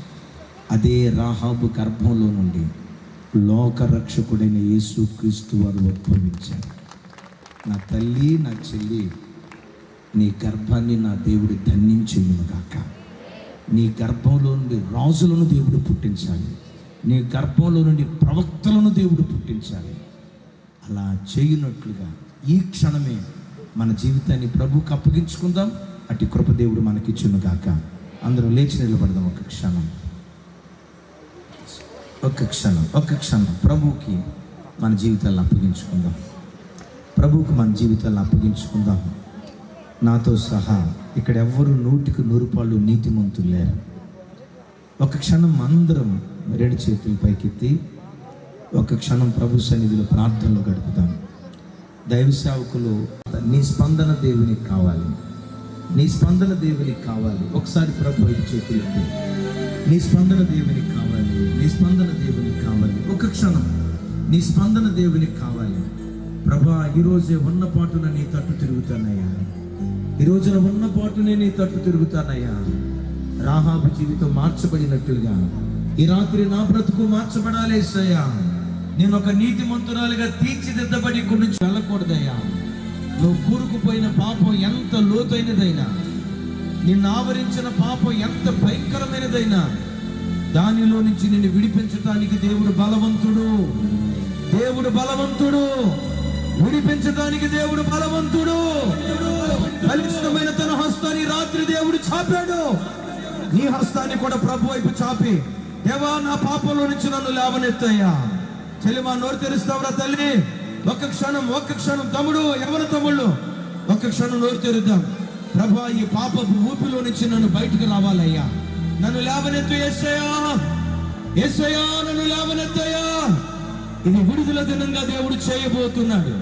A: అదే రాహాబు గర్భంలో నుండి లోకరక్షకుడైన యేసుక్రీస్తు వారు ఉద్భవించారు. నా తల్లి, నా చెల్లి, నీ గర్భాన్ని నా దేవుడు ధన్యించేయును గాక. నీ గర్భంలో నుండి రాజులను దేవుడు పుట్టించాలి. నీ గర్భంలో నుండి ప్రవక్తలను దేవుడు పుట్టించాలి. అలా చేయునట్లుగా ఈ క్షణమే మన జీవితాన్ని ప్రభువుకు అప్పగించుకుందాం. అటు కృప దేవుడు మనకిచ్చును గాక. అందరూ లేచి నిలబడదాం. ఒక్క క్షణం ప్రభువుకి మన జీవితాలను అప్పగించుకుందాం. ప్రభువుకు మన జీవితాలను అప్పగించుకుందాం. నాతో సహా ఇక్కడ ఎవ్వరూ 100కి 100 పాళ్ళు నీతిమంతులు లేరు. ఒక క్షణం అందరం 2 చేతులు పైకెత్తి ఒక క్షణం ప్రభు సన్నిధిలో ప్రార్థనలు గడుపుదాం. దైవ సేవకులు, నీ స్పందన దేవునికి కావాలి. నీ స్పందన దేవునికి కావాలి. ఒకసారి ప్రభు 5 చేతులు ఎత్తి, నీ స్పందన దేవునికి కావాలి. నీ స్పందన దేవునికి కావాలి. ఒక క్షణం నీ స్పందన దేవునికి కావాలి. ప్రభా, ఈరోజే ఉన్న పాటున నీ తట్టు తిరుగుతానయ్యా. ఈ రోజున ఉన్న పాటునే నీ తట్టు తిరుగుతానయ్యా. రాహాబు జీవితం మార్చబడినట్లుగా ఈ రాత్రి నా బ్రతుకు మార్చబడాలి యేసయ్యా. నేను ఒక నీతిమంతురాలుగా తీర్చిదిద్దబడి ఇక్కడి నుంచి వెళ్ళకూడదయ్యా. నువ్వు కూరుకుపోయిన పాపం ఎంత లోతైనదైనా, నిన్ను ఆవరించిన పాపం ఎంత భయంకరమైనదైనా, దానిలో నుంచి నిన్ను విడిపించడానికి దేవుడు బలవంతుడు. విడిపించడానికి దేవుడు బలవంతుడు. బలిష్టమైన తన హస్తాన్ని రాత్రి దేవుడు చాపాడు. నీ హస్తాన్ని కూడా ప్రభు వైపు చాపి, దేవా, నా పాపంలో నుంచి నన్ను లేవనెత్తయ్యా. చెల్లిమా, నోరు తెరుస్తావురా తల్లి? ఒక్క క్షణం తమ్ముడు, ఎవరు తమ్ముళ్ళు, ఒక్క క్షణం నోరు తెరుద్దాం. ప్రభా, ఈ పాపపు ఊపిలో నుంచి నన్ను బయటకు రావాలయ్యా. నన్ను లేవనెత్తు యేసయ్యా, నన్ను లేవనెత్తయ్యా. ఇది విడుదల దినంగా దేవుడు చేయబోతున్నాడు.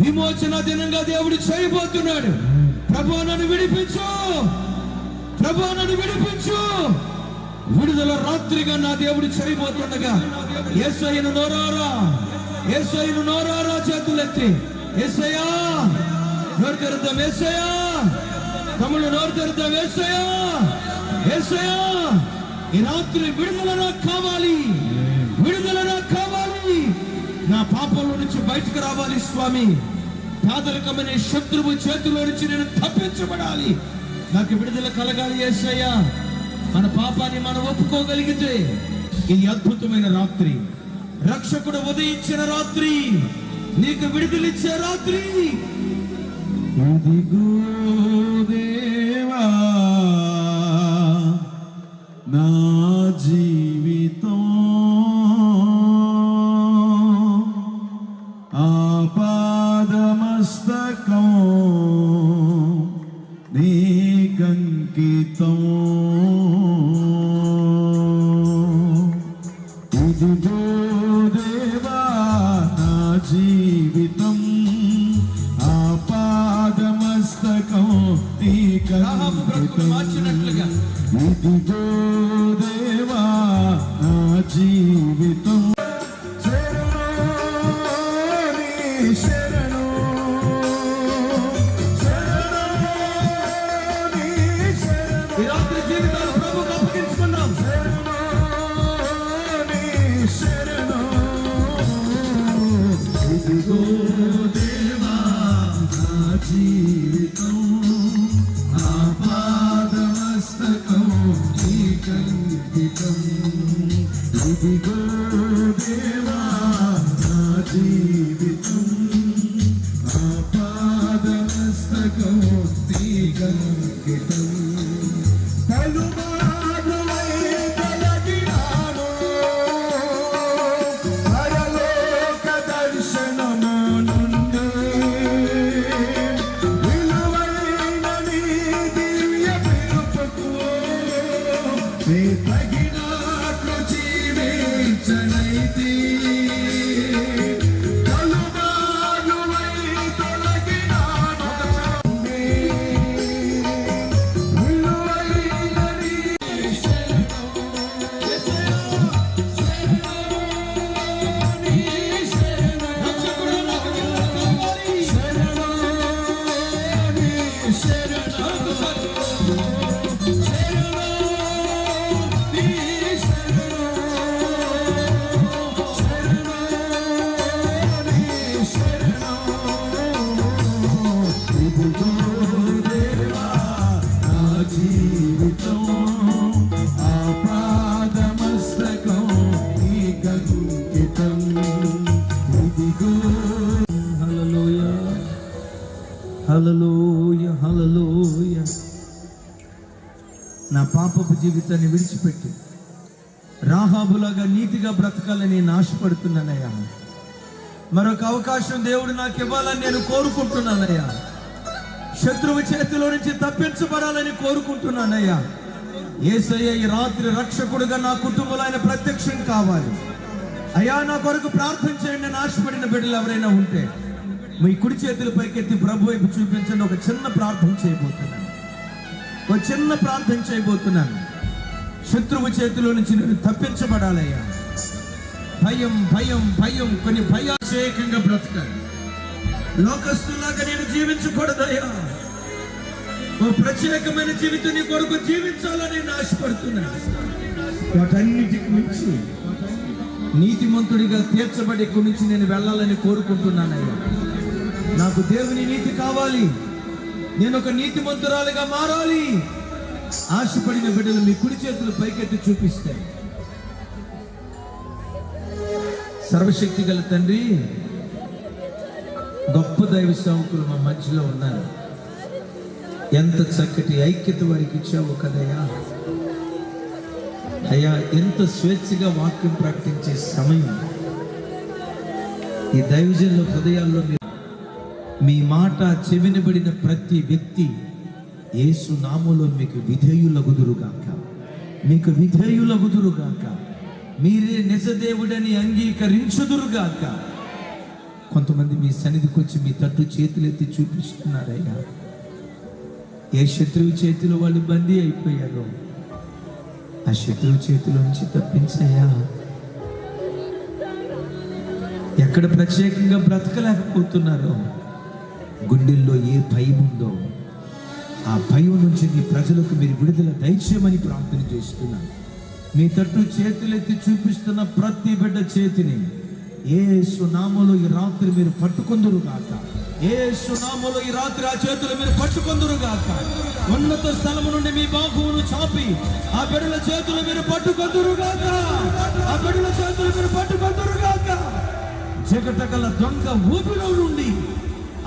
A: విమోచన దినంగా దేవుడు చేయబోతున్నాడు. ప్రభు, నన్ను విడిపించు. విడుదల రాత్రిగా నా దేవుడు చేయబోతుండగా యేసయ్యను నోరారా చేతులెత్తి, యేసయ్యా నోరు తెరుద్దాం. యేసయ్యా, తమ్ముళ్ళు నోరు తెరుద్దాం. యేసయ్యా, ఈ రాత్రి విడుదల నాకు కావాలి. నా పాపంలో నుంచి బయటకు రావాలి స్వామి. పేదరికమైన శత్రువు చేతిలో నుంచి నేను తప్పించబడాలి. నాకు విడుదల కలగాలి యేసయ్యా. మన పాపాన్ని మనం ఒప్పుకోగలిగితే ఇది అద్భుతమైన రాత్రి. రక్షకుడు ఉదయించిన రాత్రి, నీకు విడుదలిచ్చే రాత్రి.
B: ఇదిగో దేవా, నా జీవితం ఆపాదమస్తకం నీకంకితం. ఇదిగో దేవా, నా జీవితం ఆపాదమస్తకం నీకంకితం.
A: రాహాబు బ్రతుకును మార్చినట్లుగా
B: ఇదిగో దేవా నా జీవితం
A: ఈ రాత్రి జీవితాలు ప్రభువుకు అప్పగించుకున్నాం.
B: ఇదిగో దేవా నా జీవితం నా పాదమస్తకం నీకంకితం. ఇదిగో దేవా నా జీవితం నా పాదమస్తకం నీకంకితం. తగినట్లు జీవించనైతి కలుబాలువై తొలగినాను విలువైనది జీవితం ఆపాదమస్తకం నీకంకితం. ఇదిగో
A: హల్లెలూయా హల్లెలూయా హల్లెలూయా. నా పాపపు జీవితాన్ని విడిచిపెట్టి రాహాబులాగా నీతిగా బ్రతకాలని నేను ఆశపడుతున్నానయ్యా. మరొక అవకాశం దేవుడు నాకు ఇవ్వాలని నేను కోరుకుంటున్నానయ్యా. శత్రువు చేతిలో నుంచి తప్పించబడాలని కోరుకుంటున్నానయ్యా. యేసయ్య ఈ రాత్రి రక్షకుడుగా నా కుటుంబంలో ఆయన ప్రత్యక్షం కావాలి అయ్యా. నా కొరకు ప్రార్థన చేయండి అని ఆశపడిన బిడ్డలు ఎవరైనా ఉంటే మీ కుడి చేతుల పైకెత్తి ప్రభు వైపు చూపించండి. ఒక చిన్న ప్రార్థన చేయబోతున్నాను. శత్రువు చేతిలో నుంచి నేను తప్పించబడాలయ్యా. భయం భయం భయం కొన్ని భయాశేకంగా బ్రతకాలి. లోకస్తులాగా నేను జీవించకూడదయ్యా. ఓ ప్రత్యేకమైన జీవితం నీ కొరకు జీవించాలని నేను ఆశపడుతున్నాను. వాటన్నిటికి మించి నీతిమంతుడిగా తీర్చబడి ఇక్కడి నుంచి నేను వెళ్ళాలని కోరుకుంటున్నానయ్యా. నాకు దేవుని నీతి కావాలి. నేను ఒక నీతిమంతురాలిగా మారాలి. ఆశపడిన బిడ్డలు మీ కుడి చేతులు పైకెత్తి చూపిస్తే సర్వశక్తి గల తండ్రి, గొప్ప దైవ సేవకులు మా మధ్యలో ఉన్నారు. ఎంత చక్కటి ఐక్యత వారికి ఇచ్చావు కదయ్యా. అయ్యా, ఎంత స్వేచ్ఛగా వాక్యం ప్రకటించే సమయం ఈ దైవజనుల హృదయాల్లో మీ మాట చెవినబడిన ప్రతి వ్యక్తి యేసు నామములో మీకు విధేయులగుదురుగాక. మీరే నిజదేవుడని అంగీకరించుదురుగాక. కొంతమంది మీ సన్నిధికి వచ్చి మీ తట్టు చేతులెత్తి చూపిస్తున్నారయ్యా. ఏ శత్రువు చేతిలో వాళ్ళు బందీ అయిపోయారో ఆ శత్రువు చేతిలో నుంచి తప్పించయ్యా. ఎక్కడ ప్రత్యేకంగా బ్రతకలేకపోతున్నారో, గుండెల్లో ఏ భయం ఉందో ఆ భయం నుంచి మీ ప్రజలకు మీరు విడుదల దయచేయమని ప్రార్థన చేస్తున్నాను. మీ తట్టు చేతులెత్తి చూపిస్తున్న ప్రతి బిడ్డ చేతిని యేసు నామములో ఈ రాత్రి మీరు పట్టుకొందురుగాక. యేసు నామములో ఈ రాత్రి ఆ చేతులు మీరు పట్టుకొందురుగాక. ఉన్నత స్థలము నుండి మీ బాహువును చాపి ఆ బిడ్డల చేతులు మీరు పట్టుకొందురుగాక. జగటగల దొంగ ఊపిలో నుండి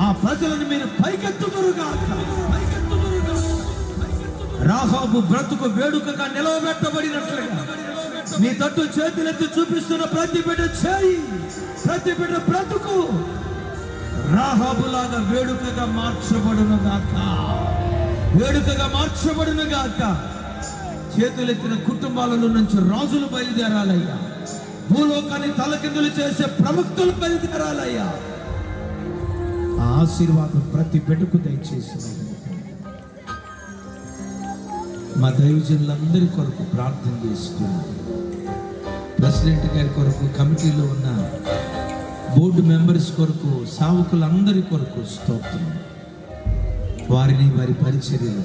A: ఆ ప్రజలను మీరు పైకెత్తుదురుగాక. రాహాబు బ్రతుకు వేడుకగా నిలవబెట్టబడినట్లుగా మీ తట్టు చేతులెత్తి చూపిస్తున్న ప్రతి బిడ్డ చేయి, ప్రతి బిడ్డ బ్రతుకు రాహాబులాగా వేడుకగా మార్చబడునుగాక. చేతులెత్తిన కుటుంబాలలో నుంచి రాజులు బయలుదేరాలయ్యా. భూలోకాన్ని తలకిందులు చేసే ప్రవక్తలు బయలుదేరాలయ్యా. ఆ ఆశీర్వాదం ప్రతి బిడ్డకు దయచేసి మా దైవజనులందరి కొరకు ప్రార్థన చేస్తున్నాను. ప్రెసిడెంట్ గారి కొరకు, కమిటీలో ఉన్న బోర్డు మెంబర్స్ కొరకు, సేవకులందరి కొరకు స్తోత్రం. వారిని వారి పరిచర్యలు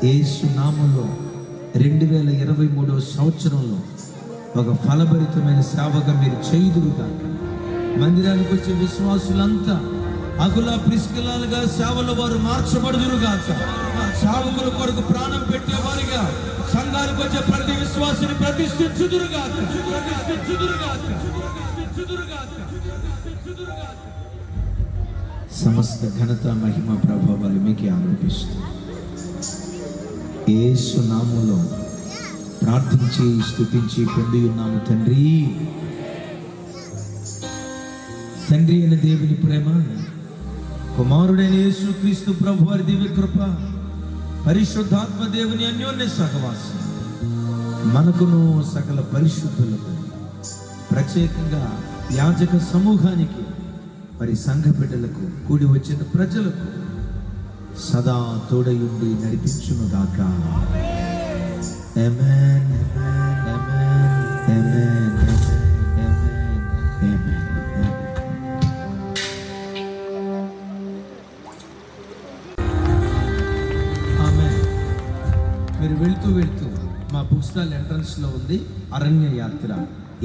A: యేసు నామములో 2023వ సంవత్సరంలో ఒక ఫలభరితమైన సేవగా మీరు చేయుదురుగాక. మందిరానికి వచ్చే విశ్వాసులంతా అగుల ప్రిస్కిలాలుగా సేవలో వారు మార్చబడుదురుగాక. సేవకుల కొరకు ప్రాణం పెట్టేవారిగా సంఘానికి వచ్చే ప్రతి విశ్వాసుని ప్రతిష్ఠించుదురుగాక. సమస్త ఘనత, మహిమ, ప్రభావాలు మీకే ఆరోపిస్తూ యేసు నామములో ప్రార్థించి స్తుతించి పొంది ఉన్నాము తండ్రి. తండ్రి అయిన దేవుని ప్రేమ, కుమారుడైన యేసుక్రీస్తు ప్రభు వారి దివ్య కృప, పరిశుద్ధాత్మ దేవుని అన్యోన్య సహవాసం మనకును సకల పరిశుద్ధులకు, ప్రత్యేకంగా యాజక సమూహానికి, మరి సంఘ బిడ్డలకు, కూడి వచ్చిన ప్రజలకు సదా తోడయుండి నడిపించునుగాక. ఆమేన్, ఆమేన్, ఆమేన్, ఆమేన్. ఆమేన్. మీరు వెళ్తూ మా బుక్ స్టాల్ ఎంట్రన్స్ లో ఉంది అరణ్య యాత్ర.